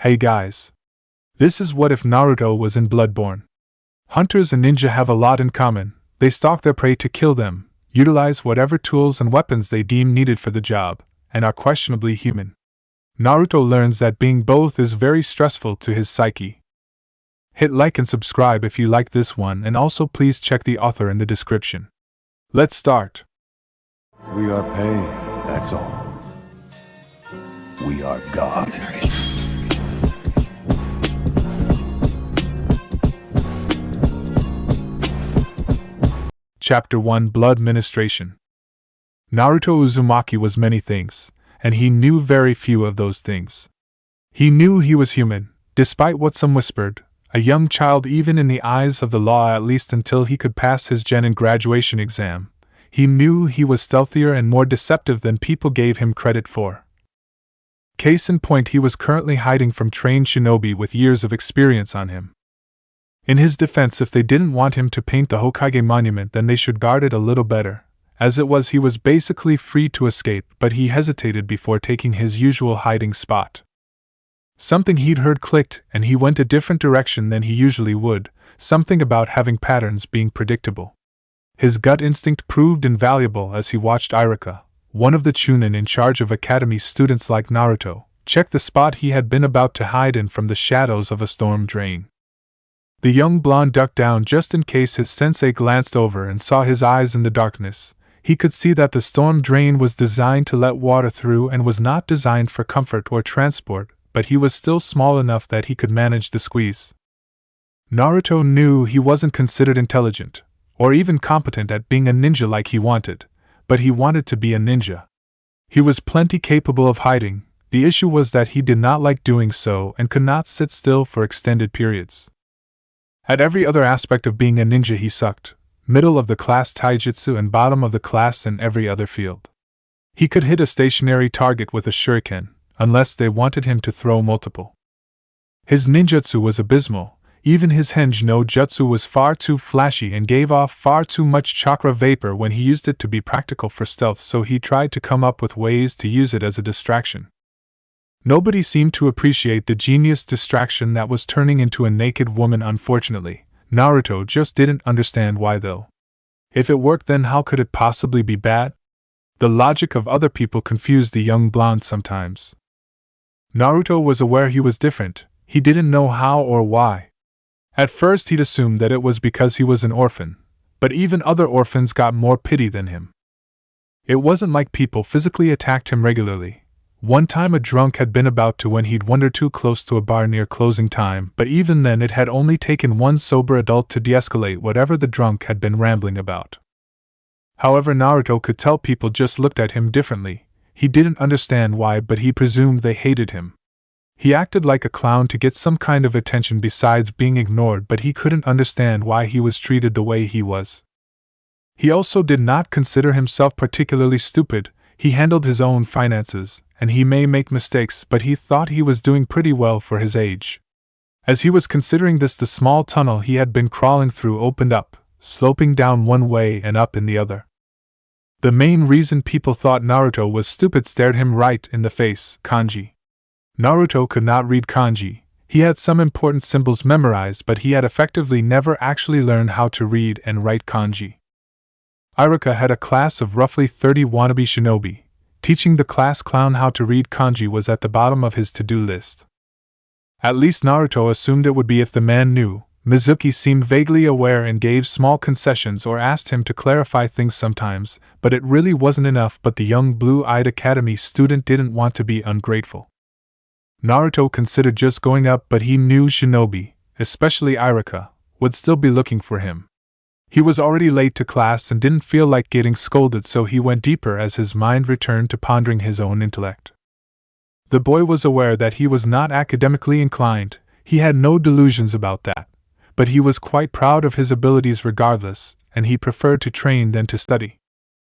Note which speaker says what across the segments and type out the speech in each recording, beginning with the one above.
Speaker 1: Hey guys. This is what if Naruto was in Bloodborne. Hunters and ninja have a lot in common. They stalk their prey to kill them, utilize whatever tools and weapons they deem needed for the job, and are questionably human. Naruto learns that being both is very stressful to his psyche. Hit like and subscribe if you like this one, and also please check the author in the description. Let's start.
Speaker 2: We are pain, that's all. We are God.
Speaker 1: Chapter 1 Blood Ministration. Naruto Uzumaki was many things, and he knew very few of those things. He knew he was human, despite what some whispered, a young child even in the eyes of the law, at least until he could pass his genin graduation exam. He knew he was stealthier and more deceptive than people gave him credit for. Case in point, he was currently hiding from trained shinobi with years of experience on him. In his defense, if they didn't want him to paint the Hokage monument, then they should guard it a little better. As it was, he was basically free to escape, but he hesitated before taking his usual hiding spot. Something he'd heard clicked, and he went a different direction than he usually would, something about having patterns being predictable. His gut instinct proved invaluable as he watched Iruka, one of the chunin in charge of academy students like Naruto, check the spot he had been about to hide in from the shadows of a storm drain. The young blonde ducked down just in case his sensei glanced over and saw his eyes in the darkness. He could see that the storm drain was designed to let water through and was not designed for comfort or transport, but he was still small enough that he could manage the squeeze. Naruto knew he wasn't considered intelligent, or even competent at being a ninja like he wanted, but he wanted to be a ninja. He was plenty capable of hiding. The issue was that he did not like doing so and could not sit still for extended periods. At every other aspect of being a ninja he sucked, middle of the class taijutsu and bottom of the class in every other field. He could hit a stationary target with a shuriken, unless they wanted him to throw multiple. His ninjutsu was abysmal. Even his Henj no Jutsu was far too flashy and gave off far too much chakra vapor when he used it to be practical for stealth, so he tried to come up with ways to use it as a distraction. Nobody seemed to appreciate the genius distraction that was turning into a naked woman. Unfortunately, Naruto just didn't understand why though. If it worked, then how could it possibly be bad? The logic of other people confused the young blonde sometimes. Naruto was aware he was different, he didn't know how or why. At first he'd assumed that it was because he was an orphan, but even other orphans got more pity than him. It wasn't like people physically attacked him regularly. One time a drunk had been about to when he'd wandered too close to a bar near closing time, but even then it had only taken one sober adult to de-escalate whatever the drunk had been rambling about. However, Naruto could tell people just looked at him differently. He didn't understand why, but he presumed they hated him. He acted like a clown to get some kind of attention besides being ignored, but he couldn't understand why he was treated the way he was. He also did not consider himself particularly stupid. He handled his own finances, and he may make mistakes, but he thought he was doing pretty well for his age. As he was considering this, the small tunnel he had been crawling through opened up, sloping down one way and up in the other. The main reason people thought Naruto was stupid stared him right in the face: kanji. Naruto could not read kanji. He had some important symbols memorized, but he had effectively never actually learned how to read and write kanji. Iruka had a class of roughly 30 wannabe shinobi. Teaching the class clown how to read kanji was at the bottom of his to-do list. At least Naruto assumed it would be if the man knew. Mizuki seemed vaguely aware and gave small concessions or asked him to clarify things sometimes, but it really wasn't enough. But the young blue-eyed academy student didn't want to be ungrateful. Naruto considered just going up, but he knew shinobi, especially Iruka, would still be looking for him. He was already late to class and didn't feel like getting scolded, so he went deeper as his mind returned to pondering his own intellect. The boy was aware that he was not academically inclined. He had no delusions about that, but he was quite proud of his abilities regardless, and he preferred to train than to study.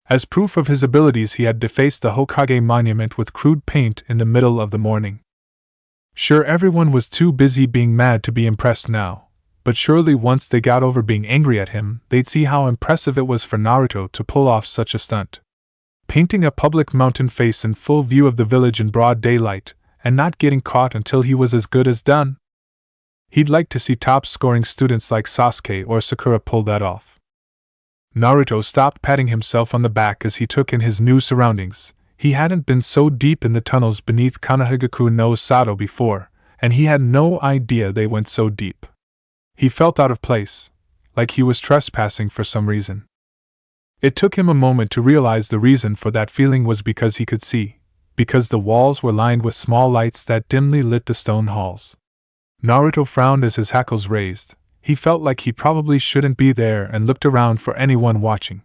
Speaker 1: As proof of his abilities, he had defaced the Hokage monument with crude paint in the middle of the morning. Sure, everyone was too busy being mad to be impressed now, but surely once they got over being angry at him, they'd see how impressive it was for Naruto to pull off such a stunt. Painting a public mountain face in full view of the village in broad daylight, and not getting caught until he was as good as done. He'd like to see top-scoring students like Sasuke or Sakura pull that off. Naruto stopped patting himself on the back as he took in his new surroundings. He hadn't been so deep in the tunnels beneath Konohagaku no Sato before, and he had no idea they went so deep. He felt out of place, like he was trespassing for some reason. It took him a moment to realize the reason for that feeling was because he could see, because the walls were lined with small lights that dimly lit the stone halls. Naruto frowned as his hackles raised. He felt like he probably shouldn't be there and looked around for anyone watching.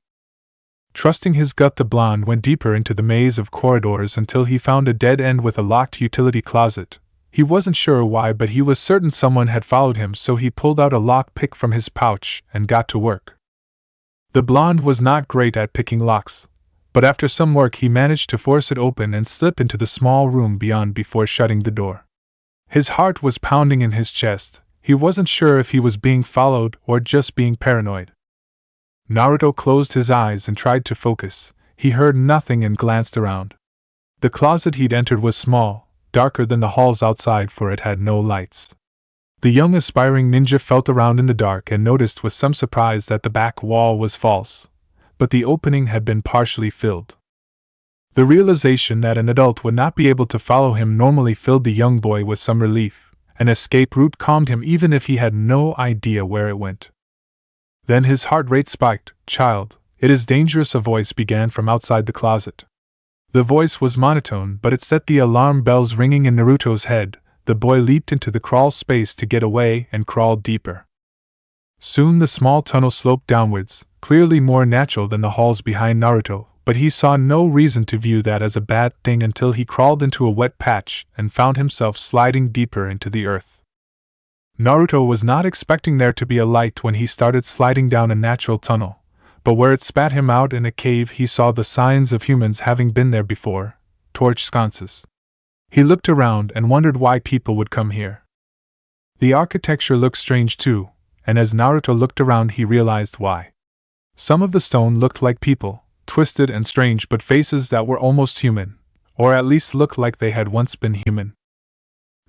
Speaker 1: Trusting his gut, the blonde went deeper into the maze of corridors until he found a dead end with a locked utility closet. He wasn't sure why, but he was certain someone had followed him, so he pulled out a lockpick from his pouch and got to work. The blonde was not great at picking locks, but after some work he managed to force it open and slip into the small room beyond before shutting the door. His heart was pounding in his chest. He wasn't sure if he was being followed or just being paranoid. Naruto closed his eyes and tried to focus. He heard nothing and glanced around. The closet he'd entered was small, darker than the halls outside, for it had no lights. The young aspiring ninja felt around in the dark and noticed with some surprise that the back wall was false, but the opening had been partially filled. The realization that an adult would not be able to follow him normally filled the young boy with some relief. An escape route calmed him even if he had no idea where it went. Then his heart rate spiked. "Child, it is dangerous," a voice began from outside the closet. The voice was monotone, but it set the alarm bells ringing in Naruto's head. The boy leaped into the crawl space to get away and crawled deeper. Soon the small tunnel sloped downwards, clearly more natural than the halls behind Naruto, but he saw no reason to view that as a bad thing until he crawled into a wet patch and found himself sliding deeper into the earth. Naruto was not expecting there to be a light when he started sliding down a natural tunnel, but where it spat him out in a cave he saw the signs of humans having been there before, torch sconces. He looked around and wondered why people would come here. The architecture looked strange too, and as Naruto looked around he realized why. Some of the stone looked like people, twisted and strange, but faces that were almost human, or at least looked like they had once been human.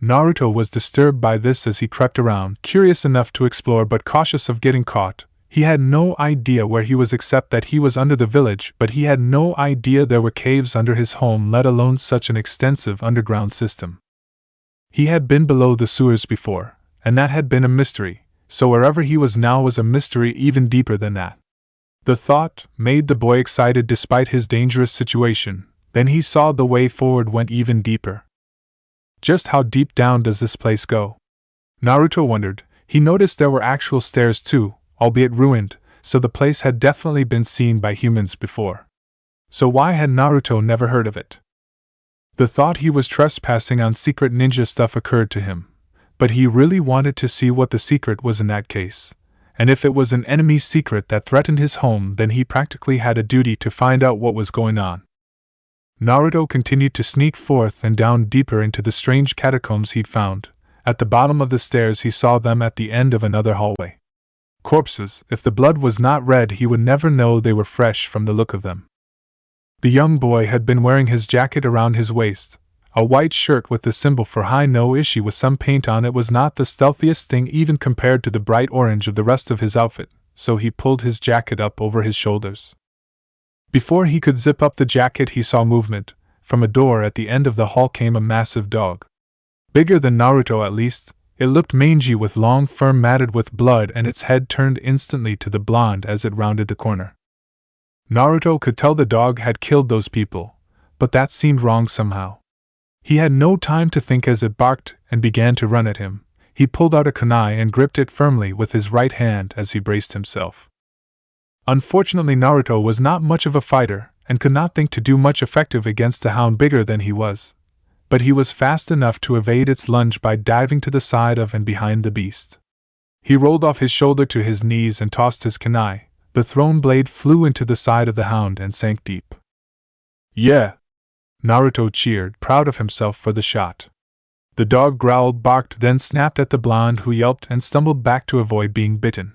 Speaker 1: Naruto was disturbed by this as he crept around, curious enough to explore but cautious of getting caught. He had no idea where he was except that he was under the village, but he had no idea there were caves under his home, let alone such an extensive underground system. He had been below the sewers before, and that had been a mystery, so wherever he was now was a mystery even deeper than that. The thought made the boy excited despite his dangerous situation. Then he saw the way forward went even deeper. Just how deep down does this place go? Naruto wondered. He noticed there were actual stairs too, albeit ruined, so the place had definitely been seen by humans before. So why had Naruto never heard of it? The thought he was trespassing on secret ninja stuff occurred to him, but he really wanted to see what the secret was in that case. And if it was an enemy's secret that threatened his home, then he practically had a duty to find out what was going on. Naruto continued to sneak forth and down deeper into the strange catacombs he'd found. At the bottom of the stairs he saw them at the end of another hallway. Corpses. If the blood was not red, he would never know they were fresh from the look of them. The young boy had been wearing his jacket around his waist. A white shirt with the symbol for high no issue with some paint on it was not the stealthiest thing even compared to the bright orange of the rest of his outfit, so he pulled his jacket up over his shoulders. Before he could zip up the jacket he saw movement. From a door at the end of the hall came a massive dog. Bigger than Naruto at least, it looked mangy with long fur matted with blood, and its head turned instantly to the blonde as it rounded the corner. Naruto could tell the dog had killed those people, but that seemed wrong somehow. He had no time to think as it barked and began to run at him. He pulled out a kunai and gripped it firmly with his right hand as he braced himself. Unfortunately, Naruto was not much of a fighter and could not think to do much effective against a hound bigger than he was, but he was fast enough to evade its lunge by diving to the side of and behind the beast. He rolled off his shoulder to his knees and tossed his kunai. The thrown blade flew into the side of the hound and sank deep. "Yeah!" Naruto cheered, proud of himself for the shot. The dog growled, barked, then snapped at the blonde, who yelped and stumbled back to avoid being bitten.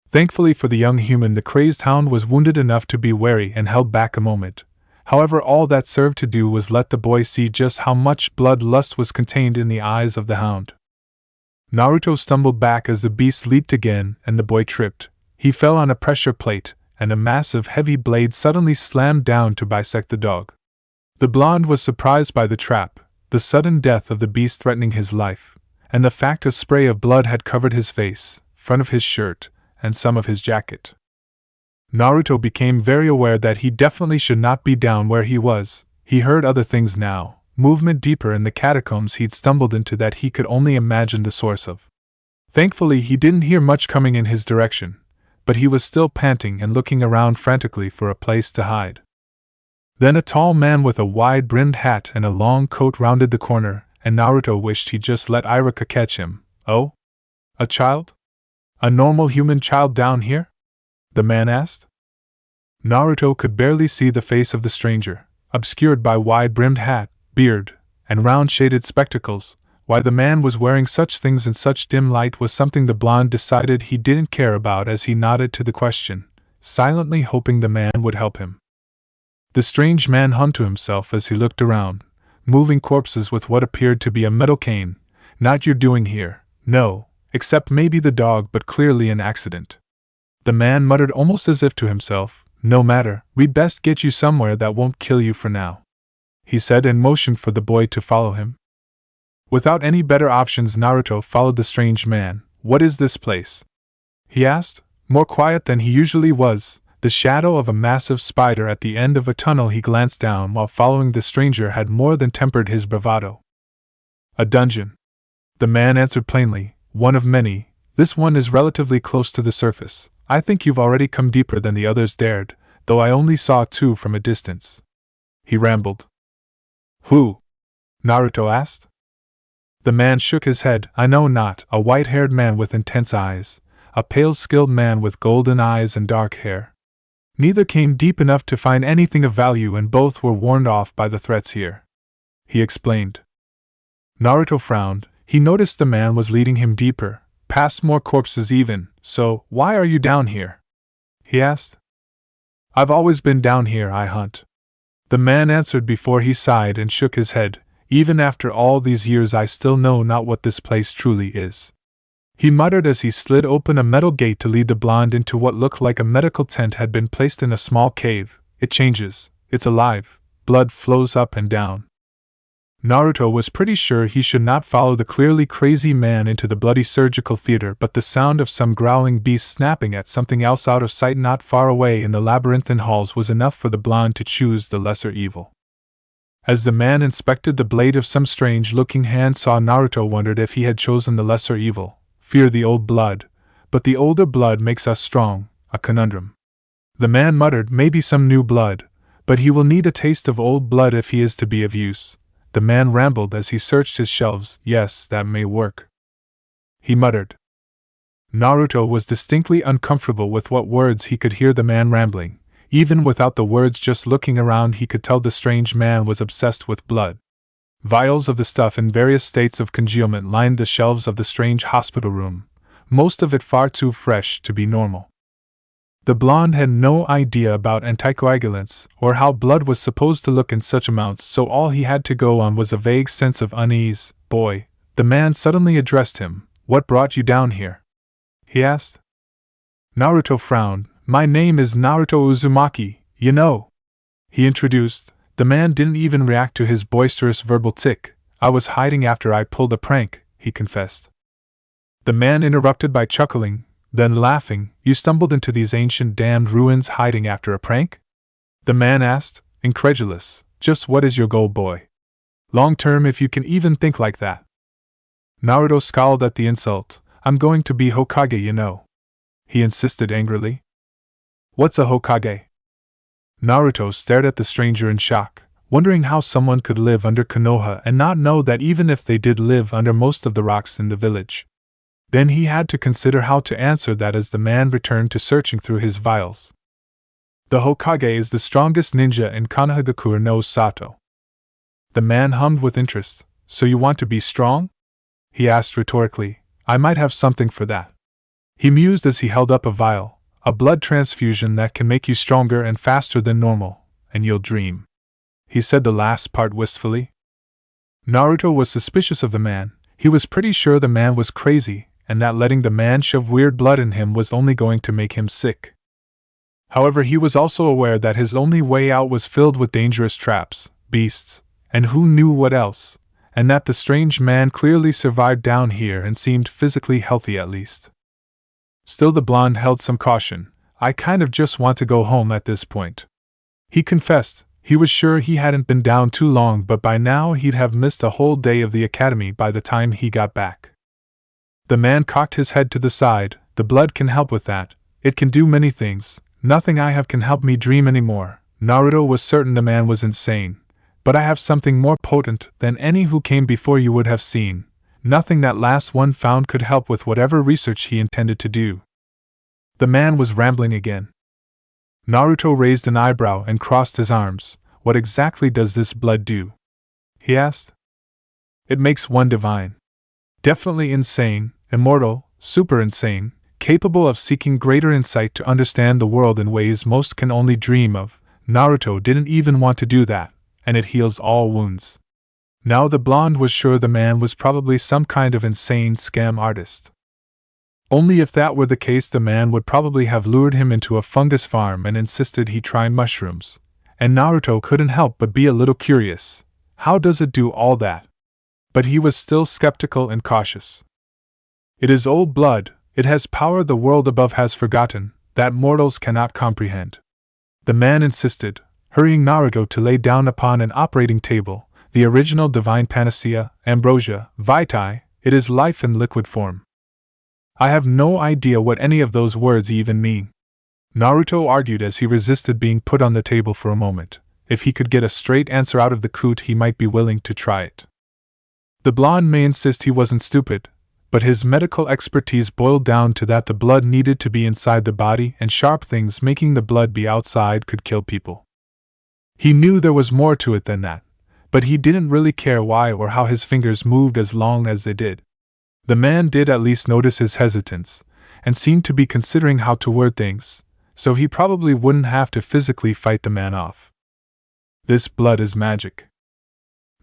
Speaker 1: Thankfully for the young human, the crazed hound was wounded enough to be wary and held back a moment. However, all that served to do was let the boy see just how much bloodlust was contained in the eyes of the hound. Naruto stumbled back as the beast leaped again and the boy tripped. He fell on a pressure plate, and a massive heavy blade suddenly slammed down to bisect the dog. The blonde was surprised by the trap, the sudden death of the beast threatening his life, and the fact a spray of blood had covered his face, front of his shirt, and some of his jacket. Naruto became very aware that he definitely should not be down where he was. He heard other things now, movement deeper in the catacombs he'd stumbled into that he could only imagine the source of. Thankfully, he didn't hear much coming in his direction, but he was still panting and looking around frantically for a place to hide. Then a tall man with a wide-brimmed hat and a long coat rounded the corner, and Naruto wished he'd just let Iruka catch him. Oh? A child? A normal human child down here? The man asked. Naruto could barely see the face of the stranger, obscured by wide-brimmed hat, beard, and round-shaded spectacles. Why the man was wearing such things in such dim light was something the blonde decided he didn't care about as he nodded to the question, silently hoping the man would help him. The strange man hummed to himself as he looked around, moving corpses with what appeared to be a metal cane. Not your doing here, no, except maybe the dog, but clearly an accident. The man muttered almost as if to himself, no matter, we'd best get you somewhere that won't kill you for now, he said and motioned for the boy to follow him. Without any better options, Naruto followed the strange man. What is this place? He asked, more quiet than he usually was. The shadow of a massive spider at the end of a tunnel he glanced down while following the stranger had more than tempered his bravado. A dungeon. The man answered plainly, one of many. This one is relatively close to the surface. I think you've already come deeper than the others dared, though I only saw two from a distance. He rambled. Who? Naruto asked. The man shook his head. I know not. A white-haired man with intense eyes. A pale-skilled man with golden eyes and dark hair. Neither came deep enough to find anything of value and both were warned off by the threats here, he explained. Naruto frowned. He noticed the man was leading him deeper, past more corpses even. So, why are you down here? He asked. I've always been down here, I hunt. The man answered before he sighed and shook his head. Even after all these years I still know not what this place truly is. He muttered as he slid open a metal gate to lead the blonde into what looked like a medical tent had been placed in a small cave. It changes. It's alive. Blood flows up and down. Naruto was pretty sure he should not follow the clearly crazy man into the bloody surgical theater, but the sound of some growling beast snapping at something else out of sight not far away in the labyrinthine halls was enough for the blonde to choose the lesser evil. As the man inspected the blade of some strange-looking hand, Naruto wondered if he had chosen the lesser evil. Fear the old blood, but the older blood makes us strong, a conundrum. The man muttered, maybe some new blood, but he will need a taste of old blood if he is to be of use. The man rambled as he searched his shelves. Yes, that may work, he muttered. Naruto was distinctly uncomfortable with what words he could hear the man rambling. Even without the words, just looking around he could tell the strange man was obsessed with blood. Vials of the stuff in various states of congealment lined the shelves of the strange hospital room, most of it far too fresh to be normal. The blonde had no idea about anticoagulants or how blood was supposed to look in such amounts, so all he had to go on was a vague sense of unease. Boy, the man suddenly addressed him. What brought you down here? He asked. Naruto frowned. My name is Naruto Uzumaki, you know, he introduced. The man didn't even react to his boisterous verbal tick. I was hiding after I pulled a prank, he confessed. The man interrupted by chuckling, then laughing. You stumbled into these ancient damned ruins hiding after a prank? The man asked, incredulous. Just what is your goal, boy? Long term, if you can even think like that. Naruto scowled at the insult. I'm going to be Hokage, you know, he insisted angrily. What's a Hokage? Naruto stared at the stranger in shock, wondering how someone could live under Konoha and not know that even if they did live under most of the rocks in the village. Then he had to consider how to answer that as the man returned to searching through his vials. The Hokage is the strongest ninja in Konohagakure no Sato. The man hummed with interest. So you want to be strong? He asked rhetorically. I might have something for that. He mused as he held up a vial. A blood transfusion that can make you stronger and faster than normal, and you'll dream. He said the last part wistfully. Naruto was suspicious of the man. He was pretty sure the man was crazy, and that letting the man shove weird blood in him was only going to make him sick. However, he was also aware that his only way out was filled with dangerous traps, beasts, and who knew what else, and that the strange man clearly survived down here and seemed physically healthy at least. Still, the blonde held some caution. I kind of just want to go home at this point. He confessed. He was sure he hadn't been down too long, but by now he'd have missed a whole day of the academy by the time he got back. The man cocked his head to the side. The blood can help with that. It can do many things. Nothing I have can help me dream anymore. Naruto was certain the man was insane. But I have something more potent than any who came before you would have seen. Nothing that last one found could help with whatever research he intended to do. The man was rambling again. Naruto raised an eyebrow and crossed his arms. What exactly does this blood do? He asked. It makes one divine. Definitely insane, immortal, super insane, capable of seeking greater insight to understand the world in ways most can only dream of. Naruto didn't even want to do that, and it heals all wounds. Now the blonde was sure the man was probably some kind of insane scam artist. Only if that were the case, the man would probably have lured him into a fungus farm and insisted he try mushrooms. And Naruto couldn't help but be a little curious. How does it do all that? But he was still skeptical and cautious. It is old blood. It has power the world above has forgotten, that mortals cannot comprehend. The man insisted, hurrying Naruto to lay down upon an operating table, the original divine panacea, ambrosia, vitae. It is life in liquid form. I have no idea what any of those words even mean, Naruto argued as he resisted being put on the table for a moment. If he could get a straight answer out of the coot, he might be willing to try it. The blonde may insist he wasn't stupid, but his medical expertise boiled down to that the blood needed to be inside the body, and sharp things making the blood be outside could kill people. He knew there was more to it than that, but he didn't really care why or how his fingers moved as long as they did. The man did at least notice his hesitance, and seemed to be considering how to word things, so he probably wouldn't have to physically fight the man off. This blood is magic.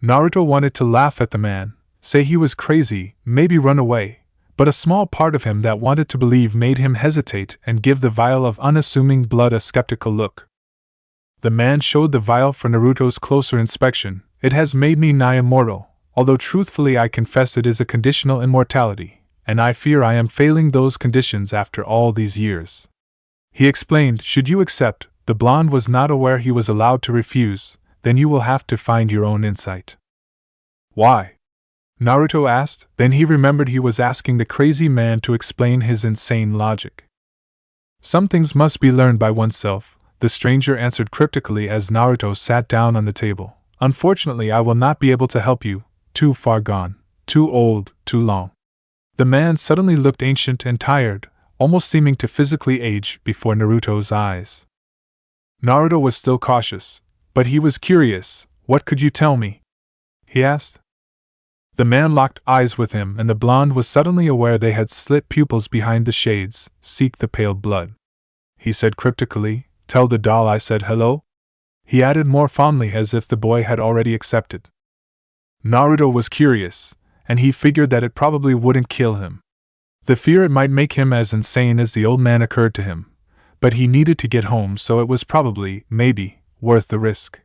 Speaker 1: Naruto wanted to laugh at the man, say he was crazy, maybe run away, but a small part of him that wanted to believe made him hesitate and give the vial of unassuming blood a skeptical look. The man showed the vial for Naruto's closer inspection. It has made me nigh immortal, although truthfully I confess it is a conditional immortality, and I fear I am failing those conditions after all these years. He explained, should you accept, the blonde was not aware he was allowed to refuse, then you will have to find your own insight. Why? Naruto asked, then he remembered he was asking the crazy man to explain his insane logic. Some things must be learned by oneself, the stranger answered cryptically as Naruto sat down on the table. Unfortunately, I will not be able to help you. Too far gone, too old, too long. The man suddenly looked ancient and tired, almost seeming to physically age before Naruto's eyes. Naruto was still cautious, but he was curious. What could you tell me? He asked. The man locked eyes with him, and the blonde was suddenly aware they had slit pupils behind the shades. Seek the pale blood. He said cryptically, tell the doll I said hello? He added more fondly as if the boy had already accepted. Naruto was curious, and he figured that it probably wouldn't kill him. The fear it might make him as insane as the old man occurred to him, but he needed to get home, so it was probably, maybe, worth the risk.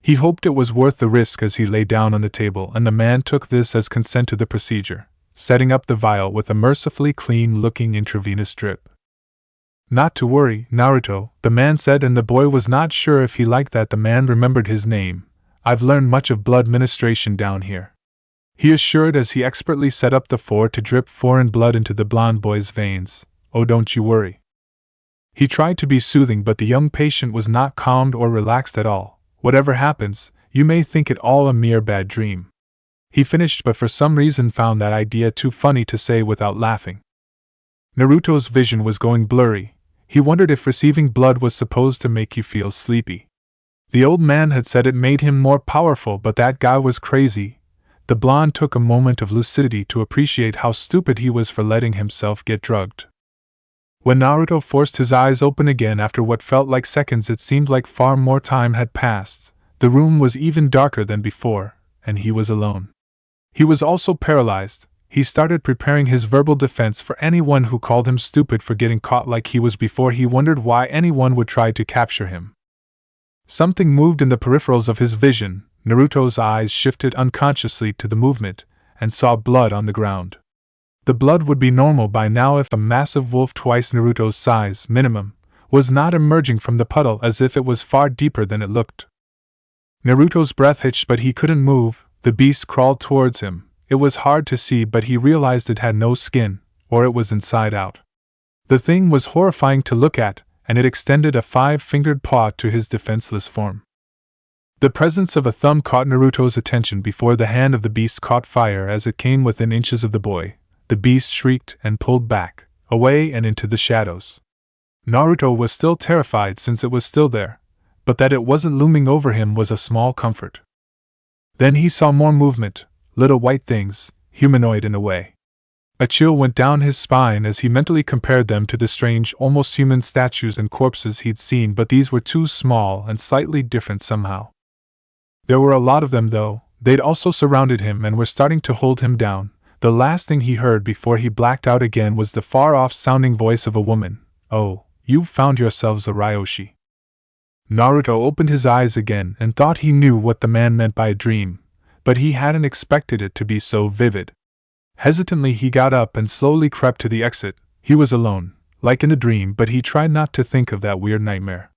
Speaker 1: He hoped it was worth the risk as he lay down on the table, and the man took this as consent to the procedure, setting up the vial with a mercifully clean-looking intravenous drip. Not to worry, Naruto, the man said, and the boy was not sure if he liked that the man remembered his name. I've learned much of blood ministration down here, he assured as he expertly set up the four to drip foreign blood into the blonde boy's veins. Oh, don't you worry. He tried to be soothing, but the young patient was not calmed or relaxed at all. Whatever happens, you may think it all a mere bad dream. He finished, but for some reason found that idea too funny to say without laughing. Naruto's vision was going blurry. He wondered if receiving blood was supposed to make you feel sleepy. The old man had said it made him more powerful, but that guy was crazy. The blonde took a moment of lucidity to appreciate how stupid he was for letting himself get drugged. When Naruto forced his eyes open again after what felt like seconds, it seemed like far more time had passed. The room was even darker than before, and he was alone. He was also paralyzed. He started preparing his verbal defense for anyone who called him stupid for getting caught like he was before. He wondered why anyone would try to capture him. Something moved in the peripherals of his vision. Naruto's eyes shifted unconsciously to the movement, and saw blood on the ground. The blood would be normal by now if a massive wolf twice Naruto's size, minimum, was not emerging from the puddle, as if it was far deeper than it looked. Naruto's breath hitched, but he couldn't move. The beast crawled towards him. It was hard to see, but he realized it had no skin, or it was inside out. The thing was horrifying to look at, and it extended a 5-fingered paw to his defenseless form. The presence of a thumb caught Naruto's attention before the hand of the beast caught fire. As it came within inches of the boy, the beast shrieked and pulled back, away and into the shadows. Naruto was still terrified since it was still there, but that it wasn't looming over him was a small comfort. Then he saw more movement, little white things, humanoid in a way. A chill went down his spine as he mentally compared them to the strange, almost human statues and corpses he'd seen, but these were too small and slightly different somehow. There were a lot of them, though. They'd also surrounded him and were starting to hold him down. The last thing he heard before he blacked out again was the far-off sounding voice of a woman. "Oh, you've found yourselves a Ryoshi." Naruto opened his eyes again and thought he knew what the man meant by a dream, but he hadn't expected it to be so vivid. Hesitantly he got up and slowly crept to the exit. He was alone, like in the dream, but he tried not to think of that weird nightmare.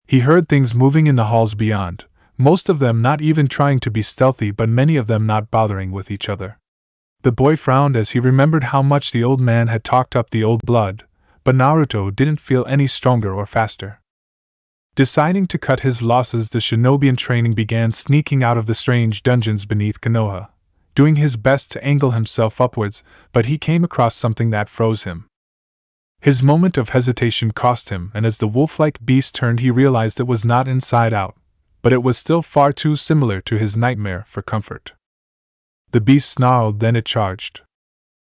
Speaker 1: He heard things moving in the halls beyond, most of them not even trying to be stealthy, but many of them not bothering with each other. The boy frowned as he remembered how much the old man had talked up the old blood, but Naruto didn't feel any stronger or faster. Deciding to cut his losses, the shinobian training began sneaking out of the strange dungeons beneath Konoha, doing his best to angle himself upwards, but he came across something that froze him. His moment of hesitation cost him, and as the wolf-like beast turned he realized it was not inside out, but it was still far too similar to his nightmare for comfort. The beast snarled, then it charged.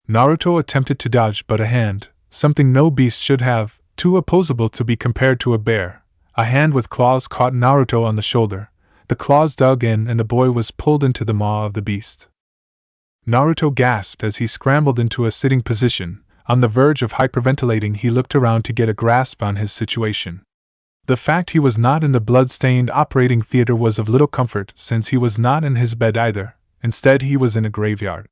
Speaker 1: Naruto attempted to dodge, but a hand, something no beast should have, too opposable to be compared to a bear, a hand with claws caught Naruto on the shoulder. The claws dug in and the boy was pulled into the maw of the beast. Naruto gasped as he scrambled into a sitting position. On the verge of hyperventilating, he looked around to get a grasp on his situation. The fact he was not in the blood-stained operating theater was of little comfort, since he was not in his bed either. Instead, he was in a graveyard.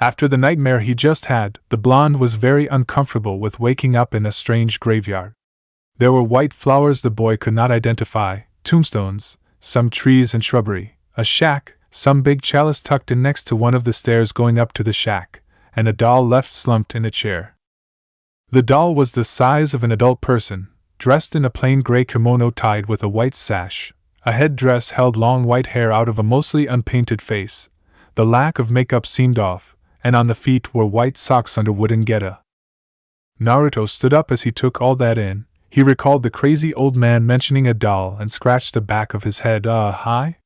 Speaker 1: After the nightmare he just had, the blonde was very uncomfortable with waking up in a strange graveyard. There were white flowers the boy could not identify, tombstones, some trees and shrubbery, a shack, some big chalice tucked in next to one of the stairs going up to the shack, and a doll left slumped in a chair. The doll was the size of an adult person, dressed in a plain gray kimono tied with a white sash. A headdress held long white hair out of a mostly unpainted face. The lack of makeup seemed off, and on the feet were white socks under wooden geta. Naruto stood up as he took all that in. He recalled the crazy old man mentioning a doll and scratched the back of his head. Hi?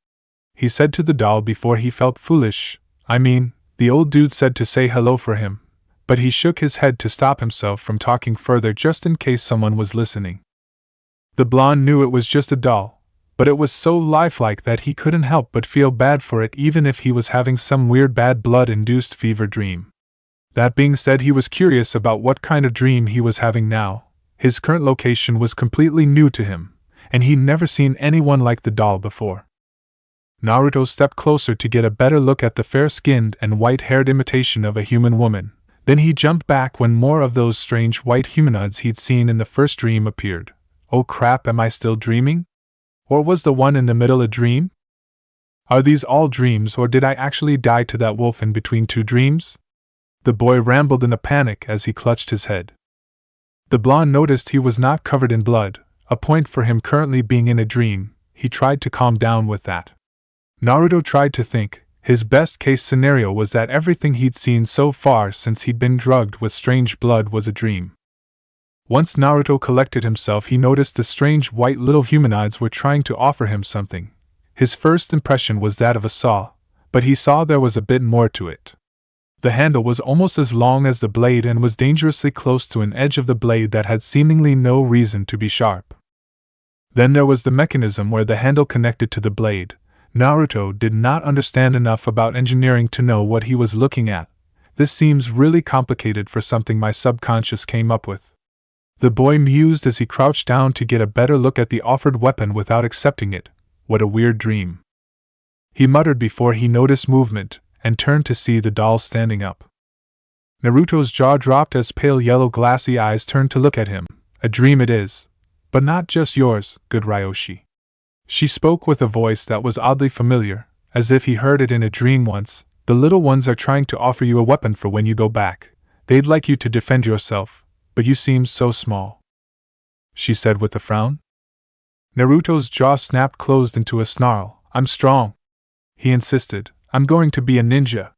Speaker 1: He said to the doll before he felt foolish. I mean, the old dude said to say hello for him, but he shook his head to stop himself from talking further just in case someone was listening. The blonde knew it was just a doll, but it was so lifelike that he couldn't help but feel bad for it, even if he was having some weird bad blood-induced fever dream. That being said, he was curious about what kind of dream he was having now. His current location was completely new to him, and he'd never seen anyone like the doll before. Naruto stepped closer to get a better look at the fair-skinned and white-haired imitation of a human woman. Then he jumped back when more of those strange white humanoids he'd seen in the first dream appeared. Oh crap, am I still dreaming? Or was the one in the middle a dream? Are these all dreams, or did I actually die to that wolf in between two dreams? The boy rambled in a panic as he clutched his head. The blonde noticed he was not covered in blood, a point for him currently being in a dream. He tried to calm down with that. Naruto tried to think. His best-case scenario was that everything he'd seen so far since he'd been drugged with strange blood was a dream. Once Naruto collected himself, he noticed the strange white little humanoids were trying to offer him something. His first impression was that of a saw, but he saw there was a bit more to it. The handle was almost as long as the blade and was dangerously close to an edge of the blade that had seemingly no reason to be sharp. Then there was the mechanism where the handle connected to the blade. Naruto did not understand enough about engineering to know what he was looking at. This seems really complicated for something my subconscious came up with. The boy mused as he crouched down to get a better look at the offered weapon without accepting it. What a weird dream. He muttered before he noticed movement, and turned to see the doll standing up. Naruto's jaw dropped as pale yellow glassy eyes turned to look at him. A dream it is. But not just yours, good Ryoshi. She spoke with a voice that was oddly familiar, as if he heard it in a dream once. The little ones are trying to offer you a weapon for when you go back. They'd like you to defend yourself, but you seem so small. She said with a frown. Naruto's jaw snapped closed into a snarl. I'm strong. He insisted. I'm going to be a ninja.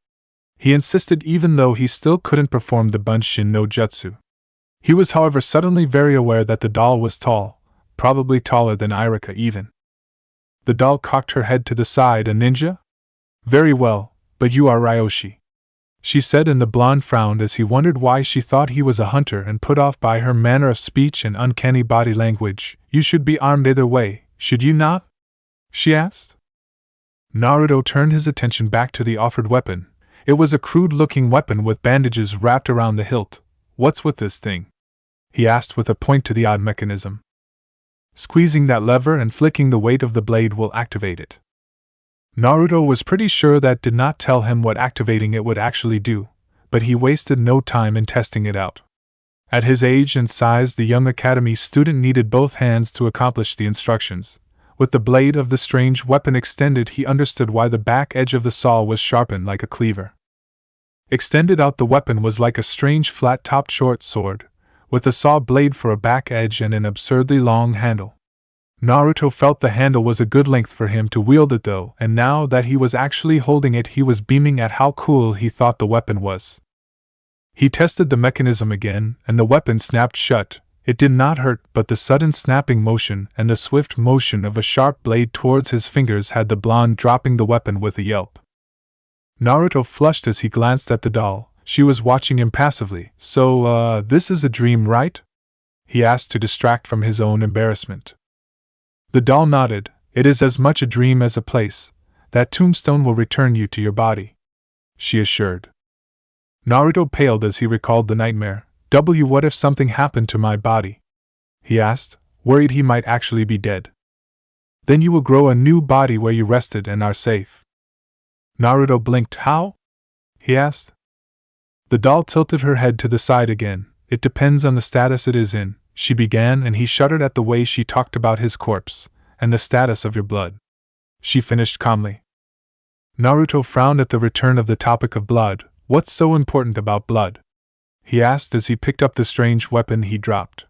Speaker 1: He insisted even though he still couldn't perform the Bunshin no Jutsu. He was however suddenly very aware that the doll was tall, probably taller than Irika even. The doll cocked her head to the side. A ninja? Very well, but you are Ryoshi. She said, and the blonde frowned as he wondered why she thought he was a hunter and put off by her manner of speech and uncanny body language. You should be armed either way, should you not? She asked. Naruto turned his attention back to the offered weapon. It was a crude-looking weapon with bandages wrapped around the hilt. What's with this thing? He asked with a point to the odd mechanism. Squeezing that lever and flicking the weight of the blade will activate it. Naruto was pretty sure that did not tell him what activating it would actually do, but he wasted no time in testing it out. At his age and size, the young academy student needed both hands to accomplish the instructions. With the blade of the strange weapon extended, he understood why the back edge of the saw was sharpened like a cleaver. Extended out, the weapon was like a strange flat-topped short sword, with a saw blade for a back edge and an absurdly long handle. Naruto felt the handle was a good length for him to wield it though, and now that he was actually holding it, he was beaming at how cool he thought the weapon was. He tested the mechanism again, and the weapon snapped shut. It did not hurt, but the sudden snapping motion and the swift motion of a sharp blade towards his fingers had the blonde dropping the weapon with a yelp. Naruto flushed as he glanced at the doll. She was watching him passively. So, this is a dream, right? He asked to distract from his own embarrassment. The doll nodded. It is as much a dream as a place. That tombstone will return you to your body, she assured. Naruto paled as he recalled the nightmare. What if something happened to my body? He asked, worried he might actually be dead. Then you will grow a new body where you rested and are safe. Naruto blinked. How? He asked. The doll tilted her head to the side again. It depends on the status it is in, she began, and he shuddered at the way she talked about his corpse, and the status of your blood. She finished calmly. Naruto frowned at the return of the topic of blood. What's so important about blood? He asked as he picked up the strange weapon he dropped.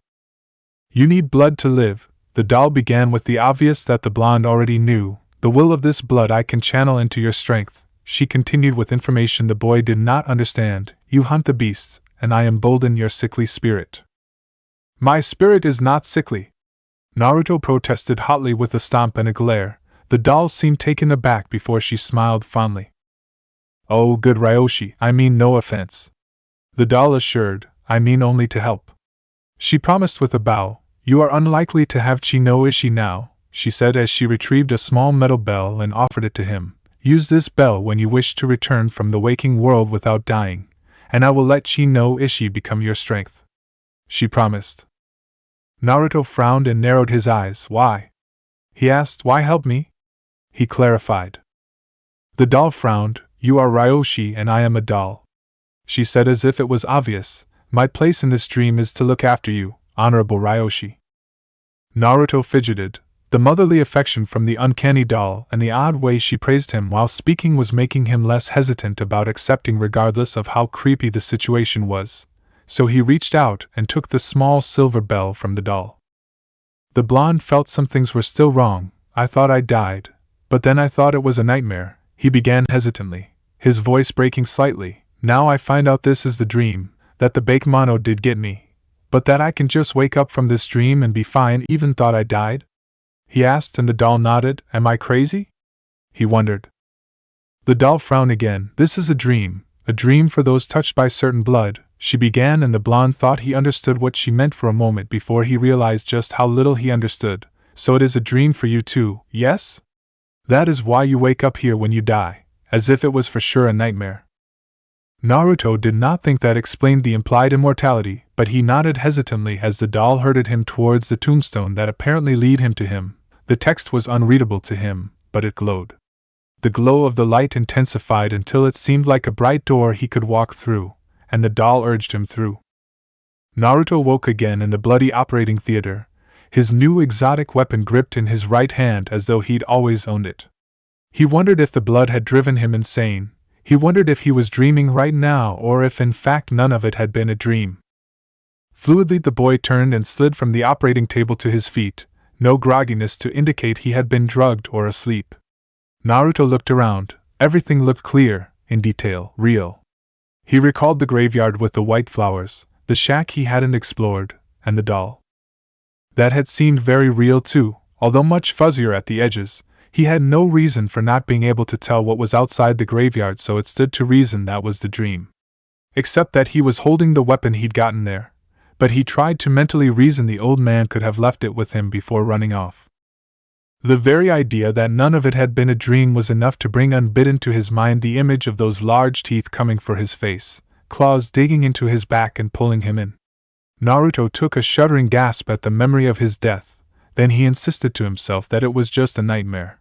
Speaker 1: You need blood to live, the doll began with the obvious that the blonde already knew. The will of this blood I can channel into your strength, she continued with information the boy did not understand. You hunt the beasts, and I embolden your sickly spirit. My spirit is not sickly, Naruto protested hotly with a stomp and a glare. The doll seemed taken aback before she smiled fondly. Oh, good Ryoshi, I mean no offense. The doll assured, I mean only to help. She promised with a bow. You are unlikely to have chi no ishi now, she said as she retrieved a small metal bell and offered it to him. Use this bell when you wish to return from the waking world without dying, and I will let chi no ishi become your strength, she promised. Naruto frowned and narrowed his eyes. Why? He asked. Why help me? He clarified. The doll frowned. You are Ryoshi and I am a doll, she said as if it was obvious. My place in this dream is to look after you, Honorable Ryoshi. Naruto fidgeted. The motherly affection from the uncanny doll and the odd way she praised him while speaking was making him less hesitant about accepting regardless of how creepy the situation was, so he reached out and took the small silver bell from the doll. The blonde felt some things were still wrong. I thought I died, but then I thought it was a nightmare, he began hesitantly, his voice breaking slightly. Now I find out this is the dream, that the Bakemono did get me, but that I can just wake up from this dream and be fine. Even thought I died? He asked, and the doll nodded. Am I crazy? He wondered. The doll frowned again. This is a dream for those touched by certain blood, she began, and the blonde thought he understood what she meant for a moment before he realized just how little he understood. So it is a dream for you too, yes? That is why you wake up here when you die, as if it was for sure a nightmare. Naruto did not think that explained the implied immortality, but he nodded hesitantly as the doll herded him towards the tombstone that apparently led him to him. The text was unreadable to him, but it glowed. The glow of the light intensified until it seemed like a bright door he could walk through, and the doll urged him through. Naruto woke again in the bloody operating theater, his new exotic weapon gripped in his right hand as though he'd always owned it. He wondered if the blood had driven him insane. He wondered if he was dreaming right now or if in fact none of it had been a dream. Fluidly the boy turned and slid from the operating table to his feet, no grogginess to indicate he had been drugged or asleep. Naruto looked around. Everything looked clear, in detail, real. He recalled the graveyard with the white flowers, the shack he hadn't explored, and the doll. That had seemed very real too, although much fuzzier at the edges. He had no reason for not being able to tell what was outside the graveyard, so it stood to reason that was the dream. Except that he was holding the weapon he'd gotten there, but he tried to mentally reason the old man could have left it with him before running off. The very idea that none of it had been a dream was enough to bring unbidden to his mind the image of those large teeth coming for his face, claws digging into his back and pulling him in. Naruto took a shuddering gasp at the memory of his death, then he insisted to himself that it was just a nightmare.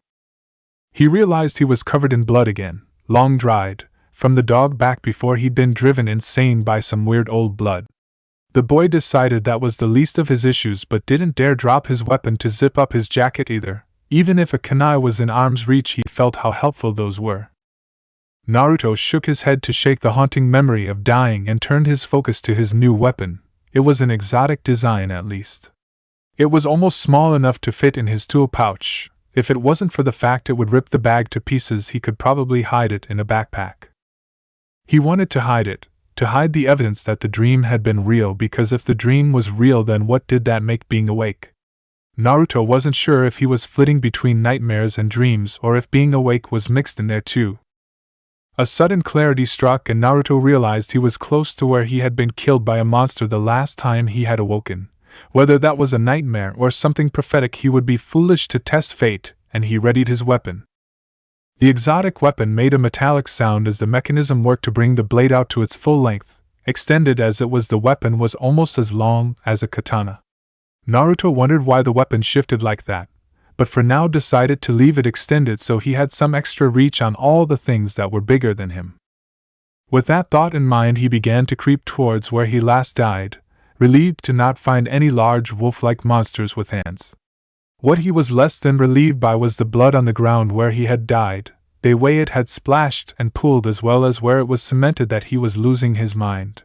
Speaker 1: He realized he was covered in blood again, long dried, from the dog back before he'd been driven insane by some weird old blood. The boy decided that was the least of his issues but didn't dare drop his weapon to zip up his jacket either. Even if a kunai was in arm's reach, he felt how helpful those were. Naruto shook his head to shake the haunting memory of dying and turned his focus to his new weapon. It was an exotic design at least. It was almost small enough to fit in his tool pouch. If it wasn't for the fact it would rip the bag to pieces, he could probably hide it in a backpack. He wanted to hide the evidence that the dream had been real, because if the dream was real, then what did that make being awake? Naruto wasn't sure if he was flitting between nightmares and dreams or if being awake was mixed in there too. A sudden clarity struck and Naruto realized he was close to where he had been killed by a monster the last time he had awoken. Whether that was a nightmare or something prophetic, he would be foolish to test fate, and he readied his weapon. The exotic weapon made a metallic sound as the mechanism worked to bring the blade out to its full length. Extended as it was, the weapon was almost as long as a katana. Naruto wondered why the weapon shifted like that, but for now decided to leave it extended so he had some extra reach on all the things that were bigger than him. With that thought in mind, he began to creep towards where he last died, relieved to not find any large wolf-like monsters with hands. What he was less than relieved by was the blood on the ground where he had died, the way it had splashed and pooled, as well as where it was cemented that he was losing his mind.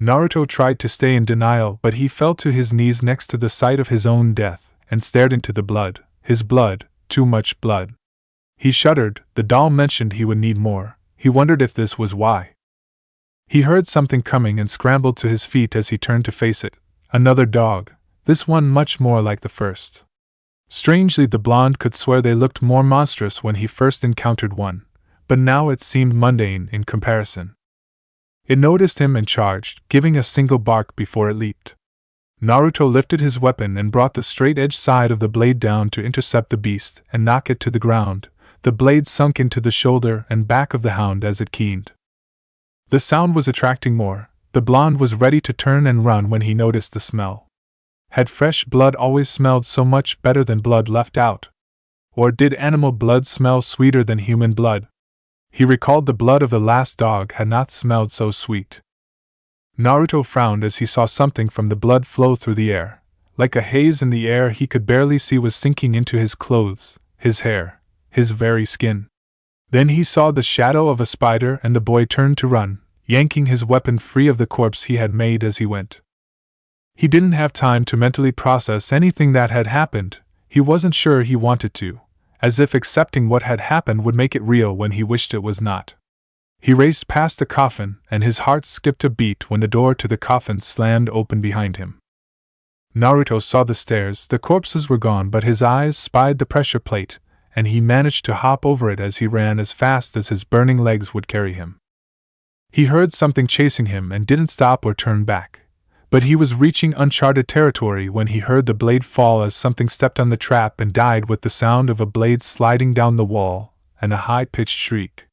Speaker 1: Naruto tried to stay in denial, but he fell to his knees next to the site of his own death, and stared into the blood. His blood, too much blood. He shuddered. The doll mentioned he would need more. He wondered if this was why. He heard something coming and scrambled to his feet as he turned to face it. Another dog, this one much more like the first. Strangely, the blonde could swear they looked more monstrous when he first encountered one, but now it seemed mundane in comparison. It noticed him and charged, giving a single bark before it leaped. Naruto lifted his weapon and brought the straight-edged side of the blade down to intercept the beast and knock it to the ground. The blade sunk into the shoulder and back of the hound as it keened. The sound was attracting more. The blonde was ready to turn and run when he noticed the smell. Had fresh blood always smelled so much better than blood left out? Or did animal blood smell sweeter than human blood? He recalled the blood of the last dog had not smelled so sweet. Naruto frowned as he saw something from the blood flow through the air. Like a haze in the air he could barely see was sinking into his clothes, his hair, his very skin. Then he saw the shadow of a spider and the boy turned to run, yanking his weapon free of the corpse he had made as he went. He didn't have time to mentally process anything that had happened. He wasn't sure he wanted to, as if accepting what had happened would make it real when he wished it was not. He raced past the coffin, and his heart skipped a beat when the door to the coffin slammed open behind him. Naruto saw the stairs. The corpses were gone, but his eyes spied the pressure plate, and he managed to hop over it as he ran as fast as his burning legs would carry him. He heard something chasing him and didn't stop or turn back. But he was reaching uncharted territory when he heard the blade fall as something stepped on the trap and died with the sound of a blade sliding down the wall and a high-pitched shriek.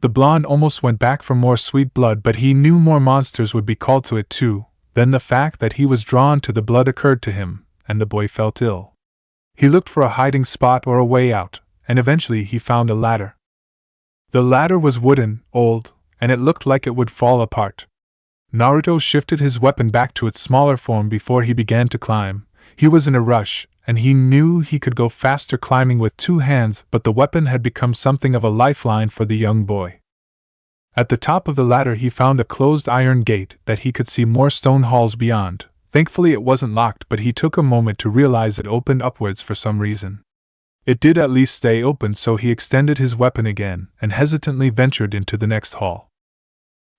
Speaker 1: The blonde almost went back for more sweet blood, but he knew more monsters would be called to it too. Then the fact that he was drawn to the blood occurred to him, and the boy felt ill. He looked for a hiding spot or a way out, and eventually he found a ladder. The ladder was wooden, old, and it looked like it would fall apart. Naruto shifted his weapon back to its smaller form before he began to climb. He was in a rush, and he knew he could go faster climbing with two hands, but the weapon had become something of a lifeline for the young boy. At the top of the ladder he found a closed iron gate that he could see more stone halls beyond. Thankfully it wasn't locked, but he took a moment to realize it opened upwards for some reason. It did at least stay open, so he extended his weapon again and hesitantly ventured into the next hall.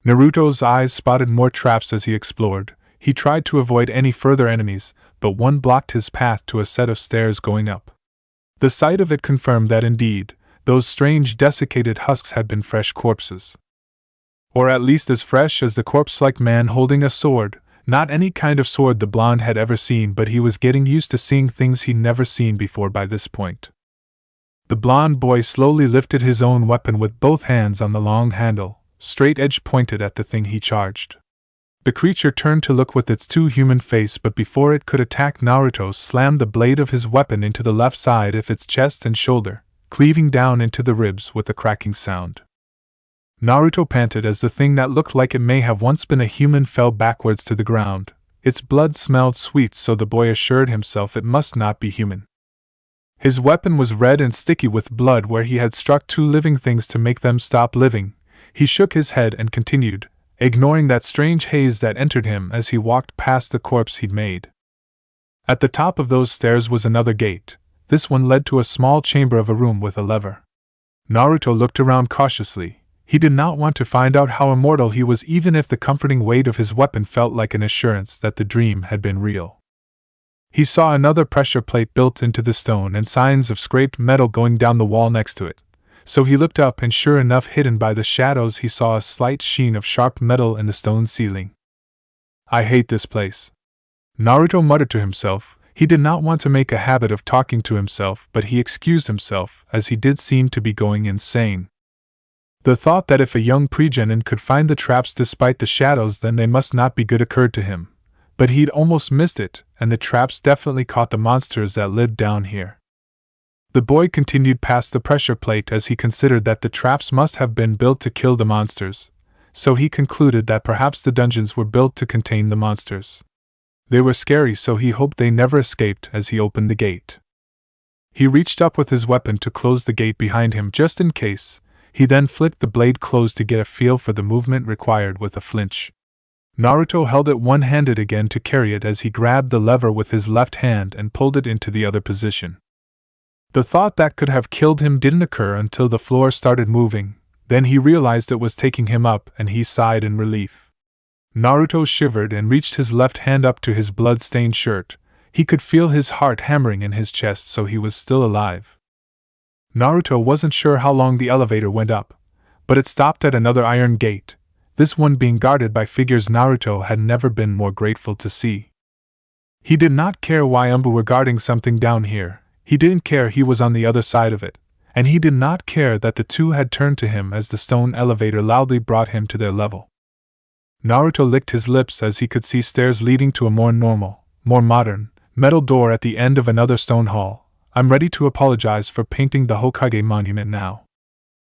Speaker 1: Naruto's eyes spotted more traps as he explored. He tried to avoid any further enemies, but one blocked his path to a set of stairs going up. The sight of it confirmed that indeed, those strange desiccated husks had been fresh corpses. Or at least as fresh as the corpse-like man holding a sword, not any kind of sword the blonde had ever seen, but he was getting used to seeing things he'd never seen before by this point. The blonde boy slowly lifted his own weapon with both hands on the long handle, straight edge pointed at the thing he charged. The creature turned to look with its too human face, but before it could attack, Naruto slammed the blade of his weapon into the left side of its chest and shoulder, cleaving down into the ribs with a cracking sound. Naruto panted as the thing that looked like it may have once been a human fell backwards to the ground. Its blood smelled sweet, so the boy assured himself it must not be human. His weapon was red and sticky with blood where he had struck two living things to make them stop living. He shook his head and continued, ignoring that strange haze that entered him as he walked past the corpse he'd made. At the top of those stairs was another gate. This one led to a small chamber of a room with a lever. Naruto looked around cautiously. He did not want to find out how immortal he was, even if the comforting weight of his weapon felt like an assurance that the dream had been real. He saw another pressure plate built into the stone and signs of scraped metal going down the wall next to it. So he looked up, and sure enough, hidden by the shadows, he saw a slight sheen of sharp metal in the stone ceiling. "I hate this place," Naruto muttered to himself. He did not want to make a habit of talking to himself, but he excused himself, as he did seem to be going insane. The thought that if a young pregenin could find the traps despite the shadows, then they must not be good occurred to him. But he'd almost missed it, and the traps definitely caught the monsters that lived down here. The boy continued past the pressure plate as he considered that the traps must have been built to kill the monsters, so he concluded that perhaps the dungeons were built to contain the monsters. They were scary, so he hoped they never escaped as he opened the gate. He reached up with his weapon to close the gate behind him just in case. He then flicked the blade closed to get a feel for the movement required with a flinch. Naruto held it one-handed again to carry it as he grabbed the lever with his left hand and pulled it into the other position. The thought that could have killed him didn't occur until the floor started moving. Then he realized it was taking him up, and he sighed in relief. Naruto shivered and reached his left hand up to his blood-stained shirt. He could feel his heart hammering in his chest, so he was still alive. Naruto wasn't sure how long the elevator went up, but it stopped at another iron gate, this one being guarded by figures Naruto had never been more grateful to see. He did not care why DaniBuie were guarding something down here. He didn't care he was on the other side of it, and he did not care that the two had turned to him as the stone elevator loudly brought him to their level. Naruto licked his lips as he could see stairs leading to a more normal, more modern, metal door at the end of another stone hall. "I'm ready to apologize for painting the Hokage monument now,"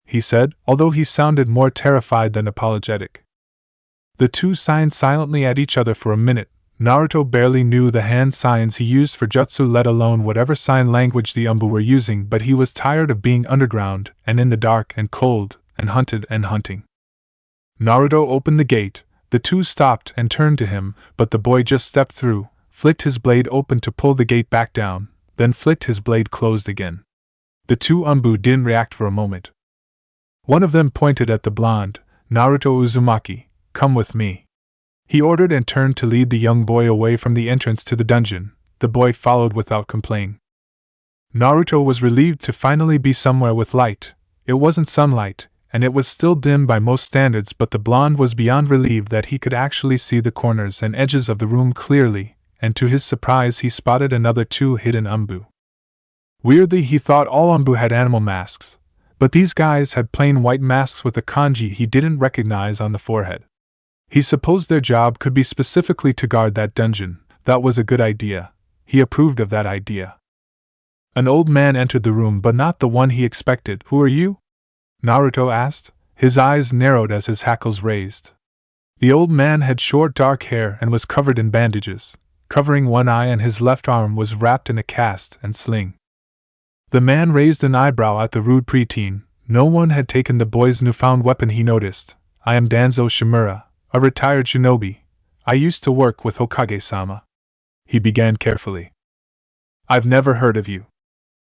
Speaker 1: he said, although he sounded more terrified than apologetic. The two signed silently at each other for a minute. Naruto barely knew the hand signs he used for jutsu, let alone whatever sign language the DaniBuie were using, but he was tired of being underground and in the dark and cold and hunted and hunting. Naruto opened the gate. The two stopped and turned to him, but the boy just stepped through, flicked his blade open to pull the gate back down, then flicked his blade closed again. The two DaniBuie didn't react for a moment. One of them pointed at the blonde. "Naruto Uzumaki, come with me," he ordered, and turned to lead the young boy away from the entrance to the dungeon. The boy followed without complaint. Naruto was relieved to finally be somewhere with light. It wasn't sunlight, and it was still dim by most standards, but the blonde was beyond relieved that he could actually see the corners and edges of the room clearly, and to his surprise he spotted another two hidden umbu. Weirdly, he thought all umbu had animal masks, but these guys had plain white masks with a kanji he didn't recognize on the forehead. He supposed their job could be specifically to guard that dungeon. That was a good idea. He approved of that idea. An old man entered the room, but not the one he expected. "Who are you?" Naruto asked, his eyes narrowed as his hackles raised. The old man had short dark hair and was covered in bandages, covering one eye, and his left arm was wrapped in a cast and sling. The man raised an eyebrow at the rude preteen. No one had taken the boy's newfound weapon, he noticed. "I am Danzo Shimura, a retired shinobi. I used to work with Hokage-sama," he began carefully. "I've never heard of you,"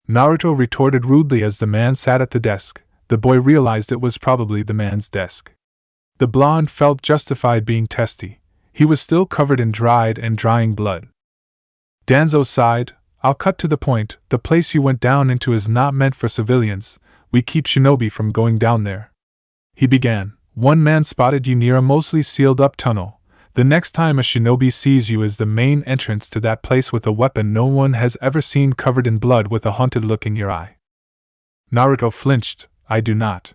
Speaker 1: Naruto retorted rudely as the man sat at the desk. The boy realized it was probably the man's desk. The blonde felt justified being testy. He was still covered in dried and drying blood. Danzo sighed. "I'll cut to the point. The place you went down into is not meant for civilians. We keep shinobi from going down there," he began. "One man spotted you near a mostly sealed-up tunnel. The next time a shinobi sees you is the main entrance to that place with a weapon no one has ever seen, covered in blood with a haunted look in your eye." Naruto flinched. "I do not."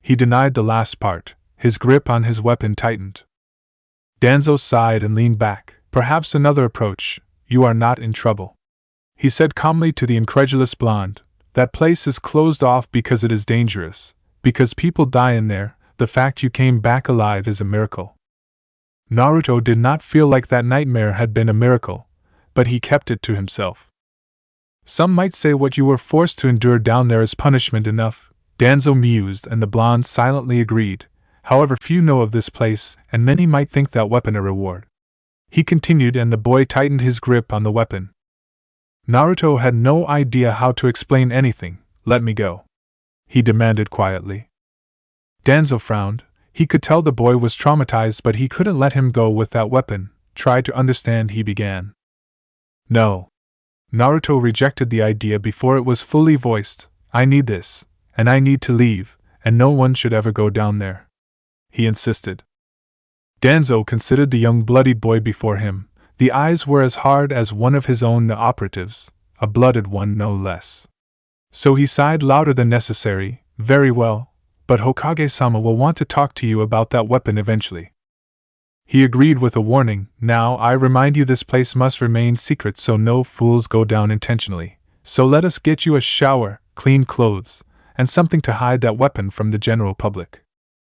Speaker 1: He denied the last part. His grip on his weapon tightened. Danzo sighed and leaned back. "Perhaps another approach. You are not in trouble," he said calmly to the incredulous blonde. "That place is closed off because it is dangerous, because people die in there. The fact you came back alive is a miracle." Naruto did not feel like that nightmare had been a miracle, but he kept it to himself. "Some might say what you were forced to endure down there is punishment enough," Danzo mused, and the blonde silently agreed. "However, few know of this place, and many might think that weapon a reward," he continued, and the boy tightened his grip on the weapon. Naruto had no idea how to explain anything. "Let me go," he demanded quietly. Danzo frowned. He could tell the boy was traumatized, but he couldn't let him go with that weapon. "Try to understand," he began. "No." Naruto rejected the idea before it was fully voiced. "I need this, and I need to leave, and no one should ever go down there," he insisted. Danzo considered the young bloodied boy before him. The eyes were as hard as one of his own operatives, a blooded one no less. So he sighed louder than necessary. "Very well, but Hokage-sama will want to talk to you about that weapon eventually," he agreed with a warning. "Now I remind you, this place must remain secret so no fools go down intentionally. So let us get you a shower, clean clothes, and something to hide that weapon from the general public,"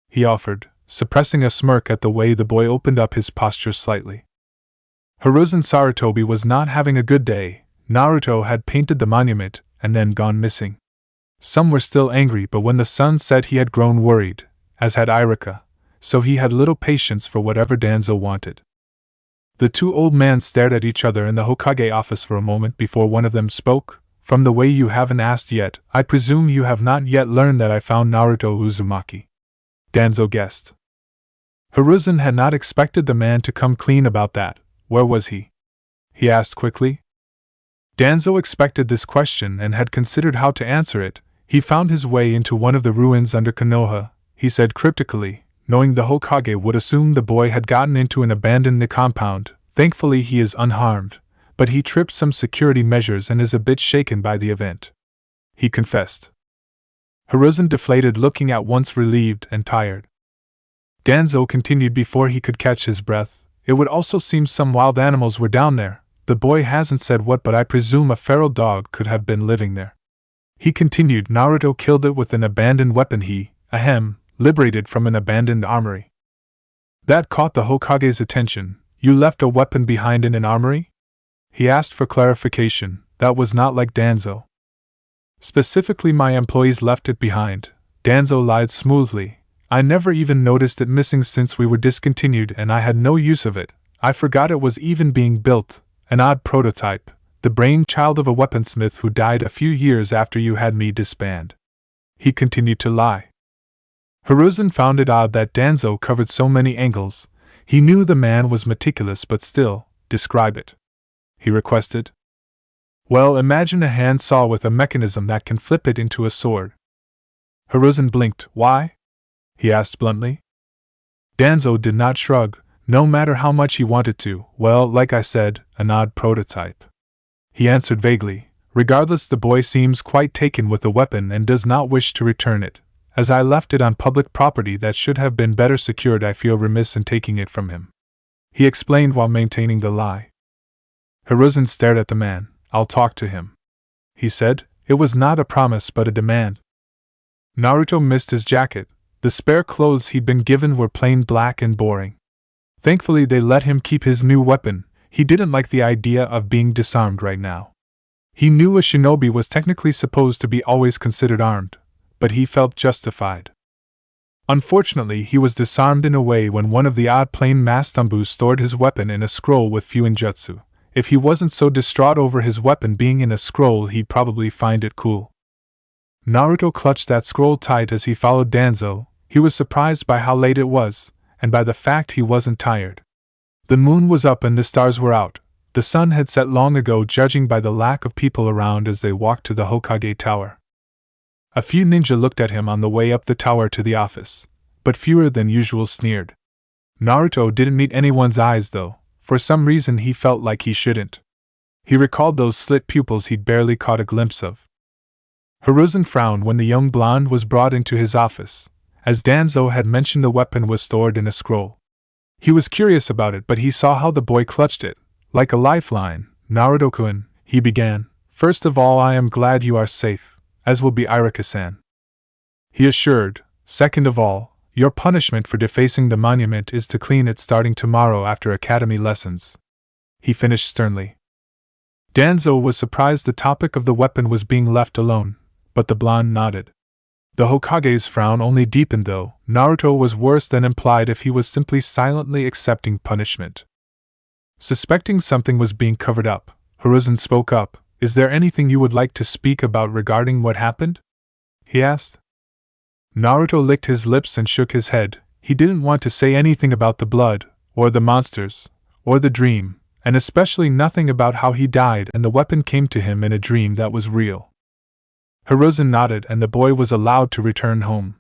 Speaker 1: he offered, suppressing a smirk at the way the boy opened up his posture slightly. Hiruzen Sarutobi was not having a good day. Naruto had painted the monument and then gone missing. Some were still angry, but when the sun set he had grown worried, as had Irika, so he had little patience for whatever Danzo wanted. The two old men stared at each other in the Hokage office for a moment before one of them spoke. "From the way you haven't asked yet, I presume you have not yet learned that I found Naruto Uzumaki," Danzo guessed. Hiruzen had not expected the man to come clean about that. "Where was he?" he asked quickly. Danzo expected this question and had considered how to answer it. "He found his way into one of the ruins under Konoha," he said cryptically, knowing the Hokage would assume the boy had gotten into an abandoned compound. "Thankfully he is unharmed, but he tripped some security measures and is a bit shaken by the event," he confessed. Hiruzen deflated, looking at once relieved and tired. Danzo continued before he could catch his breath. "It would also seem some wild animals were down there. The boy hasn't said what, but I presume a feral dog could have been living there," he continued. "Naruto killed it with an abandoned weapon he, liberated from an abandoned armory." That caught the Hokage's attention. "You left a weapon behind in an armory?" he asked for clarification. That was not like Danzo. "Specifically, my employees left it behind," Danzo lied smoothly. "I never even noticed it missing since we were discontinued, and I had no use of it. I forgot it was even being built, an odd prototype, the brainchild of a weaponsmith who died a few years after you had me disband," he continued to lie. Hiruzen found it odd that Danzo covered so many angles. He knew the man was meticulous, but still, "Describe it," he requested. "Well, imagine a hand saw with a mechanism that can flip it into a sword." Hiruzen blinked. "Why?" he asked bluntly. Danzo did not shrug, no matter how much he wanted to. Well, like I said, an odd prototype. He answered vaguely. Regardless, the boy seems quite taken with the weapon and does not wish to return it. As I left it on public property that should have been better secured, I feel remiss in taking it from him, he explained while maintaining the lie. Hiruzen stared at the man. I'll talk to him, he said. It was not a promise but a demand. Naruto missed his jacket. The spare clothes he'd been given were plain black and boring. Thankfully, they let him keep his new weapon. He didn't like the idea of being disarmed right now. He knew a shinobi was technically supposed to be always considered armed, but he felt justified. Unfortunately, he was disarmed in a way when one of the odd plain Mastambu stored his weapon in a scroll with Fuinjutsu. If he wasn't so distraught over his weapon being in a scroll, he'd probably find it cool. Naruto clutched that scroll tight as he followed Danzo. He was surprised by how late it was, and by the fact he wasn't tired. The moon was up and the stars were out. The sun had set long ago, judging by the lack of people around as they walked to the Hokage Tower. A few ninja looked at him on the way up the tower to the office, but fewer than usual sneered. Naruto didn't meet anyone's eyes though. For some reason he felt like he shouldn't. He recalled those slit pupils he'd barely caught a glimpse of. Hiruzen frowned when the young blonde was brought into his office. As Danzo had mentioned, the weapon was stored in a scroll. He was curious about it, but he saw how the boy clutched it, like a lifeline. Naruto-kun, he began. First of all, I am glad you are safe, as will be Irika-san, he assured. Second of all, your punishment for defacing the monument is to clean it starting tomorrow after academy lessons, he finished sternly. Danzo was surprised the topic of the weapon was being left alone, but the blonde nodded. The Hokage's frown only deepened though. Naruto was worse than implied if he was simply silently accepting punishment. Suspecting something was being covered up, Hiruzen spoke up. Is there anything you would like to speak about regarding what happened? He asked. Naruto licked his lips and shook his head. He didn't want to say anything about the blood, or the monsters, or the dream, and especially nothing about how he died and the weapon came to him in a dream that was real. Hiruzen nodded and the boy was allowed to return home.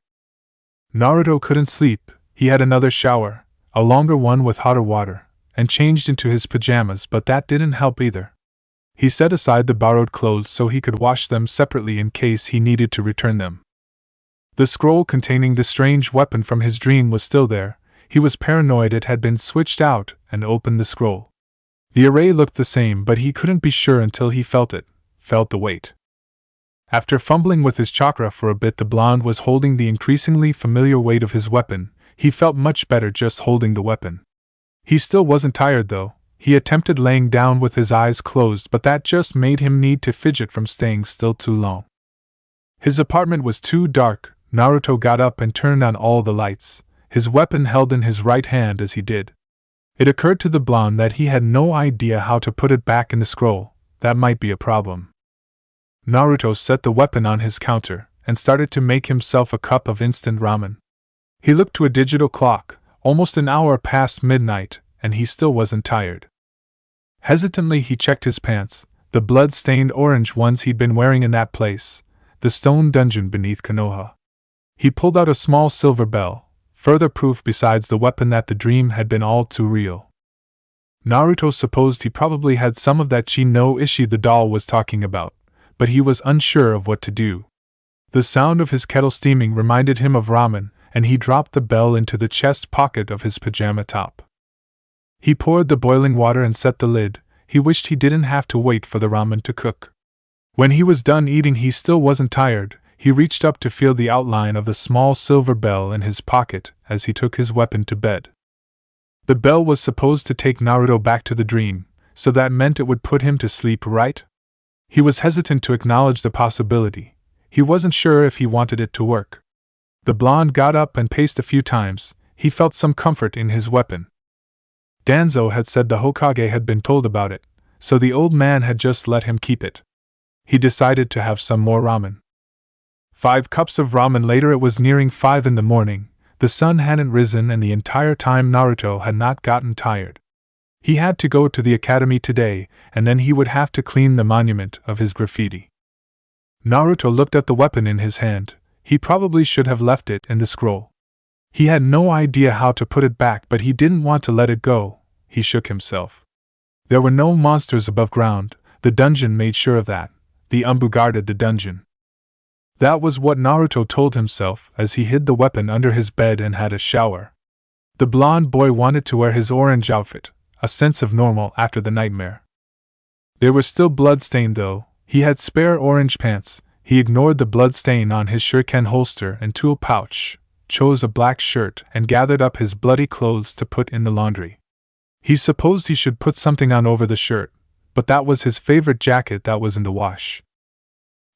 Speaker 1: Naruto couldn't sleep. He had another shower, a longer one with hotter water, and changed into his pajamas, but that didn't help either. He set aside the borrowed clothes so he could wash them separately in case he needed to return them. The scroll containing the strange weapon from his dream was still there. He was paranoid it had been switched out, and opened the scroll. The array looked the same, but he couldn't be sure until he felt the weight. After fumbling with his chakra for a bit, the blonde was holding the increasingly familiar weight of his weapon. He felt much better just holding the weapon. He still wasn't tired though. He attempted laying down with his eyes closed, but that just made him need to fidget from staying still too long. His apartment was too dark. Naruto got up and turned on all the lights, his weapon held in his right hand as he did. It occurred to the blonde that he had no idea how to put it back in the scroll. That might be a problem. Naruto set the weapon on his counter and started to make himself a cup of instant ramen. He looked to a digital clock, almost an hour past midnight, and he still wasn't tired. Hesitantly he checked his pants, the blood-stained orange ones he'd been wearing in that place, the stone dungeon beneath Konoha. He pulled out a small silver bell, further proof besides the weapon that the dream had been all too real. Naruto supposed he probably had some of that chi no Ishi the doll was talking about, but he was unsure of what to do. The sound of his kettle steaming reminded him of ramen, and he dropped the bell into the chest pocket of his pajama top. He poured the boiling water and set the lid. He wished he didn't have to wait for the ramen to cook. When he was done eating, he still wasn't tired. He reached up to feel the outline of the small silver bell in his pocket as he took his weapon to bed. The bell was supposed to take Naruto back to the dream, so that meant it would put him to sleep, right? He was hesitant to acknowledge the possibility. He wasn't sure if he wanted it to work. The blonde got up and paced a few times. He felt some comfort in his weapon. Danzo had said the Hokage had been told about it, so the old man had just let him keep it. He decided to have some more ramen. 5 cups of ramen later, it was nearing 5 in the morning. The sun hadn't risen and the entire time Naruto had not gotten tired. He had to go to the academy today, and then he would have to clean the monument of his graffiti. Naruto looked at the weapon in his hand. He probably should have left it in the scroll. He had no idea how to put it back, but he didn't want to let it go. He shook himself. There were no monsters above ground. The dungeon made sure of that. The Umbu guarded the dungeon. That was what Naruto told himself as he hid the weapon under his bed and had a shower. The blonde boy wanted to wear his orange outfit, a sense of normal after the nightmare. They were still blood-stained though. He had spare orange pants. He ignored the blood stain on his shuriken holster and tool pouch, chose a black shirt, and gathered up his bloody clothes to put in the laundry. He supposed he should put something on over the shirt, but that was his favorite jacket that was in the wash.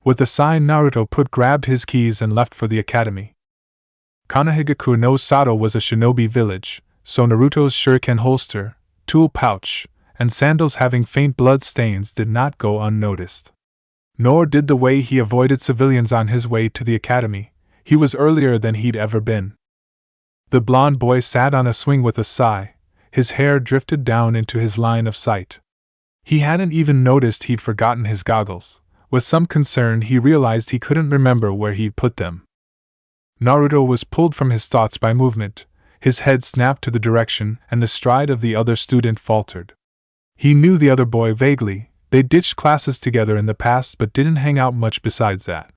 Speaker 1: With a sigh, Naruto grabbed his keys and left for the academy. Kanahigaku no Sato was a shinobi village, so Naruto's shuriken holster, tool pouch, and sandals having faint blood stains did not go unnoticed. Nor did the way he avoided civilians on his way to the academy. He was earlier than he'd ever been. The blonde boy sat on a swing with a sigh. His hair drifted down into his line of sight. He hadn't even noticed he'd forgotten his goggles. With some concern, he realized he couldn't remember where he'd put them. Naruto was pulled from his thoughts by movement. His head snapped to the direction, and the stride of the other student faltered. He knew the other boy vaguely. They ditched classes together in the past but didn't hang out much besides that.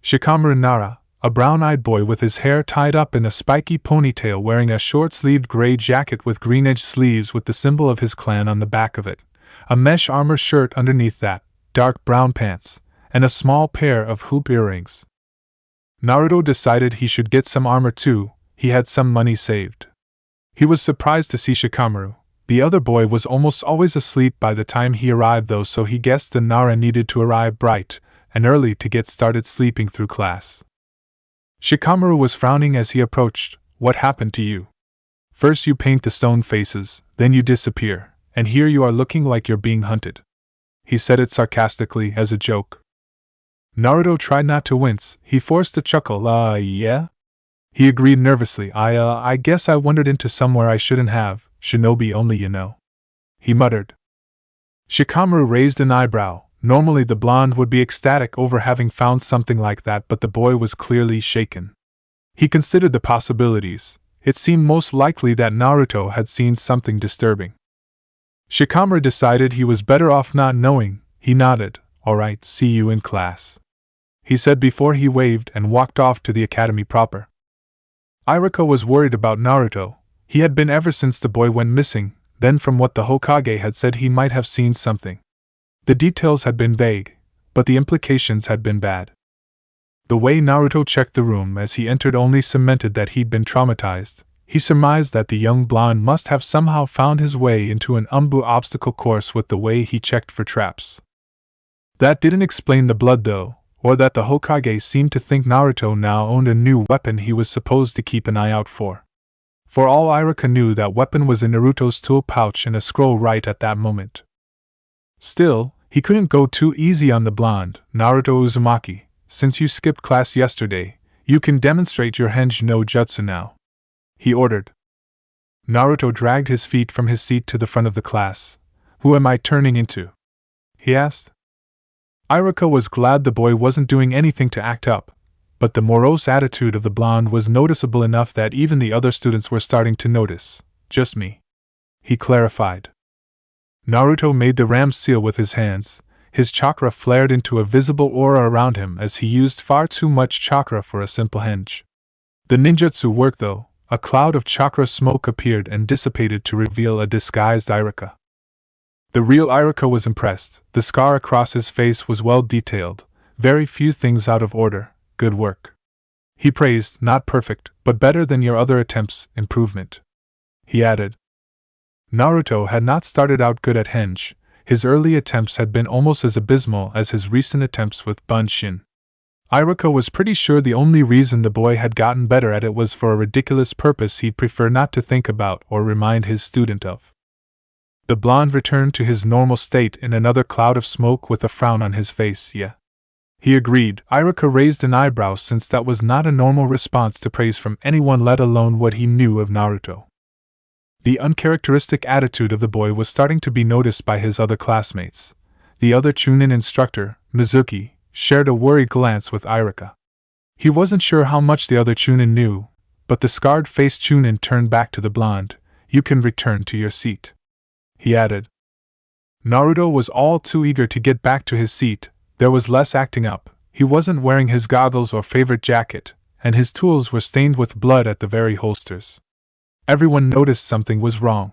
Speaker 1: Shikamaru Nara, a brown-eyed boy with his hair tied up in a spiky ponytail, wearing a short-sleeved gray jacket with green-edged sleeves with the symbol of his clan on the back of it, a mesh armor shirt underneath that, dark brown pants, and a small pair of hoop earrings. Naruto decided he should get some armor too. He had some money saved. He was surprised to see Shikamaru. The other boy was almost always asleep by the time he arrived though, so he guessed the Nara needed to arrive bright and early to get started sleeping through class. Shikamaru was frowning as he approached. "What happened to you? First you paint the stone faces, then you disappear, and here you are looking like you're being hunted." He said it sarcastically as a joke. Naruto tried not to wince. He forced a chuckle. Yeah? He agreed nervously. I guess I wandered into somewhere I shouldn't have. Shinobi only, you know," he muttered. Shikamaru raised an eyebrow. Normally the blonde would be ecstatic over having found something like that, but the boy was clearly shaken. He considered the possibilities. It seemed most likely that Naruto had seen something disturbing. Shikamaru decided he was better off not knowing. He nodded. "All right, see you in class," he said before he waved and walked off to the academy proper. Iruka was worried about Naruto. He had been ever since the boy went missing. Then from what the Hokage had said, he might have seen something. The details had been vague, but the implications had been bad. The way Naruto checked the room as he entered only cemented that he'd been traumatized. He surmised that the young blonde must have somehow found his way into an Umbu obstacle course with the way he checked for traps. That didn't explain the blood though, or that the Hokage seemed to think Naruto now owned a new weapon he was supposed to keep an eye out for. For all Iruka knew, that weapon was in Naruto's tool pouch and a scroll right at that moment. Still, he couldn't go too easy on the blonde. "Naruto Uzumaki, since you skipped class yesterday, you can demonstrate your Henj no Jutsu now," he ordered. Naruto dragged his feet from his seat to the front of the class. "Who am I turning into?" he asked. Iruka was glad the boy wasn't doing anything to act up, but the morose attitude of the blonde was noticeable enough that even the other students were starting to notice. "Just me," he clarified. Naruto made the ram seal with his hands. His chakra flared into a visible aura around him as he used far too much chakra for a simple henge. The ninjutsu worked though. A cloud of chakra smoke appeared and dissipated to reveal a disguised Iruka. The real Iruka was impressed. The scar across his face was well detailed, very few things out of order. "Good work," he praised. "Not perfect, but better than your other attempts. Improvement," he added. Naruto had not started out good at henge. His early attempts had been almost as abysmal as his recent attempts with bunshin. Iruka was pretty sure the only reason the boy had gotten better at it was for a ridiculous purpose he'd prefer not to think about or remind his student of. The blonde returned to his normal state in another cloud of smoke with a frown on his face. "Yeah," he agreed. Iruka raised an eyebrow, since that was not a normal response to praise from anyone, let alone what he knew of Naruto. The uncharacteristic attitude of the boy was starting to be noticed by his other classmates. The other Chunin instructor, Mizuki, shared a worried glance with Iruka. He wasn't sure how much the other Chunin knew, but the scarred-faced Chunin turned back to the blonde. "You can return to your seat," he added. Naruto was all too eager to get back to his seat. There was less acting up. He wasn't wearing his goggles or favorite jacket, and his tools were stained with blood at the very holsters. Everyone noticed something was wrong.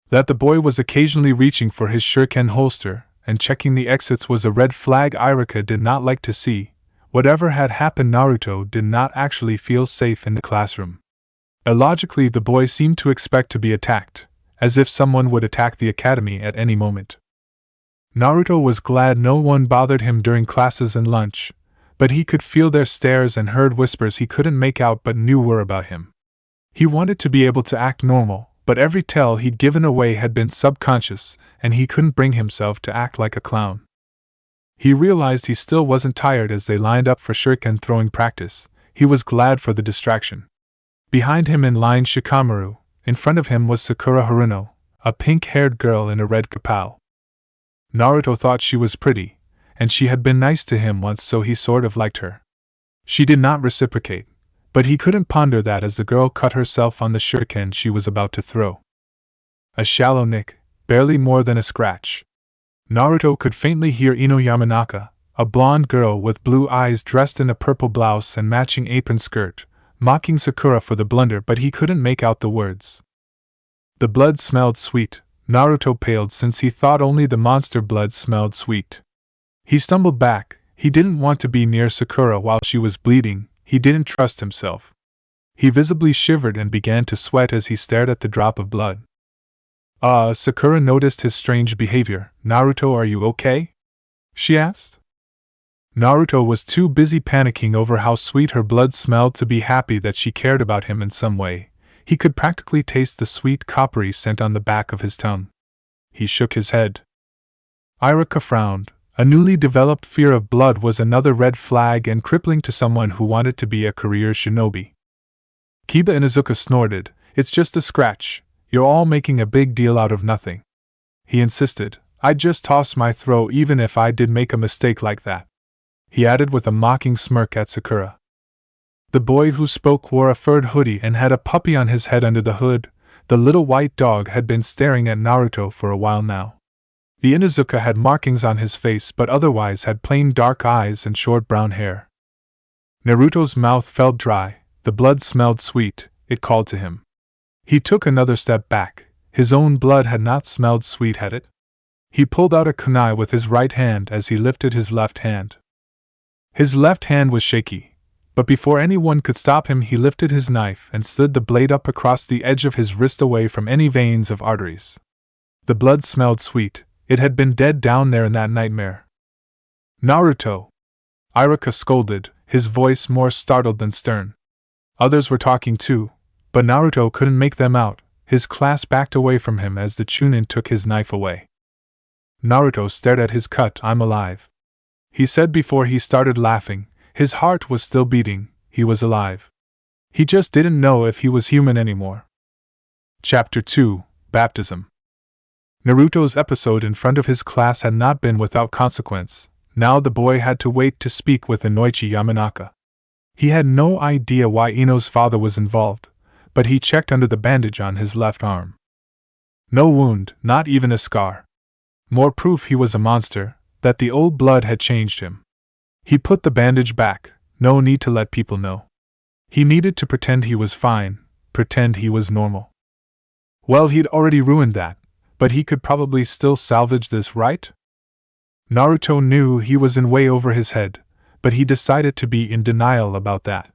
Speaker 1: That the boy was occasionally reaching for his shuriken holster and checking the exits was a red flag Iruka did not like to see. Whatever had happened, Naruto did not actually feel safe in the classroom. Illogically, the boy seemed to expect to be attacked, as if someone would attack the academy at any moment. Naruto was glad no one bothered him during classes and lunch, but he could feel their stares and heard whispers he couldn't make out but knew were about him. He wanted to be able to act normal, but every tell he'd given away had been subconscious, and he couldn't bring himself to act like a clown. He realized he still wasn't tired as they lined up for shuriken throwing practice. He was glad for the distraction. Behind him in line Shikamaru, in front of him was Sakura Haruno, a pink-haired girl in a red kapao. Naruto thought she was pretty, and she had been nice to him once, so he sort of liked her. She did not reciprocate, but he couldn't ponder that as the girl cut herself on the shuriken she was about to throw. A shallow nick, barely more than a scratch. Naruto could faintly hear Ino Yamanaka, a blonde girl with blue eyes dressed in a purple blouse and matching apron skirt, mocking Sakura for the blunder, but he couldn't make out the words. The blood smelled sweet. Naruto paled since he thought only the monster blood smelled sweet. He stumbled back. He didn't want to be near Sakura while she was bleeding. He didn't trust himself. He visibly shivered and began to sweat as he stared at the drop of blood. Sakura noticed his strange behavior. "Naruto, are you okay?" she asked. Naruto was too busy panicking over how sweet her blood smelled to be happy that she cared about him in some way. He could practically taste the sweet coppery scent on the back of his tongue. He shook his head. Iruka frowned. A newly developed fear of blood was another red flag and crippling to someone who wanted to be a career shinobi. Kiba Inuzuka snorted. "It's just a scratch. You're all making a big deal out of nothing," he insisted. "I'd just toss my throw even if I did make a mistake like that," he added with a mocking smirk at Sakura. The boy who spoke wore a furred hoodie and had a puppy on his head under the hood. The little white dog had been staring at Naruto for a while now. The Inuzuka had markings on his face but otherwise had plain dark eyes and short brown hair. Naruto's mouth felt dry. The blood smelled sweet. It called to him. He took another step back. His own blood had not smelled sweet, had it? He pulled out a kunai with his right hand as he lifted his left hand. His left hand was shaky. But before anyone could stop him, he lifted his knife and slid the blade up across the edge of his wrist away from any veins of arteries. The blood smelled sweet. It had been dead down there in that nightmare. "Naruto!" Iruka scolded, his voice more startled than stern. Others were talking too, but Naruto couldn't make them out. His class backed away from him as the Chunin took his knife away. Naruto stared at his cut. "I'm alive," he said before he started laughing. His heart was still beating. He was alive. He just didn't know if he was human anymore. Chapter 2: Baptism. Naruto's episode in front of his class had not been without consequence. Now the boy had to wait to speak with Inoichi Yamanaka. He had no idea why Ino's father was involved, but he checked under the bandage on his left arm. No wound, not even a scar. More proof he was a monster, that the old blood had changed him. He put the bandage back. No need to let people know. He needed to pretend he was fine, pretend he was normal. Well, he'd already ruined that, but he could probably still salvage this, right? Naruto knew he was in way over his head, but he decided to be in denial about that.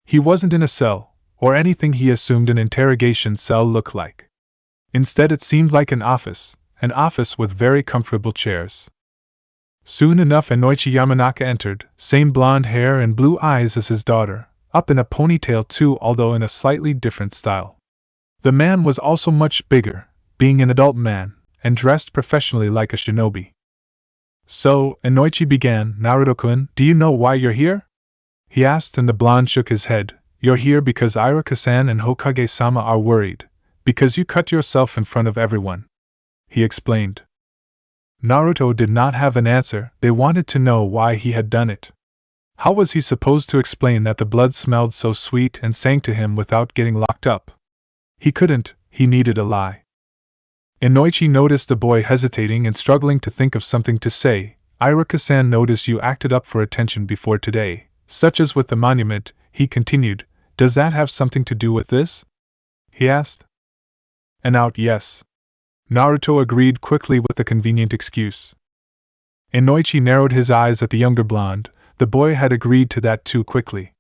Speaker 1: He wasn't in a cell, or anything he assumed an interrogation cell looked like. Instead, it seemed like an office with very comfortable chairs. Soon enough, Inoichi Yamanaka entered, same blonde hair and blue eyes as his daughter, up in a ponytail too, although in a slightly different style. The man was also much bigger, being an adult man, and dressed professionally like a shinobi. "So," Inoichi began, "Naruto-kun, do you know why you're here?" he asked, and the blonde shook his head. "You're here because Iruka-san and Hokage-sama are worried, because you cut yourself in front of everyone," he explained. Naruto did not have an answer. They wanted to know why he had done it. How was he supposed to explain that the blood smelled so sweet and sang to him without getting locked up? He couldn't, he needed a lie. Inoichi noticed the boy hesitating and struggling to think of something to say. Iruka-san noticed you acted up for attention before today, such as with the monument, he continued. Does that have something to do with this? He asked. An out yes. Naruto agreed quickly with a convenient excuse. Inoichi narrowed his eyes at the younger blonde. The boy had agreed to that too quickly.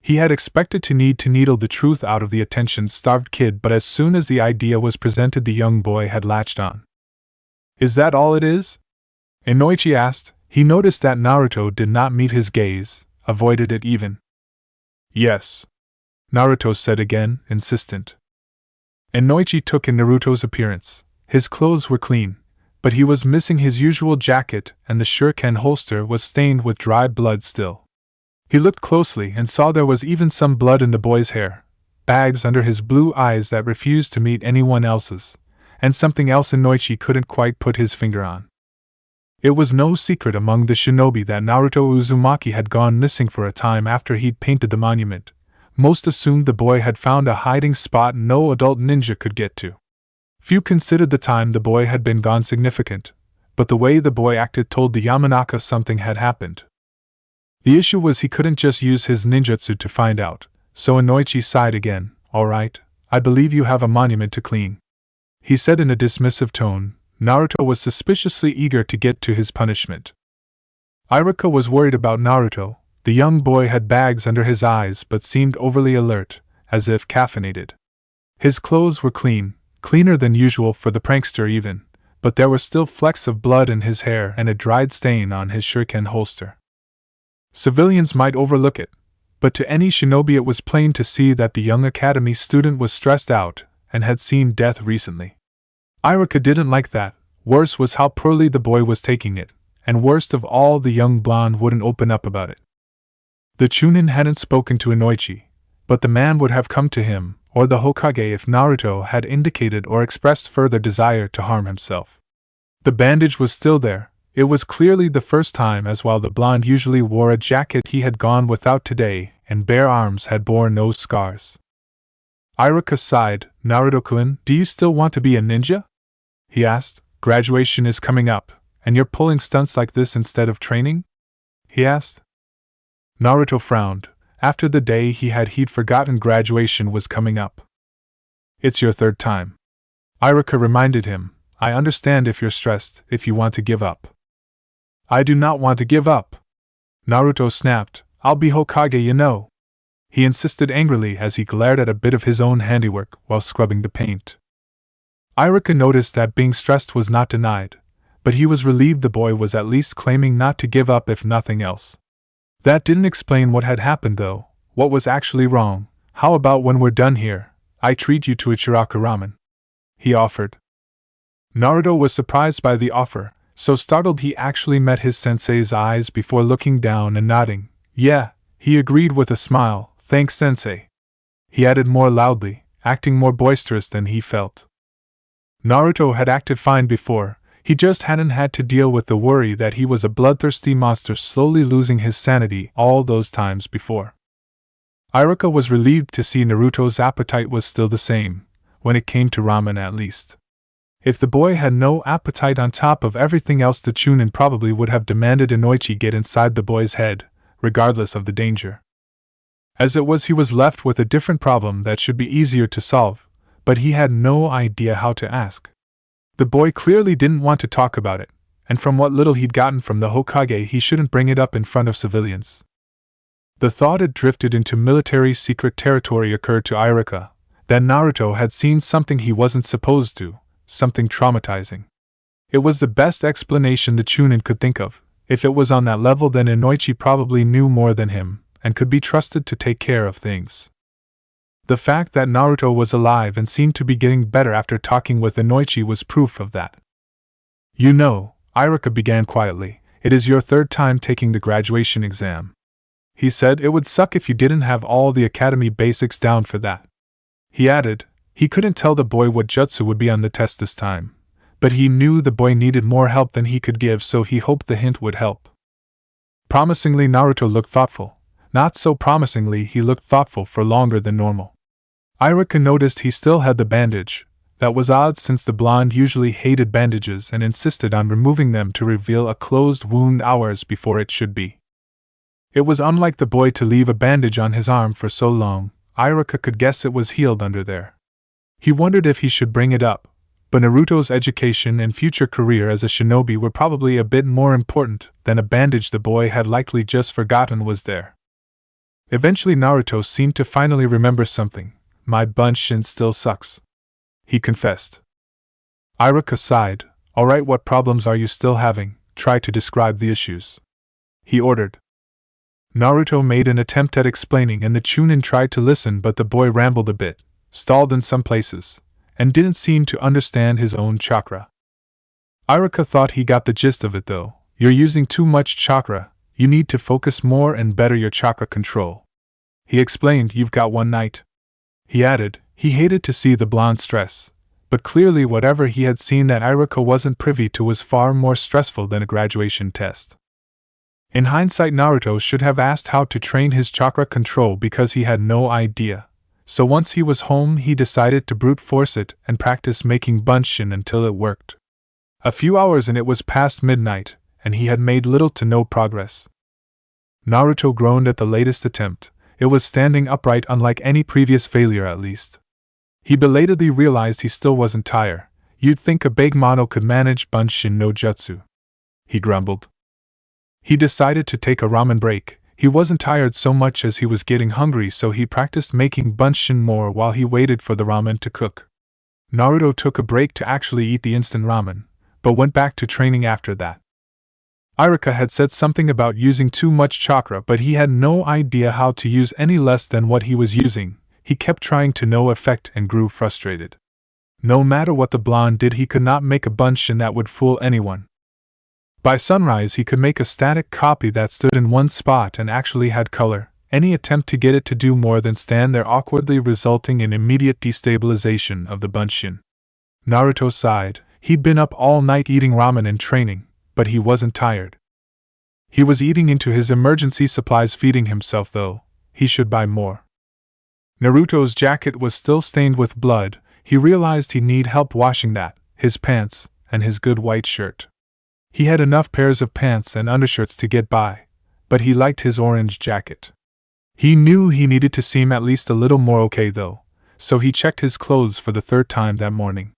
Speaker 1: He had expected to need to needle the truth out of the attention-starved kid, but as soon as the idea was presented, the young boy had latched on. Is that all it is? Inoichi asked. He noticed that Naruto did not meet his gaze, avoided it even. Yes. Naruto said again, insistent. Inoichi took in Naruto's appearance. His clothes were clean, but he was missing his usual jacket, and the shuriken holster was stained with dried blood still. He looked closely and saw there was even some blood in the boy's hair, bags under his blue eyes that refused to meet anyone else's, and something else Inoichi couldn't quite put his finger on. It was no secret among the shinobi that Naruto Uzumaki had gone missing for a time after he'd painted the monument. Most assumed the boy had found a hiding spot no adult ninja could get to. Few considered the time the boy had been gone significant, but the way the boy acted told the Yamanaka something had happened. The issue was he couldn't just use his ninjutsu to find out, so Inoichi sighed again. All right, I believe you have a monument to clean, he said in a dismissive tone. Naruto was suspiciously eager to get to his punishment. Iruka was worried about Naruto. The young boy had bags under his eyes but seemed overly alert, as if caffeinated. His clothes were clean, cleaner than usual for the prankster even, but there were still flecks of blood in his hair and a dried stain on his shuriken holster. Civilians might overlook it, but to any shinobi it was plain to see that the young academy student was stressed out and had seen death recently. Iruka didn't like that. Worse was how poorly the boy was taking it, and worst of all, the young blonde wouldn't open up about it. The Chunin hadn't spoken to Inoichi, but the man would have come to him, or the Hokage, if Naruto had indicated or expressed further desire to harm himself. The bandage was still there. It was clearly the first time, as while the blonde usually wore a jacket he had gone without today, and bare arms had borne no scars. Iruka sighed. Naruto-kun, do you still want to be a ninja? He asked. Graduation is coming up, and you're pulling stunts like this instead of training? He asked. Naruto frowned. After the day he'd forgotten graduation was coming up. It's your third time. Iruka reminded him. I understand if you're stressed, if you want to give up. I do not want to give up. Naruto snapped. I'll be Hokage, you know. He insisted angrily as he glared at a bit of his own handiwork while scrubbing the paint. Iruka noticed that being stressed was not denied, but he was relieved the boy was at least claiming not to give up if nothing else. That didn't explain what had happened though. What was actually wrong? How about when we're done here, I treat you to Ichiraku ramen? He offered. Naruto was surprised by the offer, so startled he actually met his sensei's eyes before looking down and nodding. Yeah, he agreed with a smile, thanks sensei. He added more loudly, acting more boisterous than he felt. Naruto had acted fine before, he just hadn't had to deal with the worry that he was a bloodthirsty monster slowly losing his sanity all those times before. Iruka was relieved to see Naruto's appetite was still the same, when it came to ramen at least. If the boy had no appetite on top of everything else, the Chunin probably would have demanded Inoichi get inside the boy's head, regardless of the danger. As it was, he was left with a different problem that should be easier to solve, but he had no idea how to ask. The boy clearly didn't want to talk about it, and from what little he'd gotten from the Hokage, he shouldn't bring it up in front of civilians. The thought it drifted into military secret territory occurred to Iruka, that Naruto had seen something he wasn't supposed to, something traumatizing. It was the best explanation the Chunin could think of. If it was on that level, then Inoichi probably knew more than him, and could be trusted to take care of things. The fact that Naruto was alive and seemed to be getting better after talking with Inoichi was proof of that. You know, Iruka began quietly, it is your third time taking the graduation exam. He said it would suck if you didn't have all the academy basics down for that. He added, he couldn't tell the boy what jutsu would be on the test this time, but he knew the boy needed more help than he could give, so he hoped the hint would help. Promisingly, Naruto looked thoughtful. Not so promisingly, he looked thoughtful for longer than normal. Iruka noticed he still had the bandage. That was odd since the blonde usually hated bandages and insisted on removing them to reveal a closed wound hours before it should be. It was unlike the boy to leave a bandage on his arm for so long. Iruka could guess it was healed under there. He wondered if he should bring it up, but Naruto's education and future career as a shinobi were probably a bit more important than a bandage the boy had likely just forgotten was there. Eventually Naruto seemed to finally remember something. My bunshin still sucks, he confessed. Iruka sighed. Alright, what problems are you still having? Try to describe the issues, he ordered. Naruto made an attempt at explaining and the Chunin tried to listen, but the boy rambled a bit, stalled in some places, and didn't seem to understand his own chakra. Iruka thought he got the gist of it though. You're using too much chakra, you need to focus more and better your chakra control. He explained, you've got one night. He added, he hated to see the blonde stress, but clearly whatever he had seen that Iruka wasn't privy to was far more stressful than a graduation test. In hindsight, Naruto should have asked how to train his chakra control because he had no idea. So once he was home, he decided to brute force it and practice making bunshin until it worked. A few hours and it was past midnight, and he had made little to no progress. Naruto groaned at the latest attempt. It was standing upright, unlike any previous failure at least. He belatedly realized he still wasn't tired. You'd think a big mono could manage bunshin no jutsu, he grumbled. He decided to take a ramen break. He wasn't tired so much as he was getting hungry, so he practiced making bunshin more while he waited for the ramen to cook. Naruto took a break to actually eat the instant ramen, but went back to training after that. Iruka had said something about using too much chakra, but he had no idea how to use any less than what he was using. He kept trying to no effect and grew frustrated. No matter what the blonde did, he could not make a bunshin that would fool anyone. By sunrise he could make a static copy that stood in one spot and actually had color. Any attempt to get it to do more than stand there awkwardly resulting in immediate destabilization of the bunshin. Naruto sighed. He'd been up all night eating ramen and training, but he wasn't tired. He was eating into his emergency supplies, feeding himself though. He should buy more. Naruto's jacket was still stained with blood. He realized he'd need help washing that, his pants, and his good white shirt. He had enough pairs of pants and undershirts to get by, but he liked his orange jacket. He knew he needed to seem at least a little more okay though, so he checked his clothes for the third time that morning.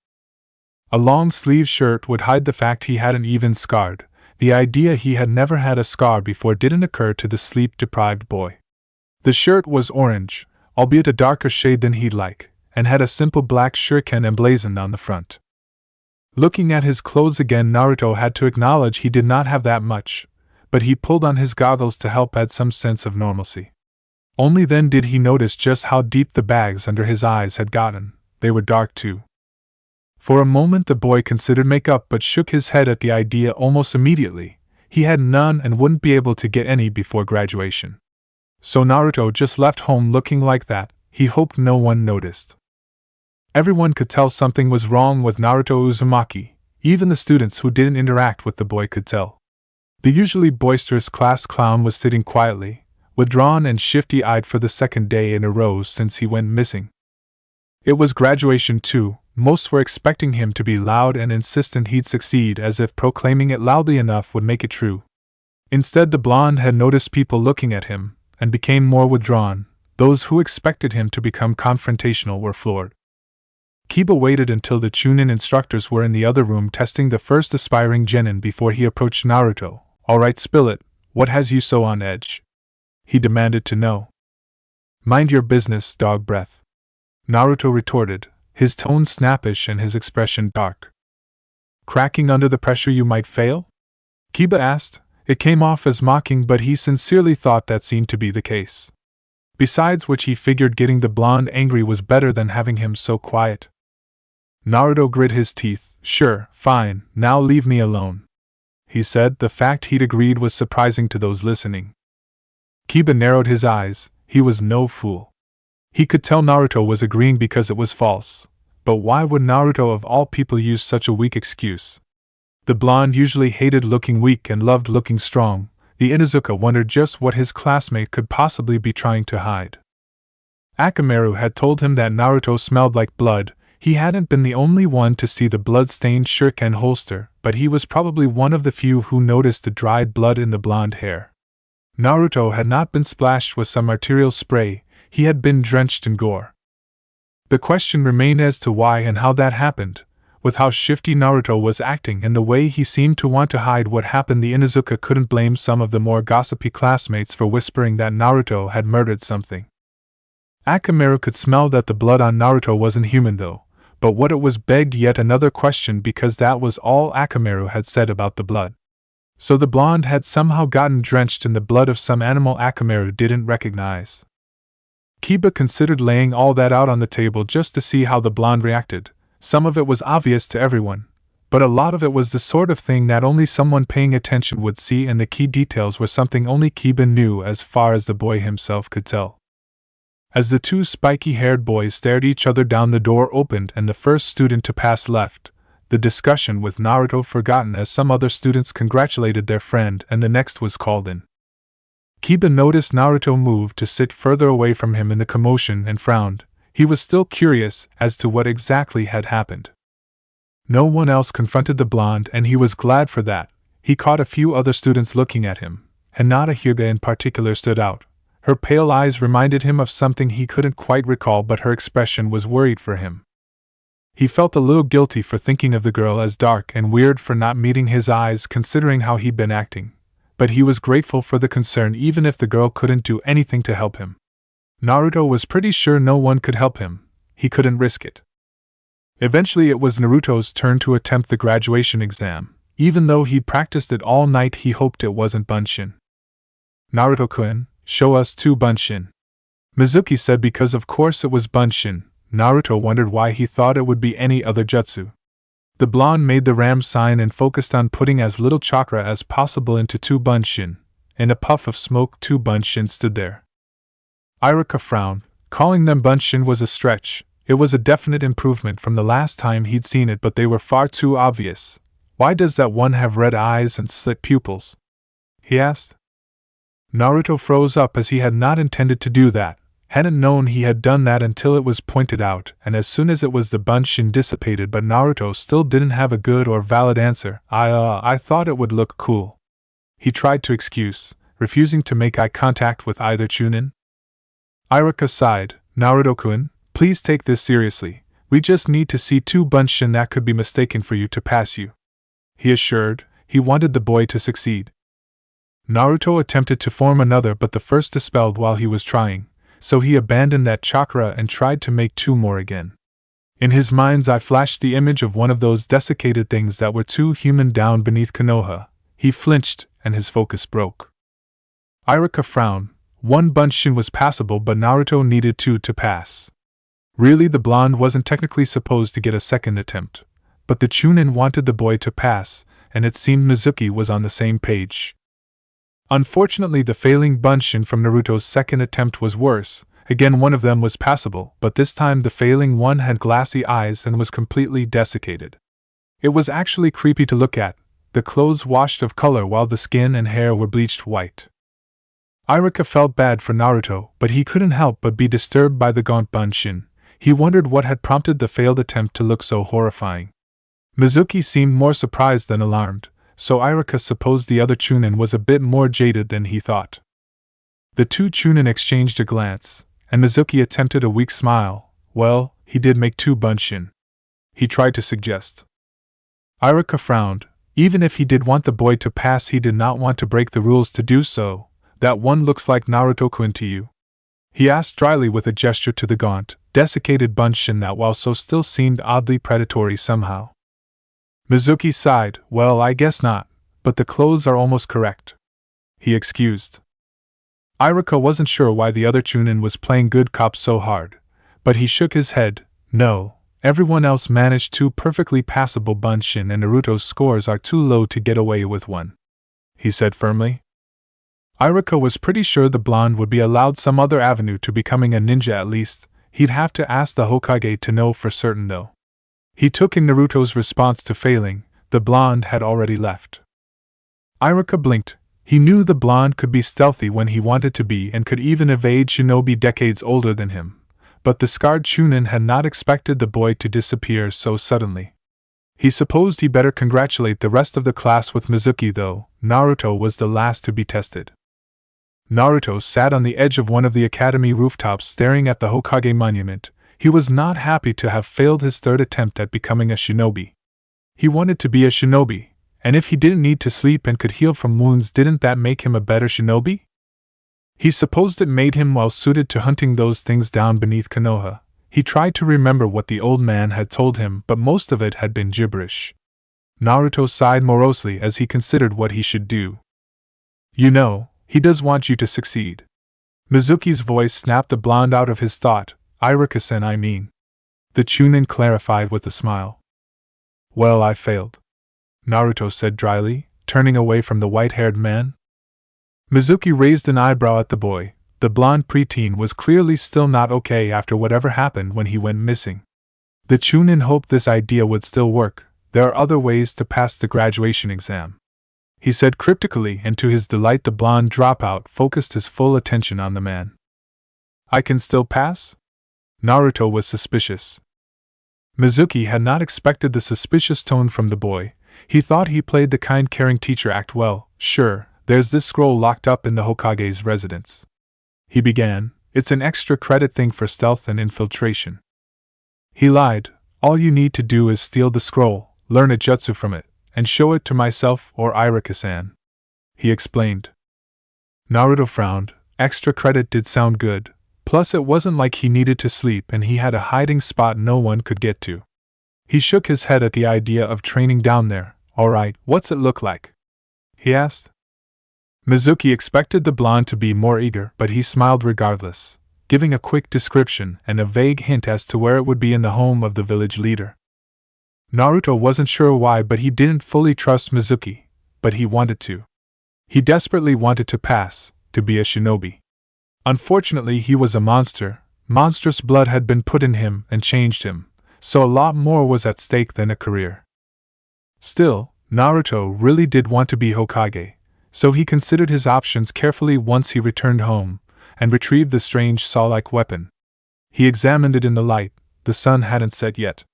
Speaker 1: A long-sleeved shirt would hide the fact he hadn't even scarred. The idea he had never had a scar before didn't occur to the sleep-deprived boy. The shirt was orange, albeit a darker shade than he'd like, and had a simple black shuriken emblazoned on the front. Looking at his clothes again, Naruto had to acknowledge he did not have that much, but he pulled on his goggles to help add some sense of normalcy. Only then did he notice just how deep the bags under his eyes had gotten. They were dark too. For a moment the boy considered makeup but shook his head at the idea almost immediately. He had none and wouldn't be able to get any before graduation. So Naruto just left home looking like that. He hoped no one noticed. Everyone could tell something was wrong with Naruto Uzumaki. Even the students who didn't interact with the boy could tell. The usually boisterous class clown was sitting quietly, withdrawn and shifty-eyed for the second day in a row since he went missing. It was graduation too. Most were expecting him to be loud and insistent he'd succeed, as if proclaiming it loudly enough would make it true. Instead, the blonde had noticed people looking at him, and became more withdrawn. Those who expected him to become confrontational were floored. Kiba waited until the Chunin instructors were in the other room testing the first aspiring genin before he approached Naruto. Alright, spill it. What has you so on edge? He demanded to know. Mind your business, dog breath. Naruto retorted, his tone snappish and his expression dark. Cracking under the pressure you might fail? Kiba asked. It came off as mocking, but he sincerely thought that seemed to be the case. Besides which, he figured getting the blonde angry was better than having him so quiet. Naruto grit his teeth. Sure, fine, now leave me alone, he said. The fact he'd agreed was surprising to those listening. Kiba narrowed his eyes. He was no fool. He could tell Naruto was agreeing because it was false, but why would Naruto of all people use such a weak excuse? The blonde usually hated looking weak and loved looking strong, the Inuzuka wondered just what his classmate could possibly be trying to hide. Akamaru had told him that Naruto smelled like blood. He hadn't been the only one to see the blood-stained shuriken holster, but he was probably one of the few who noticed the dried blood in the blonde hair. Naruto had not been splashed with some arterial spray, he had been drenched in gore. The question remained as to why and how that happened. With how shifty Naruto was acting and the way he seemed to want to hide what happened, the Inuzuka couldn't blame some of the more gossipy classmates for whispering that Naruto had murdered something. Akamaru could smell that the blood on Naruto wasn't human though, but what it was begged yet another question because that was all Akamaru had said about the blood. So the blonde had somehow gotten drenched in the blood of some animal Akamaru didn't recognize. Kiba considered laying all that out on the table just to see how the blonde reacted. Some of it was obvious to everyone, but a lot of it was the sort of thing that only someone paying attention would see, and the key details were something only Kiba knew as far as the boy himself could tell. As the two spiky-haired boys stared each other down, the door opened and the first student to pass left, the discussion with Naruto forgotten as some other students congratulated their friend, and the next was called in. Kiba noticed Naruto move to sit further away from him in the commotion and frowned. He was still curious as to what exactly had happened. No one else confronted the blonde, and he was glad for that. He caught a few other students looking at him. Hinata Hyuga in particular stood out. Her pale eyes reminded him of something he couldn't quite recall, but her expression was worried for him. He felt a little guilty for thinking of the girl as dark and weird for not meeting his eyes considering how he'd been acting, but he was grateful for the concern even if the girl couldn't do anything to help him. Naruto was pretty sure no one could help him. He couldn't risk it. Eventually it was Naruto's turn to attempt the graduation exam. Even though he'd practiced it all night, he hoped it wasn't Bunshin. Naruto-kun, show us 2 Bunshin. Mizuki said because of course it was Bunshin. Naruto wondered why he thought it would be any other jutsu. The blonde made the ram sign and focused on putting as little chakra as possible into 2 Bunshin. In a puff of smoke, 2 Bunshin stood there. Iruka frowned. Calling them Bunshin was a stretch. It was a definite improvement from the last time he'd seen it, but they were far too obvious. Why does that one have red eyes and slit pupils? He asked. Naruto froze up as he had not intended to do that, hadn't known he had done that until it was pointed out, and as soon as it was the Bunshin dissipated, but Naruto still didn't have a good or valid answer. I thought it would look cool. He tried to excuse, refusing to make eye contact with either Chunin. Iruka sighed. Naruto-kun, please take this seriously. We just need to see 2 Bunshin that could be mistaken for you to pass you. He assured. He wanted the boy to succeed. Naruto attempted to form another, but the first dispelled while he was trying, so he abandoned that chakra and tried to make 2 more again. In his mind's eye flashed the image of one of those desiccated things that were 2 human down beneath Konoha. He flinched, and his focus broke. Iruka frowned. 1 Bunshin was passable, but Naruto needed 2 to pass. Really, the blonde wasn't technically supposed to get a second attempt, but the Chunin wanted the boy to pass, and it seemed Mizuki was on the same page. Unfortunately, the failing Bunshin from Naruto's second attempt was worse. Again, one of them was passable, but this time the failing one had glassy eyes and was completely desiccated. It was actually creepy to look at, the clothes washed of color while the skin and hair were bleached white. Iruka felt bad for Naruto, but he couldn't help but be disturbed by the gaunt Bunshin. He wondered what had prompted the failed attempt to look so horrifying. Mizuki seemed more surprised than alarmed, so Iruka supposed the other Chunin was a bit more jaded than he thought. The 2 Chunin exchanged a glance, and Mizuki attempted a weak smile. Well, he did make 2 Bunshin. He tried to suggest. Iruka frowned. Even if he did want the boy to pass, he did not want to break the rules to do so. That one looks like Naruto-kun to you? He asked dryly with a gesture to the gaunt, desiccated Bunshin that while so still seemed oddly predatory somehow. Mizuki sighed. Well, I guess not, but the clothes are almost correct. He excused. Iruka wasn't sure why the other Chunin was playing good cop so hard, but he shook his head. No, everyone else managed 2 perfectly passable Bunshin and Naruto's scores are too low to get away with 1. He said firmly. Iruka was pretty sure the blonde would be allowed some other avenue to becoming a ninja at least. He'd have to ask the Hokage to know for certain though. He took in Naruto's response to failing. The blonde had already left. Iruka blinked. He knew the blonde could be stealthy when he wanted to be and could even evade shinobi decades older than him, but the scarred Chunin had not expected the boy to disappear so suddenly. He supposed he better congratulate the rest of the class with Mizuki, though. Naruto was the last to be tested. Naruto sat on the edge of one of the academy rooftops staring at the Hokage monument. He was not happy to have failed his third attempt at becoming a shinobi. He wanted to be a shinobi, and if he didn't need to sleep and could heal from wounds, didn't that make him a better shinobi? He supposed it made him well suited to hunting those things down beneath Konoha. He tried to remember what the old man had told him, but most of it had been gibberish. Naruto sighed morosely as he considered what he should do. You know, he does want you to succeed. Mizuki's voice snapped the blonde out of his thought. Iruka-sen, I mean. The Chunin clarified with a smile. Well, I failed, Naruto said dryly, turning away from the white-haired man. Mizuki raised an eyebrow at the boy. The blonde preteen was clearly still not okay after whatever happened when he went missing. The Chunin hoped this idea would still work. There are other ways to pass the graduation exam, he said cryptically, and to his delight the blonde dropout focused his full attention on the man. I can still pass? Naruto was suspicious. Mizuki had not expected the suspicious tone from the boy. He thought he played the kind, caring teacher act well. Sure, there's this scroll locked up in the Hokage's residence, he began. It's an extra credit thing for stealth and infiltration. He lied. All you need to do is steal the scroll, learn a jutsu from it, and show it to myself or Iruka-san, he explained. Naruto frowned. Extra credit did sound good. Plus it wasn't like he needed to sleep and he had a hiding spot no one could get to. He shook his head at the idea of training down there. Alright, what's it look like? He asked. Mizuki expected the blonde to be more eager, but he smiled regardless, giving a quick description and a vague hint as to where it would be in the home of the village leader. Naruto wasn't sure why, but he didn't fully trust Mizuki, but he wanted to. He desperately wanted to pass, to be a shinobi. Unfortunately, he was a monster. Monstrous blood had been put in him and changed him, so a lot more was at stake than a career. Still, Naruto really did want to be Hokage, so he considered his options carefully once he returned home and retrieved the strange saw-like weapon. He examined it in the light. The sun hadn't set yet.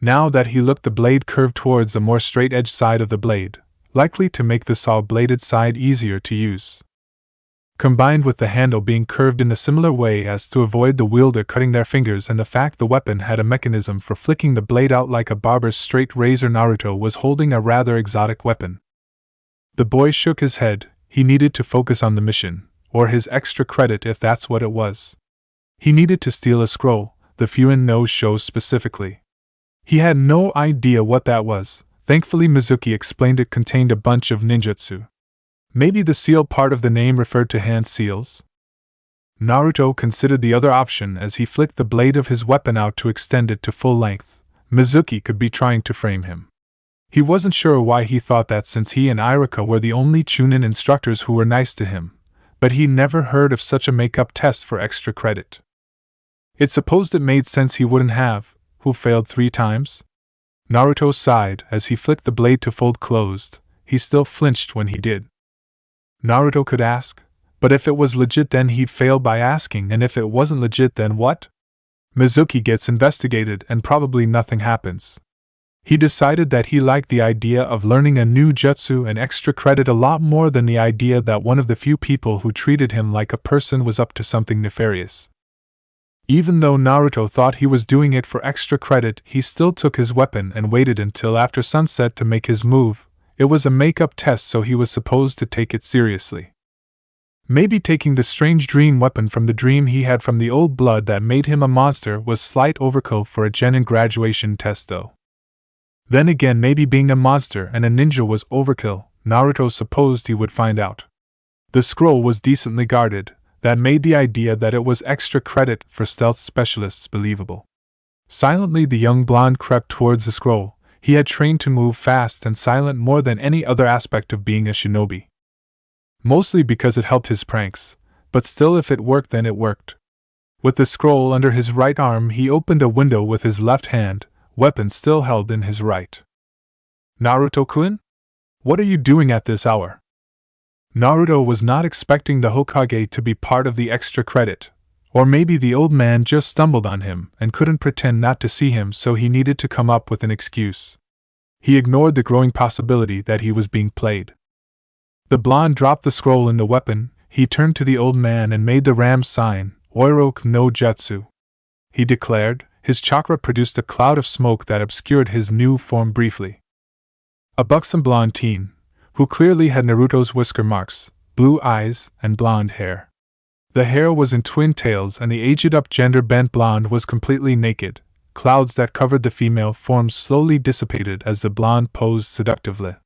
Speaker 1: Now that he looked, the blade curved towards the more straight-edged side of the blade, likely to make the saw-bladed side easier to use. Combined with the handle being curved in a similar way as to avoid the wielder cutting their fingers and the fact the weapon had a mechanism for flicking the blade out like a barber's straight razor, Naruto was holding a rather exotic weapon. The boy shook his head. He needed to focus on the mission, or his extra credit if that's what it was. He needed to steal a scroll, the Fuin no show specifically. He had no idea what that was. Thankfully Mizuki explained it contained a bunch of ninjutsu. Maybe the seal part of the name referred to hand seals? Naruto considered the other option as he flicked the blade of his weapon out to extend it to full length. Mizuki could be trying to frame him. He wasn't sure why he thought that, since he and Iruka were the only Chunin instructors who were nice to him, but he never heard of such a make-up test for extra credit. It supposed it made sense he wouldn't have, who failed 3 times? Naruto sighed as he flicked the blade to fold closed. He still flinched when he did. Naruto could ask, but if it was legit then he'd fail by asking, and if it wasn't legit then what? Mizuki gets investigated and probably nothing happens. He decided that he liked the idea of learning a new jutsu and extra credit a lot more than the idea that one of the few people who treated him like a person was up to something nefarious. Even though Naruto thought he was doing it for extra credit, he still took his weapon and waited until after sunset to make his move. It was a make-up test, so he was supposed to take it seriously. Maybe taking the strange dream weapon from the dream he had from the old blood that made him a monster was slight overkill for a genin graduation test though. Then again, maybe being a monster and a ninja was overkill. Naruto supposed he would find out. The scroll was decently guarded. That made the idea that it was extra credit for stealth specialists believable. Silently the young blonde crept towards the scroll. He had trained to move fast and silent more than any other aspect of being a shinobi. Mostly because it helped his pranks, but still if it worked then it worked. With the scroll under his right arm he opened a window with his left hand, weapon still held in his right. Naruto-kun? What are you doing at this hour? Naruto was not expecting the Hokage to be part of the extra credit, or maybe the old man just stumbled on him and couldn't pretend not to see him, so he needed to come up with an excuse. He ignored the growing possibility that he was being played. The blonde dropped the scroll in the weapon. He turned to the old man and made the ram sign, Oiroku no Jutsu. He declared. His chakra produced a cloud of smoke that obscured his new form briefly. A buxom blonde teen, who clearly had Naruto's whisker marks, blue eyes, and blonde hair. The hair was in twin tails and the aged-up gender-bent blonde was completely naked. Clouds that covered the female form slowly dissipated as the blonde posed seductively.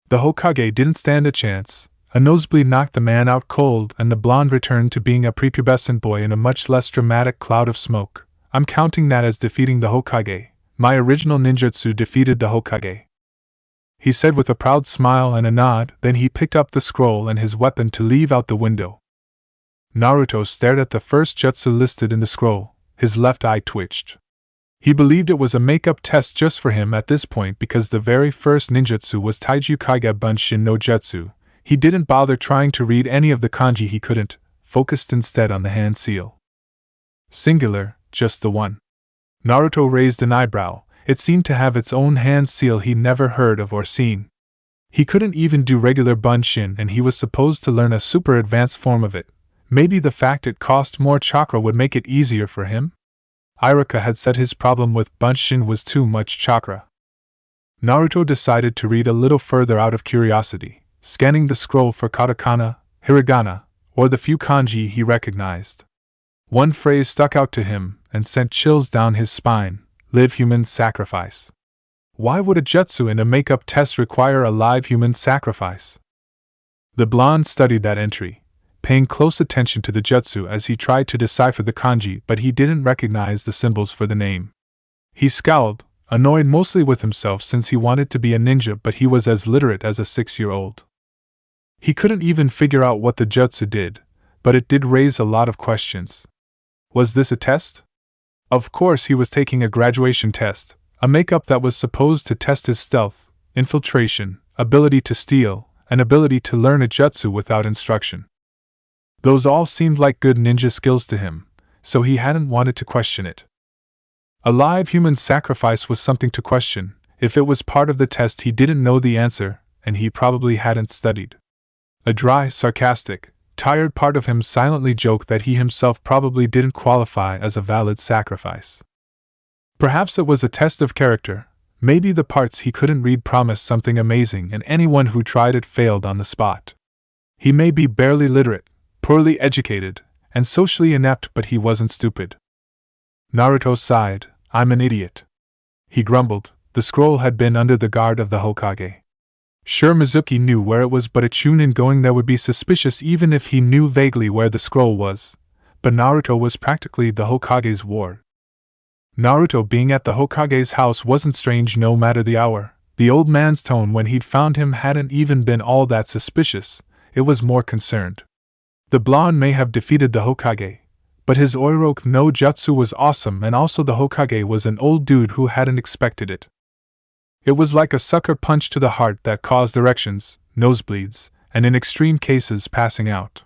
Speaker 1: The Hokage didn't stand a chance. A nosebleed knocked the man out cold and the blonde returned to being a prepubescent boy in a much less dramatic cloud of smoke. I'm counting that as defeating the Hokage. My original ninjutsu defeated the Hokage, he said with a proud smile and a nod. Then he picked up the scroll and his weapon to leave out the window. Naruto stared at the first jutsu listed in the scroll. His left eye twitched. He believed it was a make-up test just for him at this point because the very first ninjutsu was Taiju Kaiga Bunshin no Jutsu. He didn't bother trying to read any of the kanji, he couldn't, focused instead on the hand seal. Singular, just the one. Naruto raised an eyebrow. It seemed to have its own hand seal he'd never heard of or seen. He couldn't even do regular Bunshin and he was supposed to learn a super advanced form of it. Maybe the fact it cost more chakra would make it easier for him? Iruka had said his problem with Bunshin was too much chakra. Naruto decided to read a little further out of curiosity, scanning the scroll for katakana, hiragana, or the few kanji he recognized. One phrase stuck out to him and sent chills down his spine: live human sacrifice. Why would a jutsu in a makeup test require a live human sacrifice? The blonde studied that entry, paying close attention to the jutsu as he tried to decipher the kanji, but he didn't recognize the symbols for the name. He scowled, annoyed mostly with himself since he wanted to be a ninja but he was as literate as a 6-year-old. He couldn't even figure out what the jutsu did, but it did raise a lot of questions. Was this a test? Of course he was taking a graduation test, a makeup that was supposed to test his stealth, infiltration, ability to steal, and ability to learn a jutsu without instruction. Those all seemed like good ninja skills to him, so he hadn't wanted to question it. A live human sacrifice was something to question. If it was part of the test, he didn't know the answer, and he probably hadn't studied. A dry, sarcastic, tired part of him silently joked that he himself probably didn't qualify as a valid sacrifice. Perhaps it was a test of character. Maybe the parts he couldn't read promised something amazing and anyone who tried it failed on the spot. He may be barely literate, poorly educated, and socially inept, but he wasn't stupid. Naruto sighed. I'm an idiot. He grumbled. The scroll had been under the guard of the Hokage. Sure, Mizuki knew where it was, but a chunin going there would be suspicious even if he knew vaguely where the scroll was. But Naruto was practically the Hokage's ward. Naruto being at the Hokage's house wasn't strange no matter the hour. The old man's tone when he'd found him hadn't even been all that suspicious, it was more concerned. The blonde may have defeated the Hokage, but his Oiroku no Jutsu was awesome, and also the Hokage was an old dude who hadn't expected it. It was like a sucker punch to the heart that caused erections, nosebleeds, and in extreme cases passing out.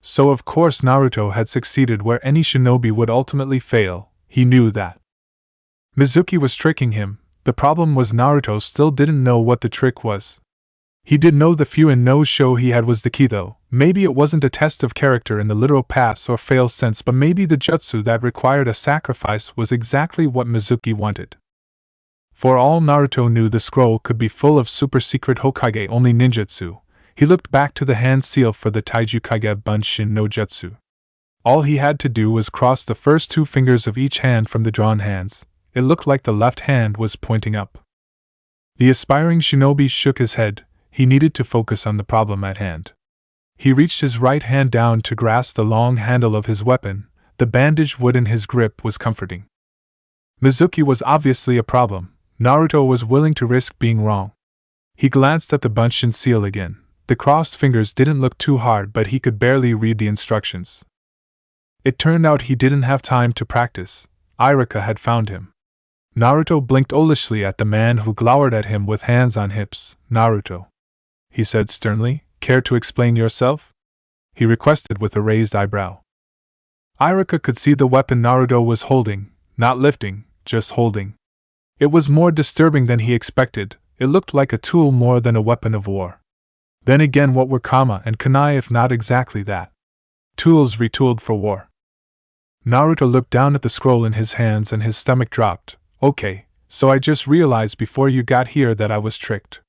Speaker 1: So of course Naruto had succeeded where any shinobi would ultimately fail, he knew that. Mizuki was tricking him. The problem was Naruto still didn't know what the trick was. He did know the few and no show he had was the key though. Maybe it wasn't a test of character in the literal pass or fail sense, but maybe the jutsu that required a sacrifice was exactly what Mizuki wanted. For all Naruto knew, the scroll could be full of super secret Hokage-only ninjutsu. He looked back to the hand seal for the Taiju Kaiga Bunshin no Jutsu. All he had to do was cross the first 2 fingers of each hand from the drawn hands. It looked like the left hand was pointing up. The aspiring shinobi shook his head. He needed to focus on the problem at hand. He reached his right hand down to grasp the long handle of his weapon. The bandaged wood in his grip was comforting. Mizuki was obviously a problem. Naruto was willing to risk being wrong. He glanced at the Bunshin seal again. The crossed fingers didn't look too hard, but he could barely read the instructions. It turned out he didn't have time to practice. Iruka had found him. Naruto blinked owlishly at the man who glowered at him with hands on hips. Naruto, he said sternly, care to explain yourself?" he requested with a raised eyebrow. Iruka could see the weapon Naruto was holding, not lifting, just holding. It was more disturbing than he expected. It looked like a tool more than a weapon of war. Then again, what were Kama and Kunai if not exactly that? Tools retooled for war. Naruto looked down at the scroll in his hands and his stomach dropped. "Okay, so I just realized before you got here that I was tricked,"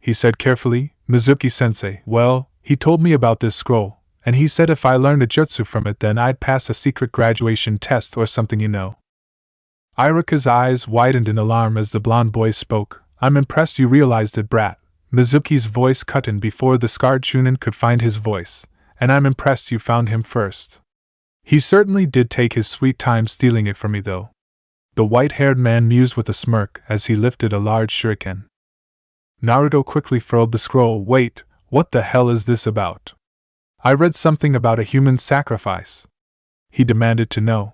Speaker 1: he said carefully. "Mizuki-sensei, well, he told me about this scroll, and he said if I learned a jutsu from it then I'd pass a secret graduation test or something, you know." Iruka's eyes widened in alarm as the blonde boy spoke. "I'm impressed you realized it, brat." Mizuki's voice cut in before the scarred Chunin could find his voice. "And I'm impressed you found him first. He certainly did take his sweet time stealing it from me though." The white-haired man mused with a smirk as he lifted a large shuriken. Naruto quickly furled the scroll. "Wait, what the hell is this about? I read something about a human sacrifice," he demanded to know.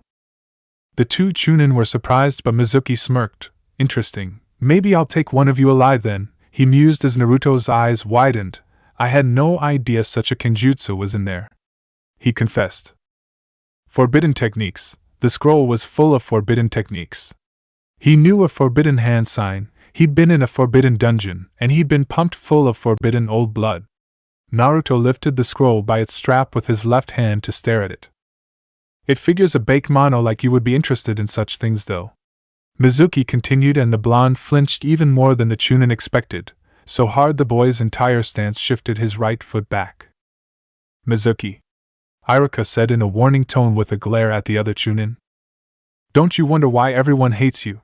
Speaker 1: The two Chunin were surprised, but Mizuki smirked. "Interesting. Maybe I'll take one of you alive then," he mused as Naruto's eyes widened. "I had no idea such a kenjutsu was in there," he confessed. Forbidden techniques. The scroll was full of forbidden techniques. He knew a forbidden hand sign, he'd been in a forbidden dungeon, and he'd been pumped full of forbidden old blood. Naruto lifted the scroll by its strap with his left hand to stare at it. "It figures a bakemono like you would be interested in such things though," Mizuki continued, and the blonde flinched even more than the Chunin expected, so hard the boy's entire stance shifted his right foot back. "Mizuki," Iruka said in a warning tone with a glare at the other Chunin. "Don't you wonder why everyone hates you?"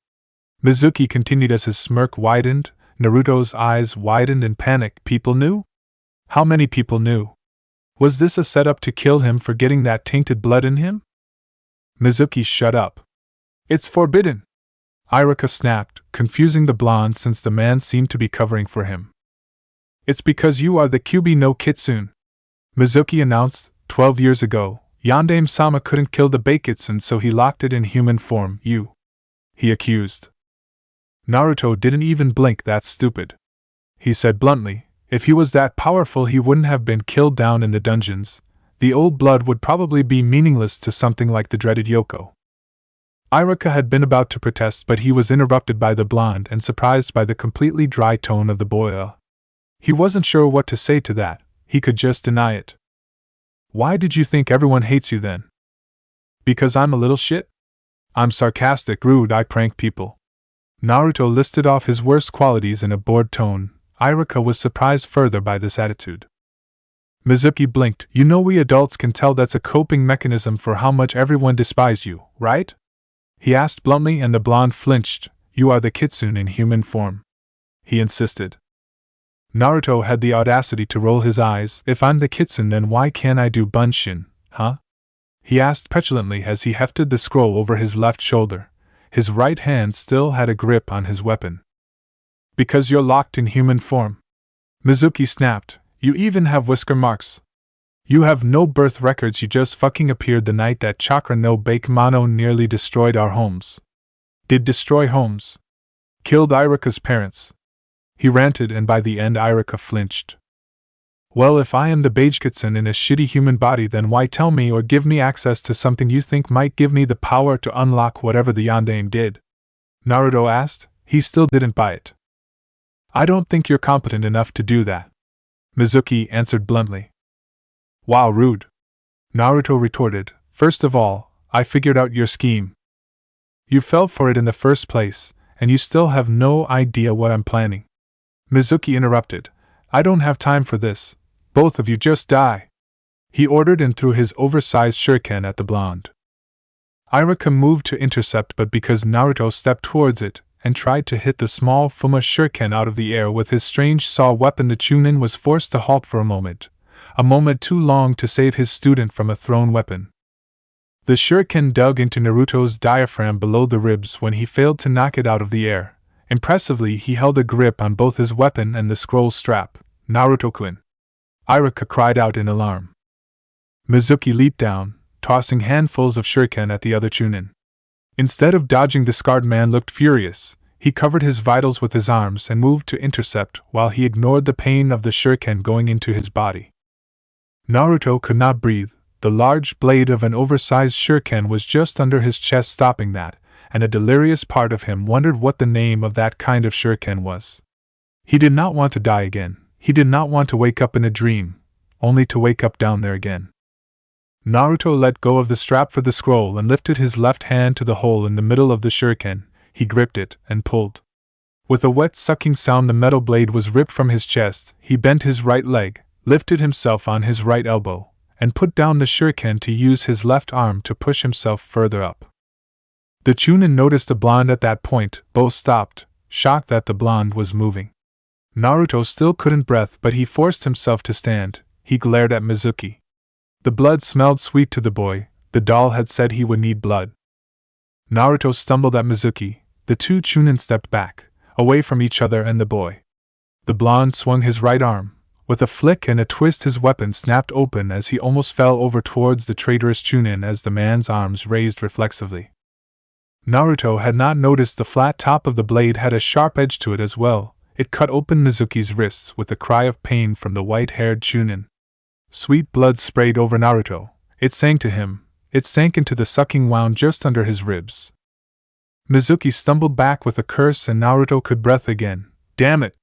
Speaker 1: Mizuki continued as his smirk widened. Naruto's eyes widened in panic. "People knew? How many people knew? Was this a setup to kill him for getting that tainted blood in him?" "Mizuki, shut up. It's forbidden," Iruka snapped, confusing the blonde since the man seemed to be covering for him. "It's because you are the Kyuubi no Kitsune," Mizuki announced. 12 years ago, Yondaime-sama couldn't kill the Baikitsun, so he locked it in human form. You," he accused. Naruto didn't even blink. "That's stupid," he said bluntly. "If he was that powerful he wouldn't have been killed down in the dungeons. The old blood would probably be meaningless to something like the dreaded Yoko." Iruka had been about to protest, but he was interrupted by the blonde and surprised by the completely dry tone of the boy. He wasn't sure what to say to that. He could just deny it. "Why did you think everyone hates you then? Because I'm a little shit? I'm sarcastic, rude, I prank people." Naruto listed off his worst qualities in a bored tone. Iruka was surprised further by this attitude. Mizuki blinked. "You know we adults can tell that's a coping mechanism for how much everyone despises you, right?" he asked bluntly, and the blonde flinched. "You are the Kitsune in human form," he insisted. Naruto had the audacity to roll his eyes. "If I'm the Kitsune then why can't I do bunshin, huh?" he asked petulantly as he hefted the scroll over his left shoulder. His right hand still had a grip on his weapon. "Because you're locked in human form," Mizuki snapped. "You even have whisker marks. You have no birth records, you just fucking appeared the night that Chakra no Bakemono nearly destroyed our homes." "Did destroy homes? Killed Iruka's parents," he ranted, and by the end Iruka flinched. "Well, if I am the Baikitsun in a shitty human body then why tell me or give me access to something you think might give me the power to unlock whatever the Yondaime did?" Naruto asked. He still didn't buy it. "I don't think you're competent enough to do that," Mizuki answered bluntly. "Wow, rude," Naruto retorted. "First of all, I figured out your scheme. You fell for it in the first place, and you still have no idea what I'm planning." Mizuki interrupted. "I don't have time for this. Both of you just die," he ordered and threw his oversized shuriken at the blonde. Iruka moved to intercept, but because Naruto stepped towards it and tried to hit the small Fuma shuriken out of the air with his strange saw weapon, the Chunin was forced to halt for a moment too long to save his student from a thrown weapon. The shuriken dug into Naruto's diaphragm below the ribs when he failed to knock it out of the air. Impressively, he held a grip on both his weapon and the scroll strap. "Naruto-kun!" Iruka cried out in alarm. Mizuki leaped down, tossing handfuls of shuriken at the other Chunin. Instead of dodging, the scarred man looked furious. He covered his vitals with his arms and moved to intercept while he ignored the pain of the shuriken going into his body. Naruto could not breathe. The large blade of an oversized shuriken was just under his chest, stopping that, and a delirious part of him wondered what the name of that kind of shuriken was. He did not want to die again. He did not want to wake up in a dream, only to wake up down there again. Naruto let go of the strap for the scroll and lifted his left hand to the hole in the middle of the shuriken. He gripped it and pulled. With a wet sucking sound, the metal blade was ripped from his chest. He bent his right leg, lifted himself on his right elbow, and put down the shuriken to use his left arm to push himself further up. The Chunin noticed the blonde at that point. Both stopped, shocked that the blonde was moving. Naruto still couldn't breathe, but he forced himself to stand. He glared at Mizuki. The blood smelled sweet to the boy. The doll had said he would need blood. Naruto stumbled at Mizuki. The two Chunin stepped back, away from each other and the boy. The blonde swung his right arm. With a flick and a twist, his weapon snapped open as he almost fell over towards the traitorous Chunin as the man's arms raised reflexively. Naruto had not noticed the flat top of the blade had a sharp edge to it as well. It cut open Mizuki's wrists with a cry of pain from the white-haired Chunin. Sweet blood sprayed over Naruto. It sang to him. It sank into the sucking wound just under his ribs. Mizuki stumbled back with a curse and Naruto could breathe again. Damn it!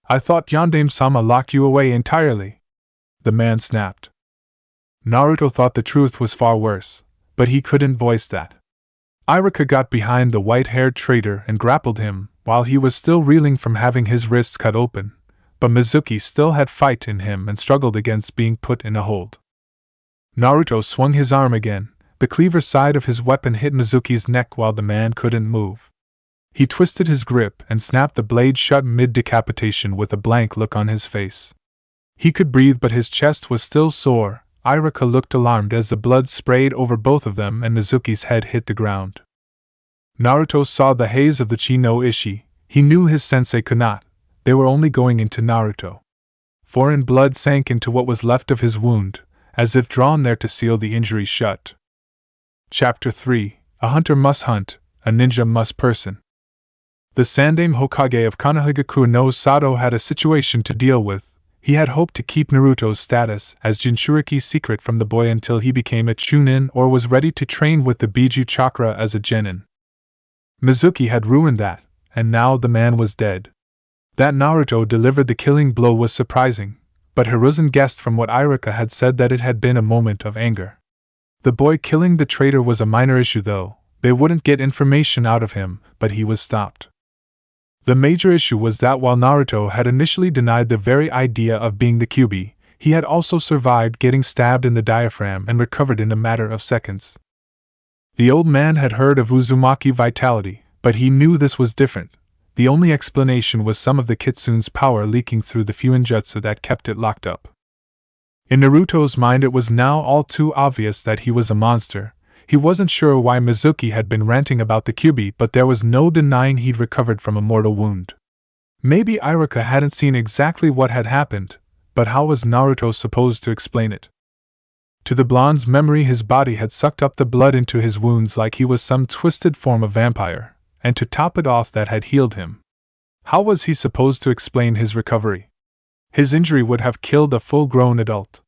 Speaker 1: I thought Yondaime-sama locked you away entirely. The man snapped. Naruto thought the truth was far worse, but he couldn't voice that. Iruka got behind the white-haired traitor and grappled him, while he was still reeling from having his wrists cut open, but Mizuki still had fight in him and struggled against being put in a hold. Naruto swung his arm again. The cleaver side of his weapon hit Mizuki's neck while the man couldn't move. He twisted his grip and snapped the blade shut mid-decapitation with a blank look on his face. He could breathe, but his chest was still sore. Iruka looked alarmed as the blood sprayed over both of them and Mizuki's head hit the ground. Naruto saw the haze of the Chi no Ishi. He knew his sensei could not. They were only going into Naruto. Foreign blood sank into what was left of his wound, as if drawn there to seal the injury shut. Chapter 3: A hunter must hunt, a ninja must person. The Sandaime Hokage of Konohagakure no Sato had a situation to deal with. He had hoped to keep Naruto's status as Jinchuriki secret from the boy until he became a Chunin or was ready to train with the Biju Chakra as a genin. Mizuki had ruined that, and now the man was dead. That Naruto delivered the killing blow was surprising, but Hiruzen guessed from what Iruka had said that it had been a moment of anger. The boy killing the traitor was a minor issue though. They wouldn't get information out of him, but he was stopped. The major issue was that while Naruto had initially denied the very idea of being the Kyuubi, he had also survived getting stabbed in the diaphragm and recovered in a matter of seconds. The old man had heard of Uzumaki vitality, but he knew this was different. The only explanation was some of the Kitsune's power leaking through the Fuinjutsu that kept it locked up. In Naruto's mind, it was now all too obvious that he was a monster. He wasn't sure why Mizuki had been ranting about the Kyuubi, but there was no denying he'd recovered from a mortal wound. Maybe Iruka hadn't seen exactly what had happened, but how was Naruto supposed to explain it? To the blonde's memory, his body had sucked up the blood into his wounds like he was some twisted form of vampire, and to top it off, that had healed him. How was he supposed to explain his recovery? His injury would have killed a full-grown adult.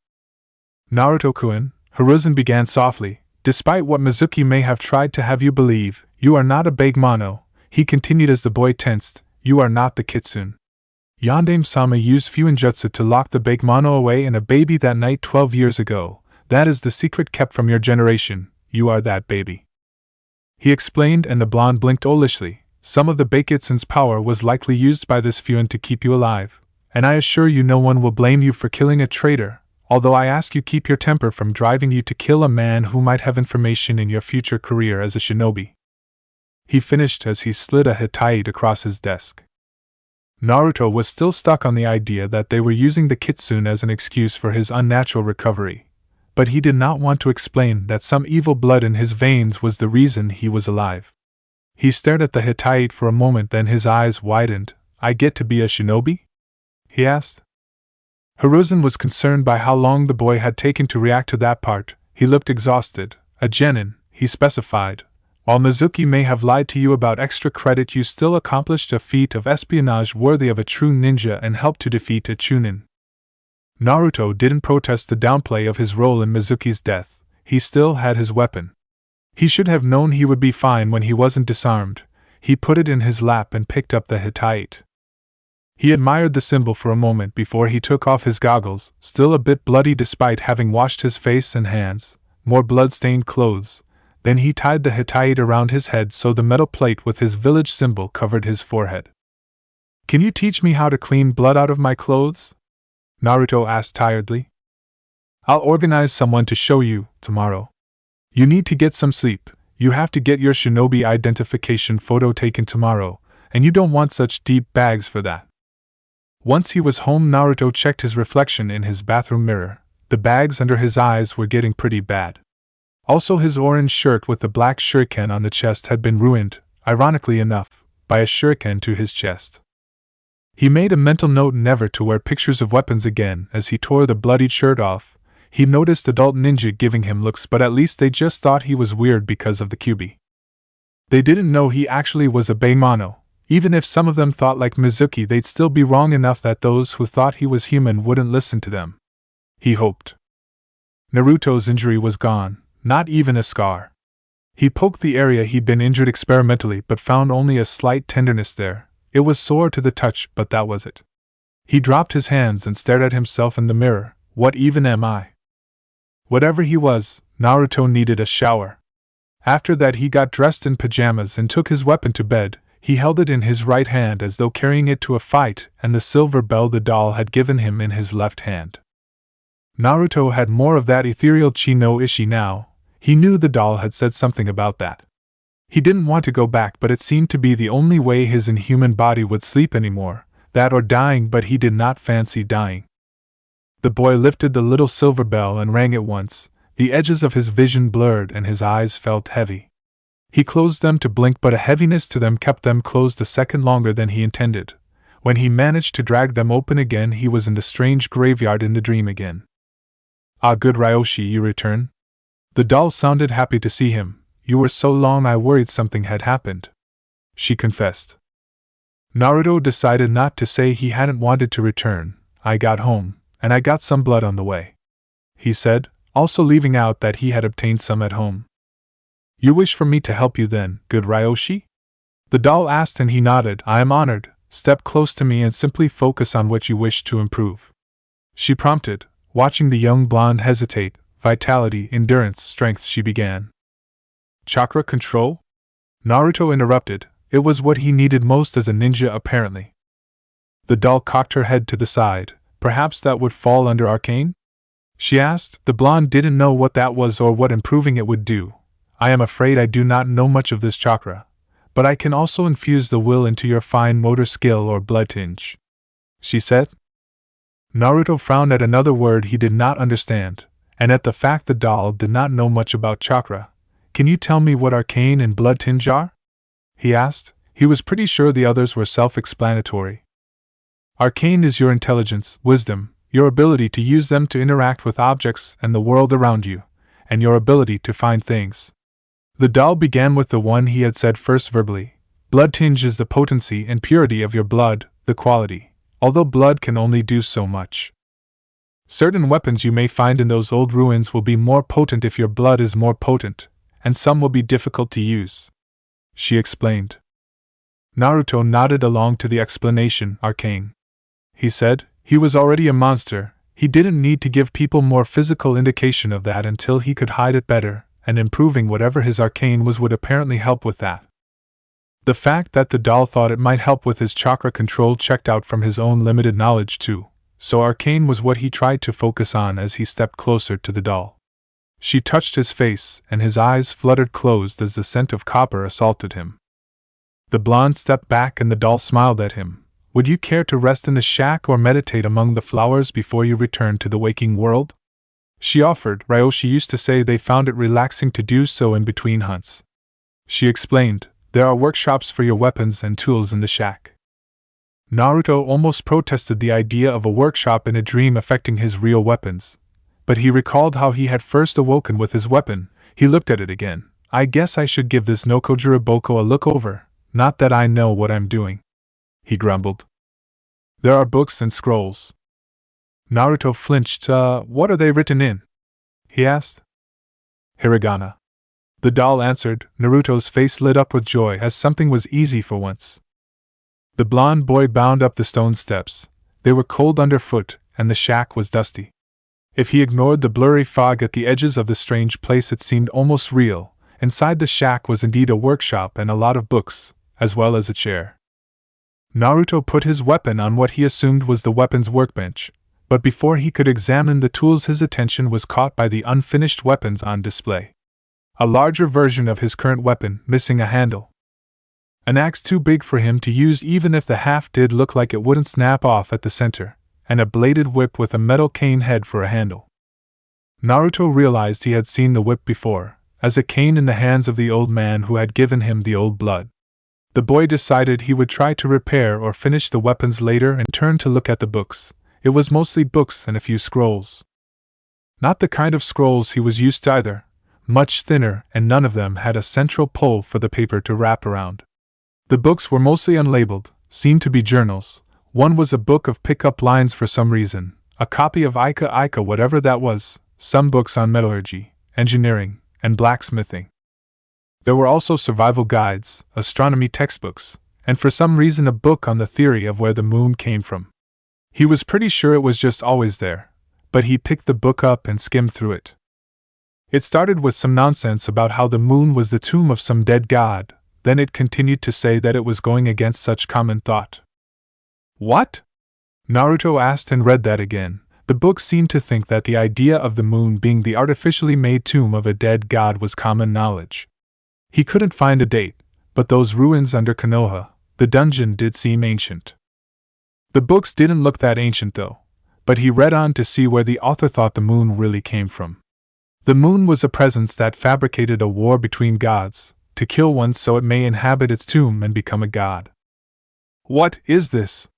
Speaker 1: Naruto-kun, Hiruzen began softly, despite what Mizuki may have tried to have you believe, you are not a Bakemono, he continued as the boy tensed, you are not the Kitsune. Yondaime-sama used Fuinjutsu to lock the Bakemono away in a baby that night 12 years ago. That is the secret kept from your generation, you are that baby. He explained, and the blonde blinked owlishly. Some of the Baketsun's power was likely used by this Fuin to keep you alive, and I assure you no one will blame you for killing a traitor, although I ask you keep your temper from driving you to kill a man who might have information in your future career as a shinobi. He finished as he slid a hitaite across his desk. Naruto was still stuck on the idea that they were using the Kitsune as an excuse for his unnatural recovery, but he did not want to explain that some evil blood in his veins was the reason he was alive. He stared at the hitaite for a moment, then his eyes widened. I get to be a shinobi? He asked. Hiruzen was concerned by how long the boy had taken to react to that part. He looked exhausted. A genin, he specified. While Mizuki may have lied to you about extra credit, you still accomplished a feat of espionage worthy of a true ninja and helped to defeat a Chunin. Naruto didn't protest the downplay of his role in Mizuki's death. He still had his weapon. He should have known he would be fine when he wasn't disarmed. He put it in his lap and picked up the Hittite. He admired the symbol for a moment before he took off his goggles, still a bit bloody despite having washed his face and hands, more blood-stained clothes. Then he tied the Hittite around his head so the metal plate with his village symbol covered his forehead. "Can you teach me how to clean blood out of my clothes?" Naruto asked tiredly. "I'll organize someone to show you tomorrow. You need to get some sleep. You have to get your shinobi identification photo taken tomorrow, and you don't want such deep bags for that." Once he was home, Naruto checked his reflection in his bathroom mirror. The bags under his eyes were getting pretty bad. Also, his orange shirt with the black shuriken on the chest had been ruined, ironically enough, by a shuriken to his chest. He made a mental note never to wear pictures of weapons again. As he tore the bloodied shirt off, he noticed adult ninja giving him looks, but at least they just thought he was weird because of the kyubi. They didn't know he actually was a Baimano. Even if some of them thought like Mizuki, they'd still be wrong enough that those who thought he was human wouldn't listen to them. He hoped. Naruto's injury was gone, not even a scar. He poked the area he'd been injured experimentally but found only a slight tenderness there. It was sore to the touch, but that was it. He dropped his hands and stared at himself in the mirror. What even am I? Whatever he was, Naruto needed a shower. After that, he got dressed in pajamas and took his weapon to bed. He held it in his right hand as though carrying it to a fight, and the silver bell the doll had given him in his left hand. Naruto had more of that ethereal chi no ishi now. He knew the doll had said something about that. He didn't want to go back, but it seemed to be the only way his inhuman body would sleep anymore, that or dying, but he did not fancy dying. The boy lifted the little silver bell and rang it once. The edges of his vision blurred and his eyes felt heavy. He closed them to blink, but a heaviness to them kept them closed a second longer than he intended. When he managed to drag them open again, he was in the strange graveyard in the dream again. "Ah, good Ryoshi, you return?" The doll sounded happy to see him. "You were so long I worried something had happened," she confessed. Naruto decided not to say he hadn't wanted to return. "I got home, and I got some blood on the way," he said, also leaving out that he had obtained some at home. "You wish for me to help you then, good Ryoshi?" The doll asked, and he nodded. "I am honored. Step close to me and simply focus on what you wish to improve," she prompted, watching the young blonde hesitate. "Vitality, endurance, strength," she began. "Chakra control?" Naruto interrupted. It was what he needed most as a ninja, apparently. The doll cocked her head to the side. "Perhaps that would fall under arcane?" she asked. The blonde didn't know what that was or what improving it would do. "I am afraid I do not know much of this chakra, but I can also infuse the will into your fine motor skill or blood tinge," she said. Naruto frowned at another word he did not understand, and at the fact the doll did not know much about chakra. "Can you tell me what arcane and blood tinge are?" he asked. He was pretty sure the others were self-explanatory. Arcane is your intelligence, wisdom, your ability to use them to interact with objects and the world around you, and your ability to find things. The doll began with the one he had said first verbally. Blood tinge is the potency and purity of your blood, the quality, although blood can only do so much. Certain weapons you may find in those old ruins will be more potent if your blood is more potent, and some will be difficult to use, she explained. Naruto nodded along to the explanation. "Arcane," he said. He was already a monster. He didn't need to give people more physical indication of that until he could hide it better, and improving whatever his arcane was would apparently help with that. The fact that the doll thought it might help with his chakra control checked out from his own limited knowledge too, so arcane was what he tried to focus on as he stepped closer to the doll. She touched his face, and his eyes fluttered closed as the scent of copper assaulted him. The blonde stepped back and the doll smiled at him. "Would you care to rest in the shack or meditate among the flowers before you return to the waking world?" she offered. Ryoshi used to say they found it relaxing to do so in between hunts. She explained, "There are workshops for your weapons and tools in the shack." Naruto almost protested the idea of a workshop in a dream affecting his real weapons, but he recalled how he had first awoken with his weapon. He looked at it again. I guess I should give this no Kojiraboko a look over, not that I know what I'm doing," he grumbled. "There are books and scrolls." Naruto flinched. What are they written in?" he asked. "Hiragana." The doll answered. Naruto's face lit up with joy as something was easy for once. The blond boy bounded up the stone steps. They were cold underfoot, and the shack was dusty. If he ignored the blurry fog at the edges of the strange place, it seemed almost real. Inside the shack was indeed a workshop and a lot of books, as well as a chair. Naruto put his weapon on what he assumed was the weapons workbench, but before he could examine the tools, his attention was caught by the unfinished weapons on display. A larger version of his current weapon, missing a handle. An axe too big for him to use even if the haft did look like it wouldn't snap off at the center, and a bladed whip with a metal cane head for a handle. Naruto realized he had seen the whip before, as a cane in the hands of the old man who had given him the old blood. The boy decided he would try to repair or finish the weapons later and turned to look at the books. It was mostly books and a few scrolls. Not the kind of scrolls he was used to either, much thinner, and none of them had a central pole for the paper to wrap around. The books were mostly unlabeled, seemed to be journals. One was a book of pick-up lines for some reason, a copy of Ika whatever that was, some books on metallurgy, engineering, and blacksmithing. There were also survival guides, astronomy textbooks, and for some reason a book on the theory of where the moon came from. He was pretty sure it was just always there, but he picked the book up and skimmed through it. It started with some nonsense about how the moon was the tomb of some dead god, then it continued to say that it was going against such common thought. What? Naruto asked and read that again. The book seemed to think that the idea of the moon being the artificially made tomb of a dead god was common knowledge. He couldn't find a date, but those ruins under Konoha, the dungeon, did seem ancient. The books didn't look that ancient though, but he read on to see where the author thought the moon really came from. The moon was a presence that fabricated a war between gods, to kill one so it may inhabit its tomb and become a god. What is this?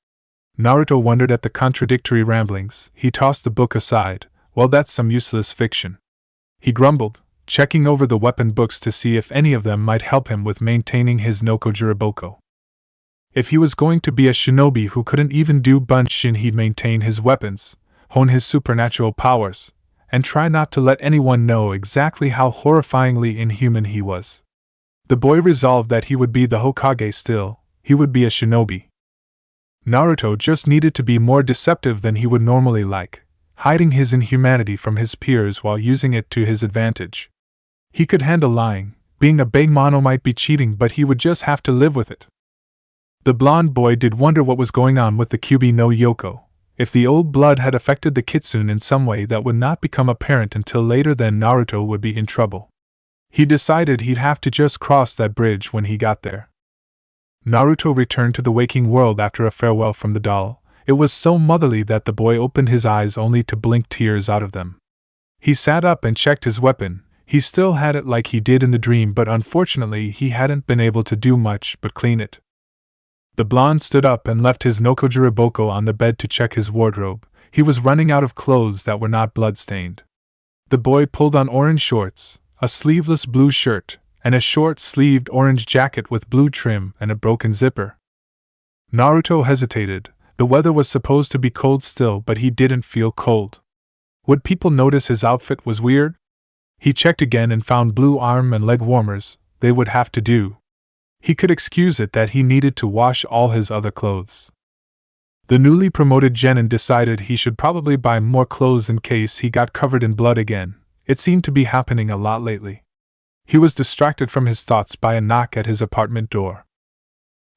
Speaker 1: Naruto wondered at the contradictory ramblings. He tossed the book aside. Well, that's some useless fiction, he grumbled, checking over the weapon books to see if any of them might help him with maintaining his no Kojiraboko. If he was going to be a shinobi who couldn't even do bunshin, he'd maintain his weapons, hone his supernatural powers, and try not to let anyone know exactly how horrifyingly inhuman he was. The boy resolved that he would be the Hokage still, he would be a shinobi. Naruto just needed to be more deceptive than he would normally like, hiding his inhumanity from his peers while using it to his advantage. He could handle lying. Being a Bakemono might be cheating, but he would just have to live with it. The blond boy did wonder what was going on with the Kyuubi no Yoko. If the old blood had affected the kitsune in some way that would not become apparent until later, then Naruto would be in trouble. He decided he'd have to just cross that bridge when he got there. Naruto returned to the waking world after a farewell from the doll. It was so motherly that the boy opened his eyes only to blink tears out of them. He sat up and checked his weapon. He still had it like he did in the dream, but unfortunately he hadn't been able to do much but clean it. The blonde stood up and left his no Kojiraboko on the bed to check his wardrobe. He was running out of clothes that were not blood-stained. The boy pulled on orange shorts, a sleeveless blue shirt, and a short-sleeved orange jacket with blue trim and a broken zipper. Naruto hesitated. The weather was supposed to be cold still, but he didn't feel cold. Would people notice his outfit was weird? He checked again and found blue arm and leg warmers. They would have to do. He could excuse it that he needed to wash all his other clothes. The newly promoted genin decided he should probably buy more clothes in case he got covered in blood again. It seemed to be happening a lot lately. He was distracted from his thoughts by a knock at his apartment door.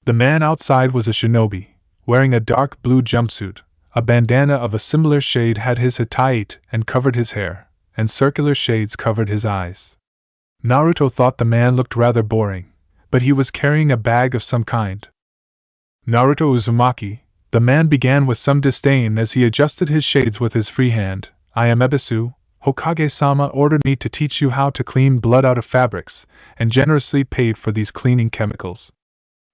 Speaker 1: The man outside was a shinobi, wearing a dark blue jumpsuit. A bandana of a similar shade had his hatayite and covered his hair, and circular shades covered his eyes. Naruto thought the man looked rather boring, but he was carrying a bag of some kind. Naruto Uzumaki, the man began with some disdain as he adjusted his shades with his free hand. I am Ebisu. Hokage-sama ordered me to teach you how to clean blood out of fabrics, and generously paid for these cleaning chemicals.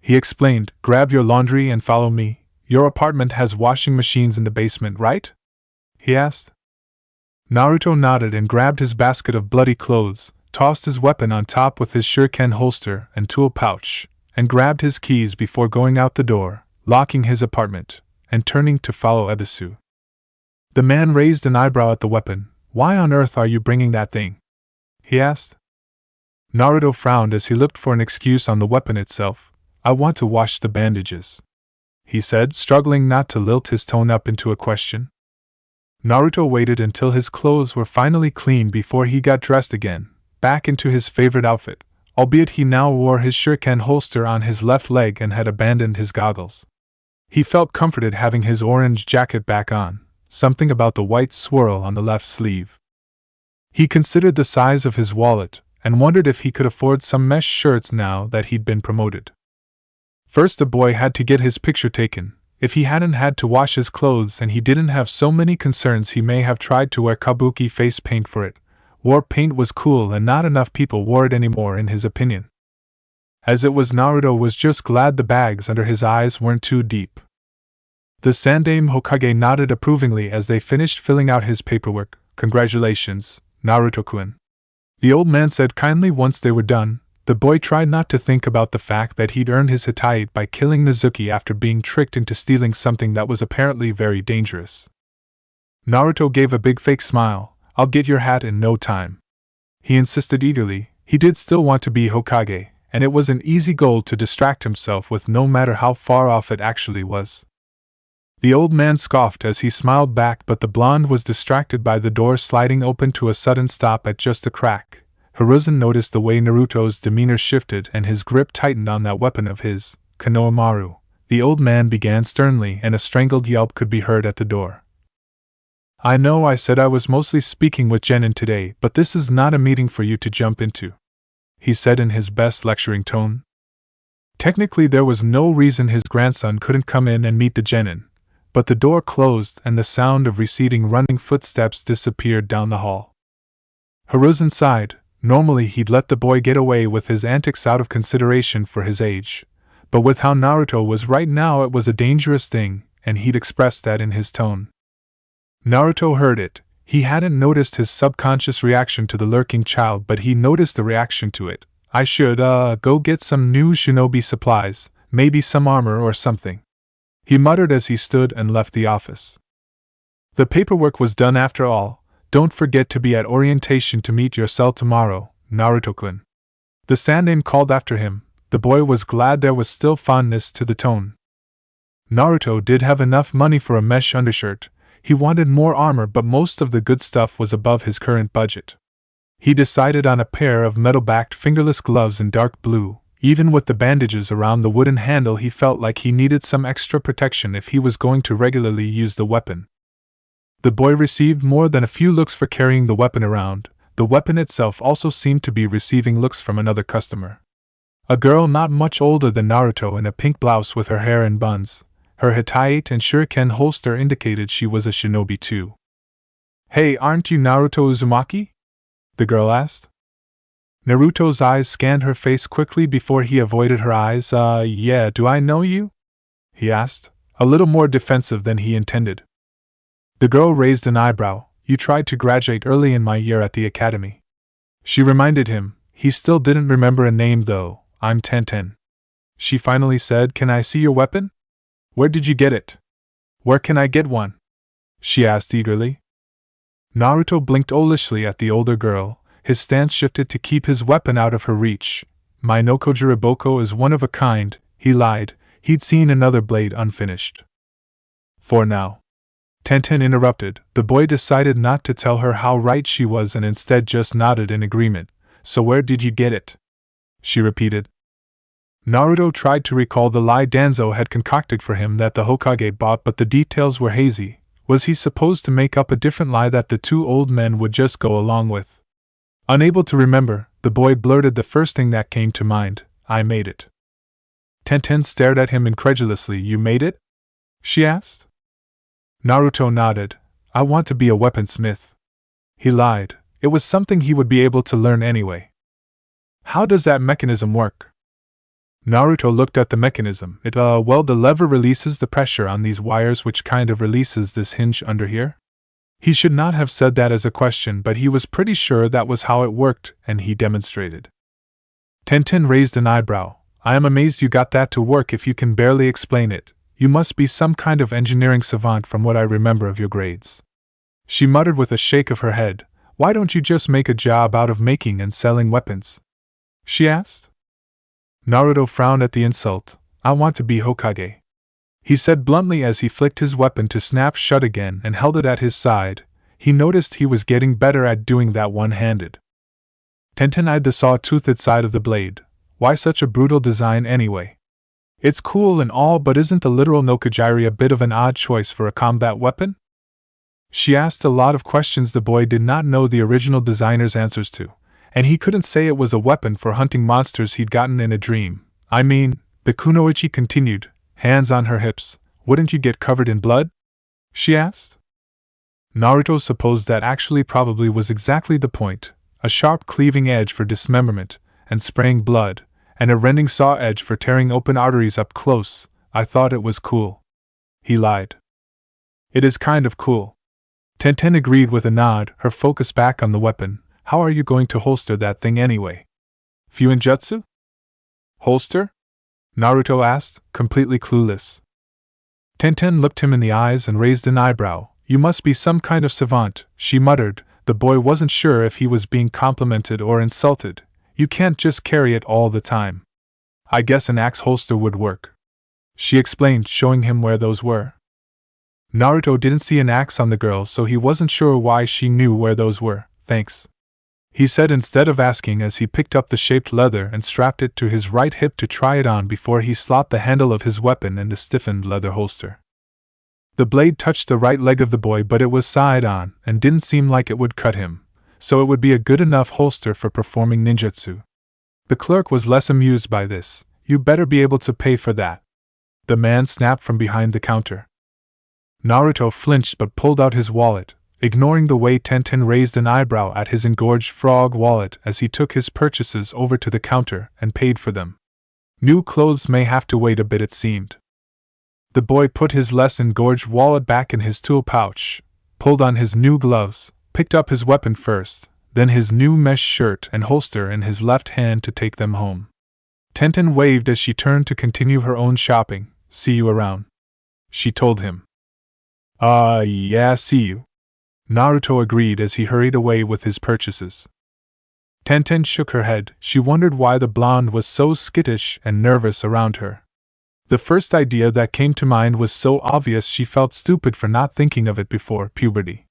Speaker 1: He explained, grab your laundry and follow me. Your apartment has washing machines in the basement, right? He asked. Naruto nodded and grabbed his basket of bloody clothes, tossed his weapon on top with his shuriken holster and tool pouch, and grabbed his keys before going out the door, locking his apartment, and turning to follow Ebisu. The man raised an eyebrow at the weapon. "Why on earth are you bringing that thing?" he asked. Naruto frowned as he looked for an excuse on the weapon itself. "I want to wash the bandages," he said, struggling not to lilt his tone up into a question. Naruto waited until his clothes were finally clean before he got dressed again, back into his favorite outfit, albeit he now wore his shuriken holster on his left leg and had abandoned his goggles. He felt comforted having his orange jacket back on, something about the white swirl on the left sleeve. He considered the size of his wallet, and wondered if he could afford some mesh shirts now that he'd been promoted. First, the boy had to get his picture taken. If he hadn't had to wash his clothes and he didn't have so many concerns, he may have tried to wear kabuki face paint for it. War paint was cool and not enough people wore it anymore in his opinion. As it was, Naruto was just glad the bags under his eyes weren't too deep. The Sandaime Hokage nodded approvingly as they finished filling out his paperwork. "Congratulations, Naruto-kun," the old man said kindly once they were done. The boy tried not to think about the fact that he'd earned his Hittite by killing Nezuki after being tricked into stealing something that was apparently very dangerous. Naruto gave a big fake smile. "I'll get your hat in no time," he insisted eagerly. He did still want to be Hokage, and it was an easy goal to distract himself with, no matter how far off it actually was. The old man scoffed as he smiled back, but the blonde was distracted by the door sliding open to a sudden stop at just a crack. Hiruzen noticed the way Naruto's demeanor shifted and his grip tightened on that weapon of his, Konohamaru. The old man began sternly, and a strangled yelp could be heard at the door. "I know I said I was mostly speaking with Genin today, but this is not a meeting for you to jump into," he said in his best lecturing tone. Technically, there was no reason his grandson couldn't come in and meet the Genin, but the door closed and the sound of receding running footsteps disappeared down the hall. Hiruzen sighed. Normally he'd let the boy get away with his antics out of consideration for his age, but with how Naruto was right now it was a dangerous thing, and he'd expressed that in his tone. Naruto heard it. He hadn't noticed his subconscious reaction to the lurking child, but he noticed the reaction to it. "I should, go get some new shinobi supplies, maybe some armor or something," he muttered as he stood and left the office. The paperwork was done after all. "Don't forget to be at orientation to meet your cell tomorrow, Naruto-kun," the Sandaime called after him. The boy was glad there was still fondness to the tone. Naruto did have enough money for a mesh undershirt. He wanted more armor, but most of the good stuff was above his current budget. He decided on a pair of metal-backed fingerless gloves in dark blue. Even with the bandages around the wooden handle, he felt like he needed some extra protection if he was going to regularly use the weapon. The boy received more than a few looks for carrying the weapon around. The weapon itself also seemed to be receiving looks from another customer. A girl not much older than Naruto in a pink blouse with her hair in buns. Her Hittite and shuriken holster indicated she was a shinobi too. "Hey, aren't you Naruto Uzumaki?" the girl asked. Naruto's eyes scanned her face quickly before he avoided her eyes. Yeah, do I know you?" he asked, a little more defensive than he intended. The girl raised an eyebrow. "You tried to graduate early in my year at the academy," she reminded him. He still didn't remember a name though. "I'm Tenten," she finally said. "Can I see your weapon?" "Where did you get it?" "Where can I get one?" she asked eagerly. Naruto blinked owlishly at the older girl. His stance shifted to keep his weapon out of her reach. "My Nokojiriboko is one of a kind," he lied. He'd seen another blade unfinished. "For now," Tenten interrupted. The boy decided not to tell her how right she was and instead just nodded in agreement. "So where did you get it?" she repeated. Naruto tried to recall the lie Danzo had concocted for him that the Hokage bought, but the details were hazy. Was he supposed to make up a different lie that the two old men would just go along with? Unable to remember, the boy blurted the first thing that came to mind. "I made it." Tenten stared at him incredulously. "You made it?" she asked. Naruto nodded. "I want to be a weaponsmith." He lied. It was something he would be able to learn anyway. "How does that mechanism work?" Naruto looked at the mechanism. Well, the lever releases the pressure on these wires, which kind of releases this hinge under here," He should not have said that as a question, but he was pretty sure that was how it worked, and he demonstrated. Tenten raised an eyebrow. I am amazed you got that to work if you can barely explain it. You must be some kind of engineering savant from what I remember of your grades. She muttered with a shake of her head. Why don't you just make a job out of making and selling weapons? She asked. Naruto frowned at the insult. I want to be Hokage, he said bluntly as he flicked his weapon to snap shut again and held it at his side. He noticed he was getting better at doing that one-handed. Tenten eyed the saw-toothed side of the blade. Why such a brutal design anyway? It's cool and all, but isn't the literal Nokajiri a bit of an odd choice for a combat weapon? She asked a lot of questions the boy did not know the original designer's answers to, and he couldn't say it was a weapon for hunting monsters he'd gotten in a dream. I mean, the kunoichi continued, hands on her hips, wouldn't you get covered in blood? She asked. Naruto supposed that actually probably was exactly the point, a sharp cleaving edge for dismemberment, and spraying blood, and a rending saw edge for tearing open arteries up close. I thought it was cool. He lied. It is kind of cool. Tenten agreed with a nod, her focus back on the weapon. How are you going to holster that thing anyway? Fuinjutsu? Holster? Naruto asked, completely clueless. Tenten looked him in the eyes and raised an eyebrow. You must be some kind of savant, she muttered. The boy wasn't sure if he was being complimented or insulted. You can't just carry it all the time. I guess an axe holster would work, she explained, showing him where those were. Naruto didn't see an axe on the girl, so he wasn't sure why she knew where those were. Thanks, he said instead of asking as he picked up the shaped leather and strapped it to his right hip to try it on before he slopped the handle of his weapon in the stiffened leather holster. The blade touched the right leg of the boy, but it was side on and didn't seem like it would cut him, so it would be a good enough holster for performing ninjutsu. The clerk was less amused by this. You better be able to pay for that, the man snapped from behind the counter. Naruto flinched but pulled out his wallet, ignoring the way Tenten raised an eyebrow at his engorged frog wallet as he took his purchases over to the counter and paid for them. New clothes may have to wait a bit, it seemed. The boy put his less engorged wallet back in his tool pouch, pulled on his new gloves, picked up his weapon first, then his new mesh shirt and holster in his left hand to take them home. Tenten waved as she turned to continue her own shopping. See you around, she told him. Yeah, see you, Naruto agreed as he hurried away with his purchases. Tenten shook her head. She wondered why the blonde was so skittish and nervous around her. The first idea that came to mind was so obvious she felt stupid for not thinking of it before puberty.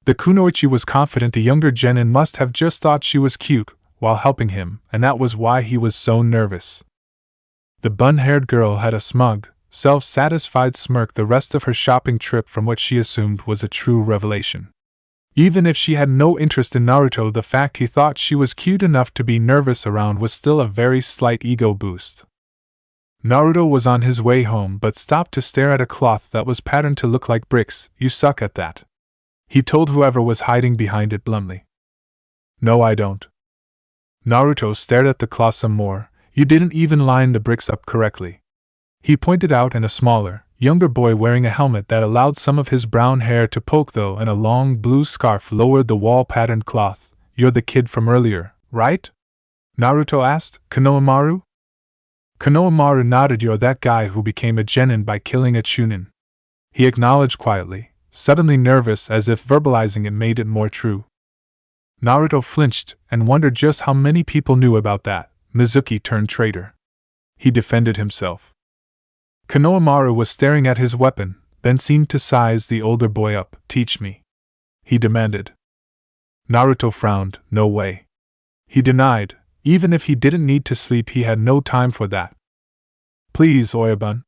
Speaker 1: The kunoichi was confident the younger genin must have just thought she was cute while helping him, and that was why he was so nervous. The bun-haired girl had a smug, self-satisfied smirk the rest of her shopping trip, from what she assumed was a true revelation. Even if she had no interest in Naruto, the fact he thought she was cute enough to be nervous around was still a very slight ego boost. Naruto was on his way home but stopped to stare at a cloth that was patterned to look like bricks. You suck at that, he told whoever was hiding behind it bluntly. No, I don't. Naruto stared at the cloth some more. You didn't even line the bricks up correctly, he pointed out, and a smaller, younger boy wearing a helmet that allowed some of his brown hair to poke through and a long blue scarf lowered the wall-patterned cloth. You're the kid from earlier, right? Naruto asked. Konohamaru? Konohamaru nodded. You're that guy who became a genin by killing a chunin, he acknowledged quietly, suddenly nervous as if verbalizing it made it more true. Naruto flinched and wondered just how many people knew about that. Mizuki turned traitor, he defended himself. Konohamaru was staring at his weapon, then seemed to size the older boy up. Teach me, he demanded. Naruto frowned. No way, he denied. Even if he didn't need to sleep, he had no time for that. Please, Oyabun.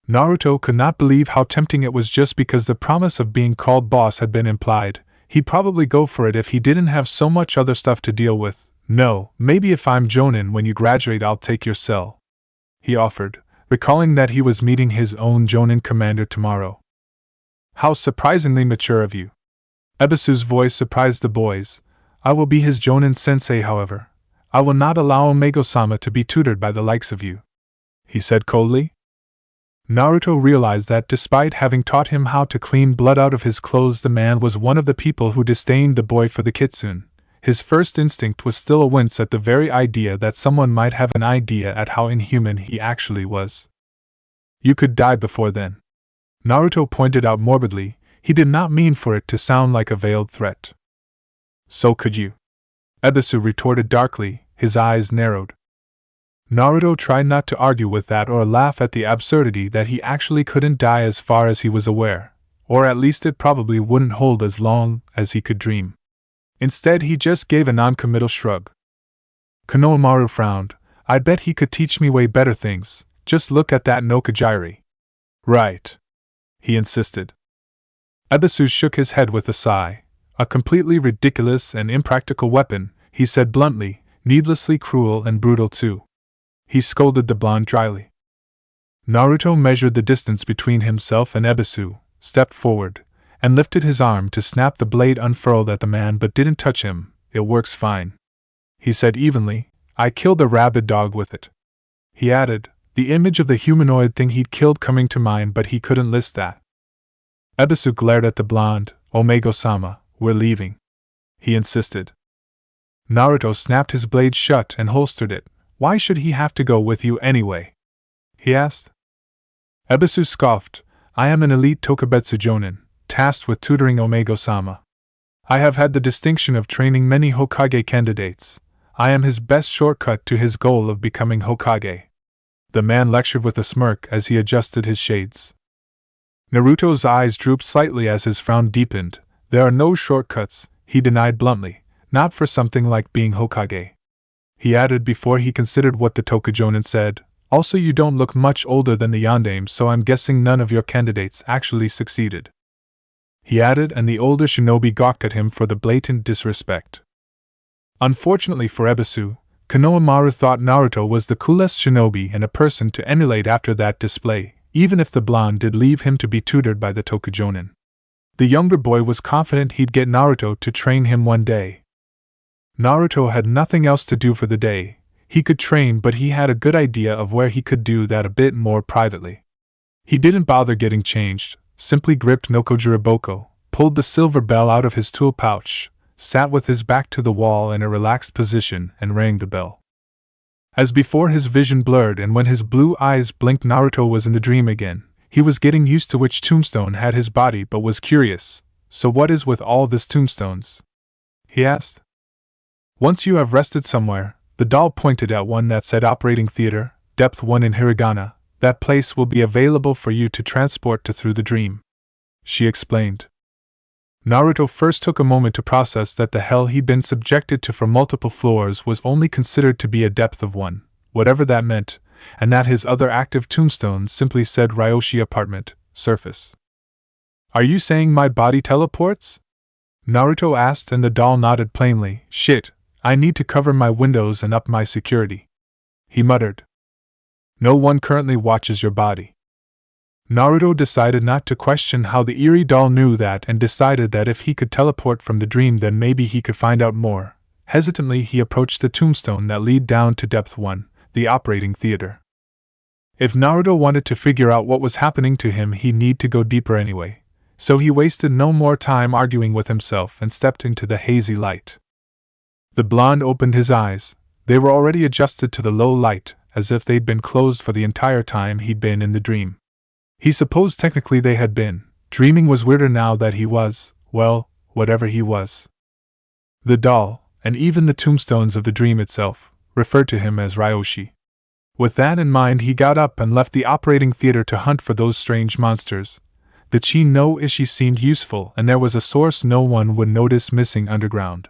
Speaker 1: Naruto could not believe how tempting it was just because the promise of being called boss had been implied. He'd probably go for it if he didn't have so much other stuff to deal with. No, maybe if I'm Jonin when you graduate I'll take your cell, he offered, recalling that he was meeting his own Jonin commander tomorrow. How surprisingly mature of you. Ebisu's voice surprised the boys. I will be his Jonin sensei, however. I will not allow Omego-sama to be tutored by the likes of you, he said coldly. Naruto realized that despite having taught him how to clean blood out of his clothes, the man was one of the people who disdained the boy for the kitsune. His first instinct was still a wince at the very idea that someone might have an idea at how inhuman he actually was. You could die before then. Naruto pointed out morbidly. He did not mean for it to sound like a veiled threat. So could you? Ebisu retorted darkly, his eyes narrowed. Naruto tried not to argue with that or laugh at the absurdity that he actually couldn't die as far as he was aware, or at least it probably wouldn't hold as long as he could dream. Instead, he just gave a non-committal shrug. Konohamaru frowned. I bet he could teach me way better things, just look at that Nokajiri. Right. He insisted. Ebisu shook his head with a sigh. A completely ridiculous and impractical weapon, he said bluntly, needlessly cruel and brutal too. He scolded the blonde dryly. Naruto measured the distance between himself and Ebisu, stepped forward, and lifted his arm to snap the blade unfurled at the man but didn't touch him. It works fine. He said evenly, I killed a rabid dog with it. He added, the image of the humanoid thing he'd killed coming to mind, but he couldn't list that. Ebisu glared at the blonde. Omego-sama, we're leaving. He insisted. Naruto snapped his blade shut and holstered it. Why should he have to go with you anyway? He asked. Ebisu scoffed. I am an elite Tokubetsu Jonin, tasked with tutoring Omego-sama. I have had the distinction of training many Hokage candidates. I am his best shortcut to his goal of becoming Hokage. The man lectured with a smirk as he adjusted his shades. Naruto's eyes drooped slightly as his frown deepened. There are no shortcuts, he denied bluntly, not for something like being Hokage. He added before he considered what the Tokujonin said, also you don't look much older than the Yondaime, so I'm guessing none of your candidates actually succeeded. He added, and the older shinobi gawked at him for the blatant disrespect. Unfortunately for Ebisu, Konohamaru thought Naruto was the coolest shinobi and a person to emulate after that display, even if the blonde did leave him to be tutored by the Tokujonin. The younger boy was confident he'd get Naruto to train him one day. Naruto had nothing else to do for the day. He could train, but he had a good idea of where he could do that a bit more privately. He didn't bother getting changed, simply gripped Nokojiriboko, pulled the silver bell out of his tool pouch, sat with his back to the wall in a relaxed position, and rang the bell. As before, his vision blurred, and when his blue eyes blinked, Naruto was in the dream again. He was getting used to which tombstone had his body, but was curious. So what is with all this tombstones? He asked. Once you have rested somewhere, the doll pointed at one that said Operating Theater, Depth 1 in hiragana, that place will be available for you to transport to through the dream. She explained. Naruto first took a moment to process that the hell he'd been subjected to for multiple floors was only considered to be a depth of 1, whatever that meant, and that his other active tombstone simply said Ryoshi Apartment, Surface. Are you saying my body teleports? Naruto asked, and the doll nodded plainly. Shit, I need to cover my windows and up my security. He muttered. No one currently watches your body. Naruto decided not to question how the eerie doll knew that and decided that if he could teleport from the dream, then maybe he could find out more. Hesitantly, he approached the tombstone that led down to Depth 1, the Operating Theater. If Naruto wanted to figure out what was happening to him, he'd need to go deeper anyway, so he wasted no more time arguing with himself and stepped into the hazy light. The blonde opened his eyes. They were already adjusted to the low light, as if they'd been closed for the entire time he'd been in the dream. He supposed technically they had been. Dreaming was weirder now that he was, well, whatever he was. The doll, and even the tombstones of the dream itself, referred to him as Ryoshi. With that in mind, he got up and left the operating theater to hunt for those strange monsters. The Chi no Ishi seemed useful, and there was a source no one would notice missing underground.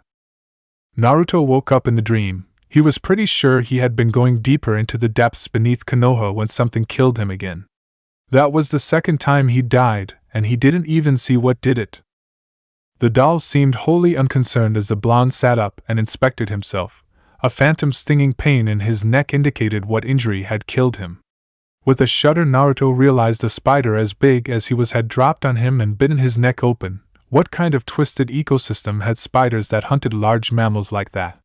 Speaker 1: Naruto woke up in the dream. He was pretty sure he had been going deeper into the depths beneath Konoha when something killed him again. That was the second time he died, and he didn't even see what did it. The doll seemed wholly unconcerned as the blonde sat up and inspected himself. A phantom stinging pain in his neck indicated what injury had killed him. With a shudder, Naruto realized a spider as big as he was had dropped on him and bitten his neck open. What kind of twisted ecosystem had spiders that hunted large mammals like that?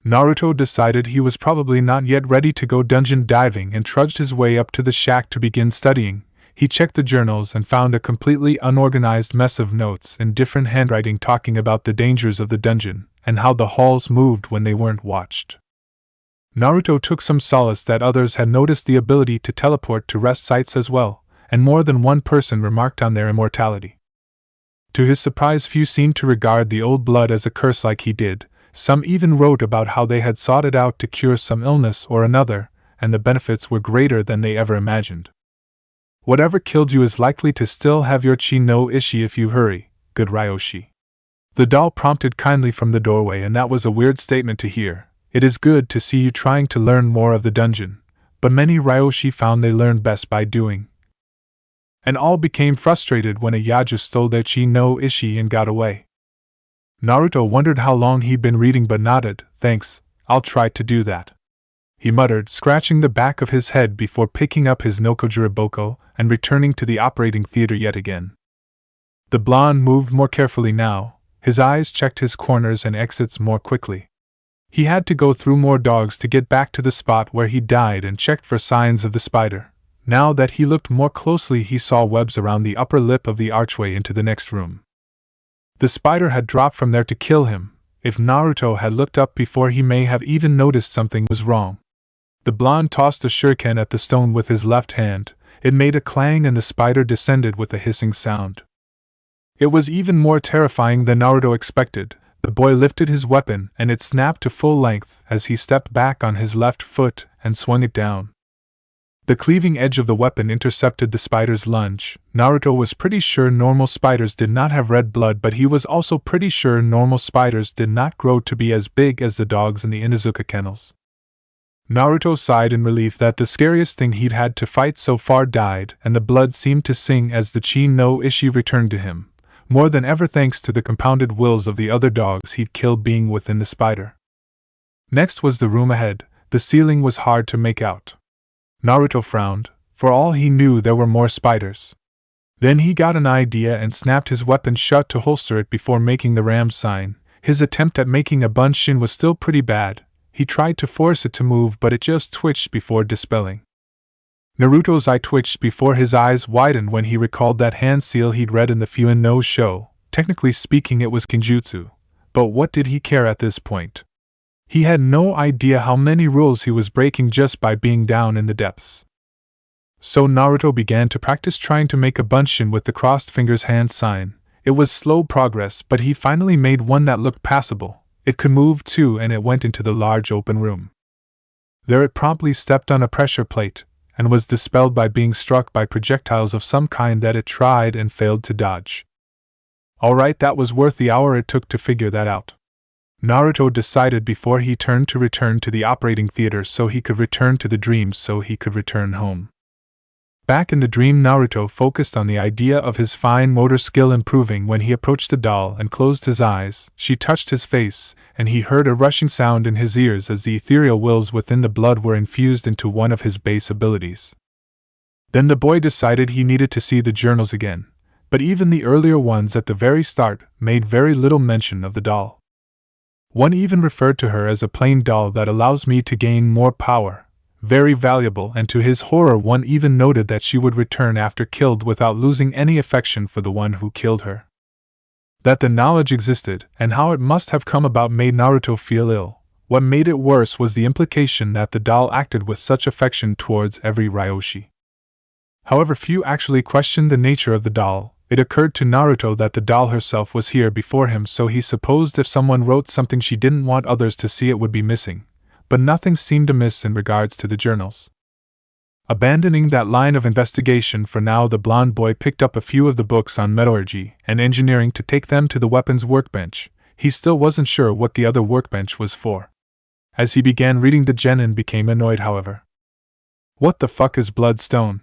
Speaker 1: Naruto decided he was probably not yet ready to go dungeon diving and trudged his way up to the shack to begin studying. He checked the journals and found a completely unorganized mess of notes in different handwriting talking about the dangers of the dungeon and how the halls moved when they weren't watched. Naruto took some solace that others had noticed the ability to teleport to rest sites as well, and more than one person remarked on their immortality. To his surprise, few seemed to regard the old blood as a curse like he did. Some even wrote about how they had sought it out to cure some illness or another, and the benefits were greater than they ever imagined. Whatever killed you is likely to still have your chi no ishi if you hurry, good Ryoshi. The doll prompted kindly from the doorway, and that was a weird statement to hear. It is good to see you trying to learn more of the dungeon, but many Ryoshi found they learned best by doing. And all became frustrated when a Yaja stole their chi no ishi and got away. Naruto wondered how long he'd been reading but nodded. Thanks, I'll try to do that, he muttered, scratching the back of his head before picking up his Nokojuriboko and returning to the operating theater yet again. The blonde moved more carefully now, his eyes checked his corners and exits more quickly. He had to go through more dogs to get back to the spot where he died and checked for signs of the spider. Now that he looked more closely, he saw webs around the upper lip of the archway into the next room. The spider had dropped from there to kill him. If Naruto had looked up before, he may have even noticed something was wrong. The blonde tossed a shuriken at the stone with his left hand. It made a clang and the spider descended with a hissing sound. It was even more terrifying than Naruto expected. The boy lifted his weapon and it snapped to full length as he stepped back on his left foot and swung it down. The cleaving edge of the weapon intercepted the spider's lunge. Naruto was pretty sure normal spiders did not have red blood, but he was also pretty sure normal spiders did not grow to be as big as the dogs in the Inuzuka kennels. Naruto sighed in relief that the scariest thing he'd had to fight so far died, and the blood seemed to sing as the chi no ishi returned to him, more than ever thanks to the compounded wills of the other dogs he'd killed being within the spider. Next was the room ahead. The ceiling was hard to make out. Naruto frowned. For all he knew, there were more spiders. Then he got an idea and snapped his weapon shut to holster it before making the ram sign. His attempt at making a bunshin was still pretty bad. He tried to force it to move, but it just twitched before dispelling. Naruto's eye twitched before his eyes widened when he recalled that hand seal he'd read in the Fuin no Sho. Technically speaking, it was Kinjutsu. But what did he care at this point? He had no idea how many rules he was breaking just by being down in the depths. So Naruto began to practice trying to make a bunshin with the crossed fingers hand sign. It was slow progress, but he finally made one that looked passable. It could move too, and it went into the large open room. There it promptly stepped on a pressure plate, and was dispelled by being struck by projectiles of some kind that it tried and failed to dodge. Alright, that was worth the hour it took to figure that out, Naruto decided before he turned to return to the operating theater so he could return to the dream so he could return home. Back in the dream, Naruto focused on the idea of his fine motor skill improving when he approached the doll and closed his eyes. She touched his face, and he heard a rushing sound in his ears as the ethereal wills within the blood were infused into one of his base abilities. Then the boy decided he needed to see the journals again, but even the earlier ones at the very start made very little mention of the doll. One even referred to her as a plain doll that allows me to gain more power. Very valuable, and to his horror one even noted that she would return after killed without losing any affection for the one who killed her. That the knowledge existed, and how it must have come about, made Naruto feel ill. What made it worse was the implication that the doll acted with such affection towards every Ryoshi. However, few actually questioned the nature of the doll. It occurred to Naruto that the doll herself was here before him, so he supposed if someone wrote something she didn't want others to see, it would be missing. But nothing seemed amiss in regards to the journals. Abandoning that line of investigation for now, the blonde boy picked up a few of the books on metallurgy and engineering to take them to the weapons workbench. He still wasn't sure what the other workbench was for. As he began reading, the genin became annoyed, however. What the fuck is bloodstone?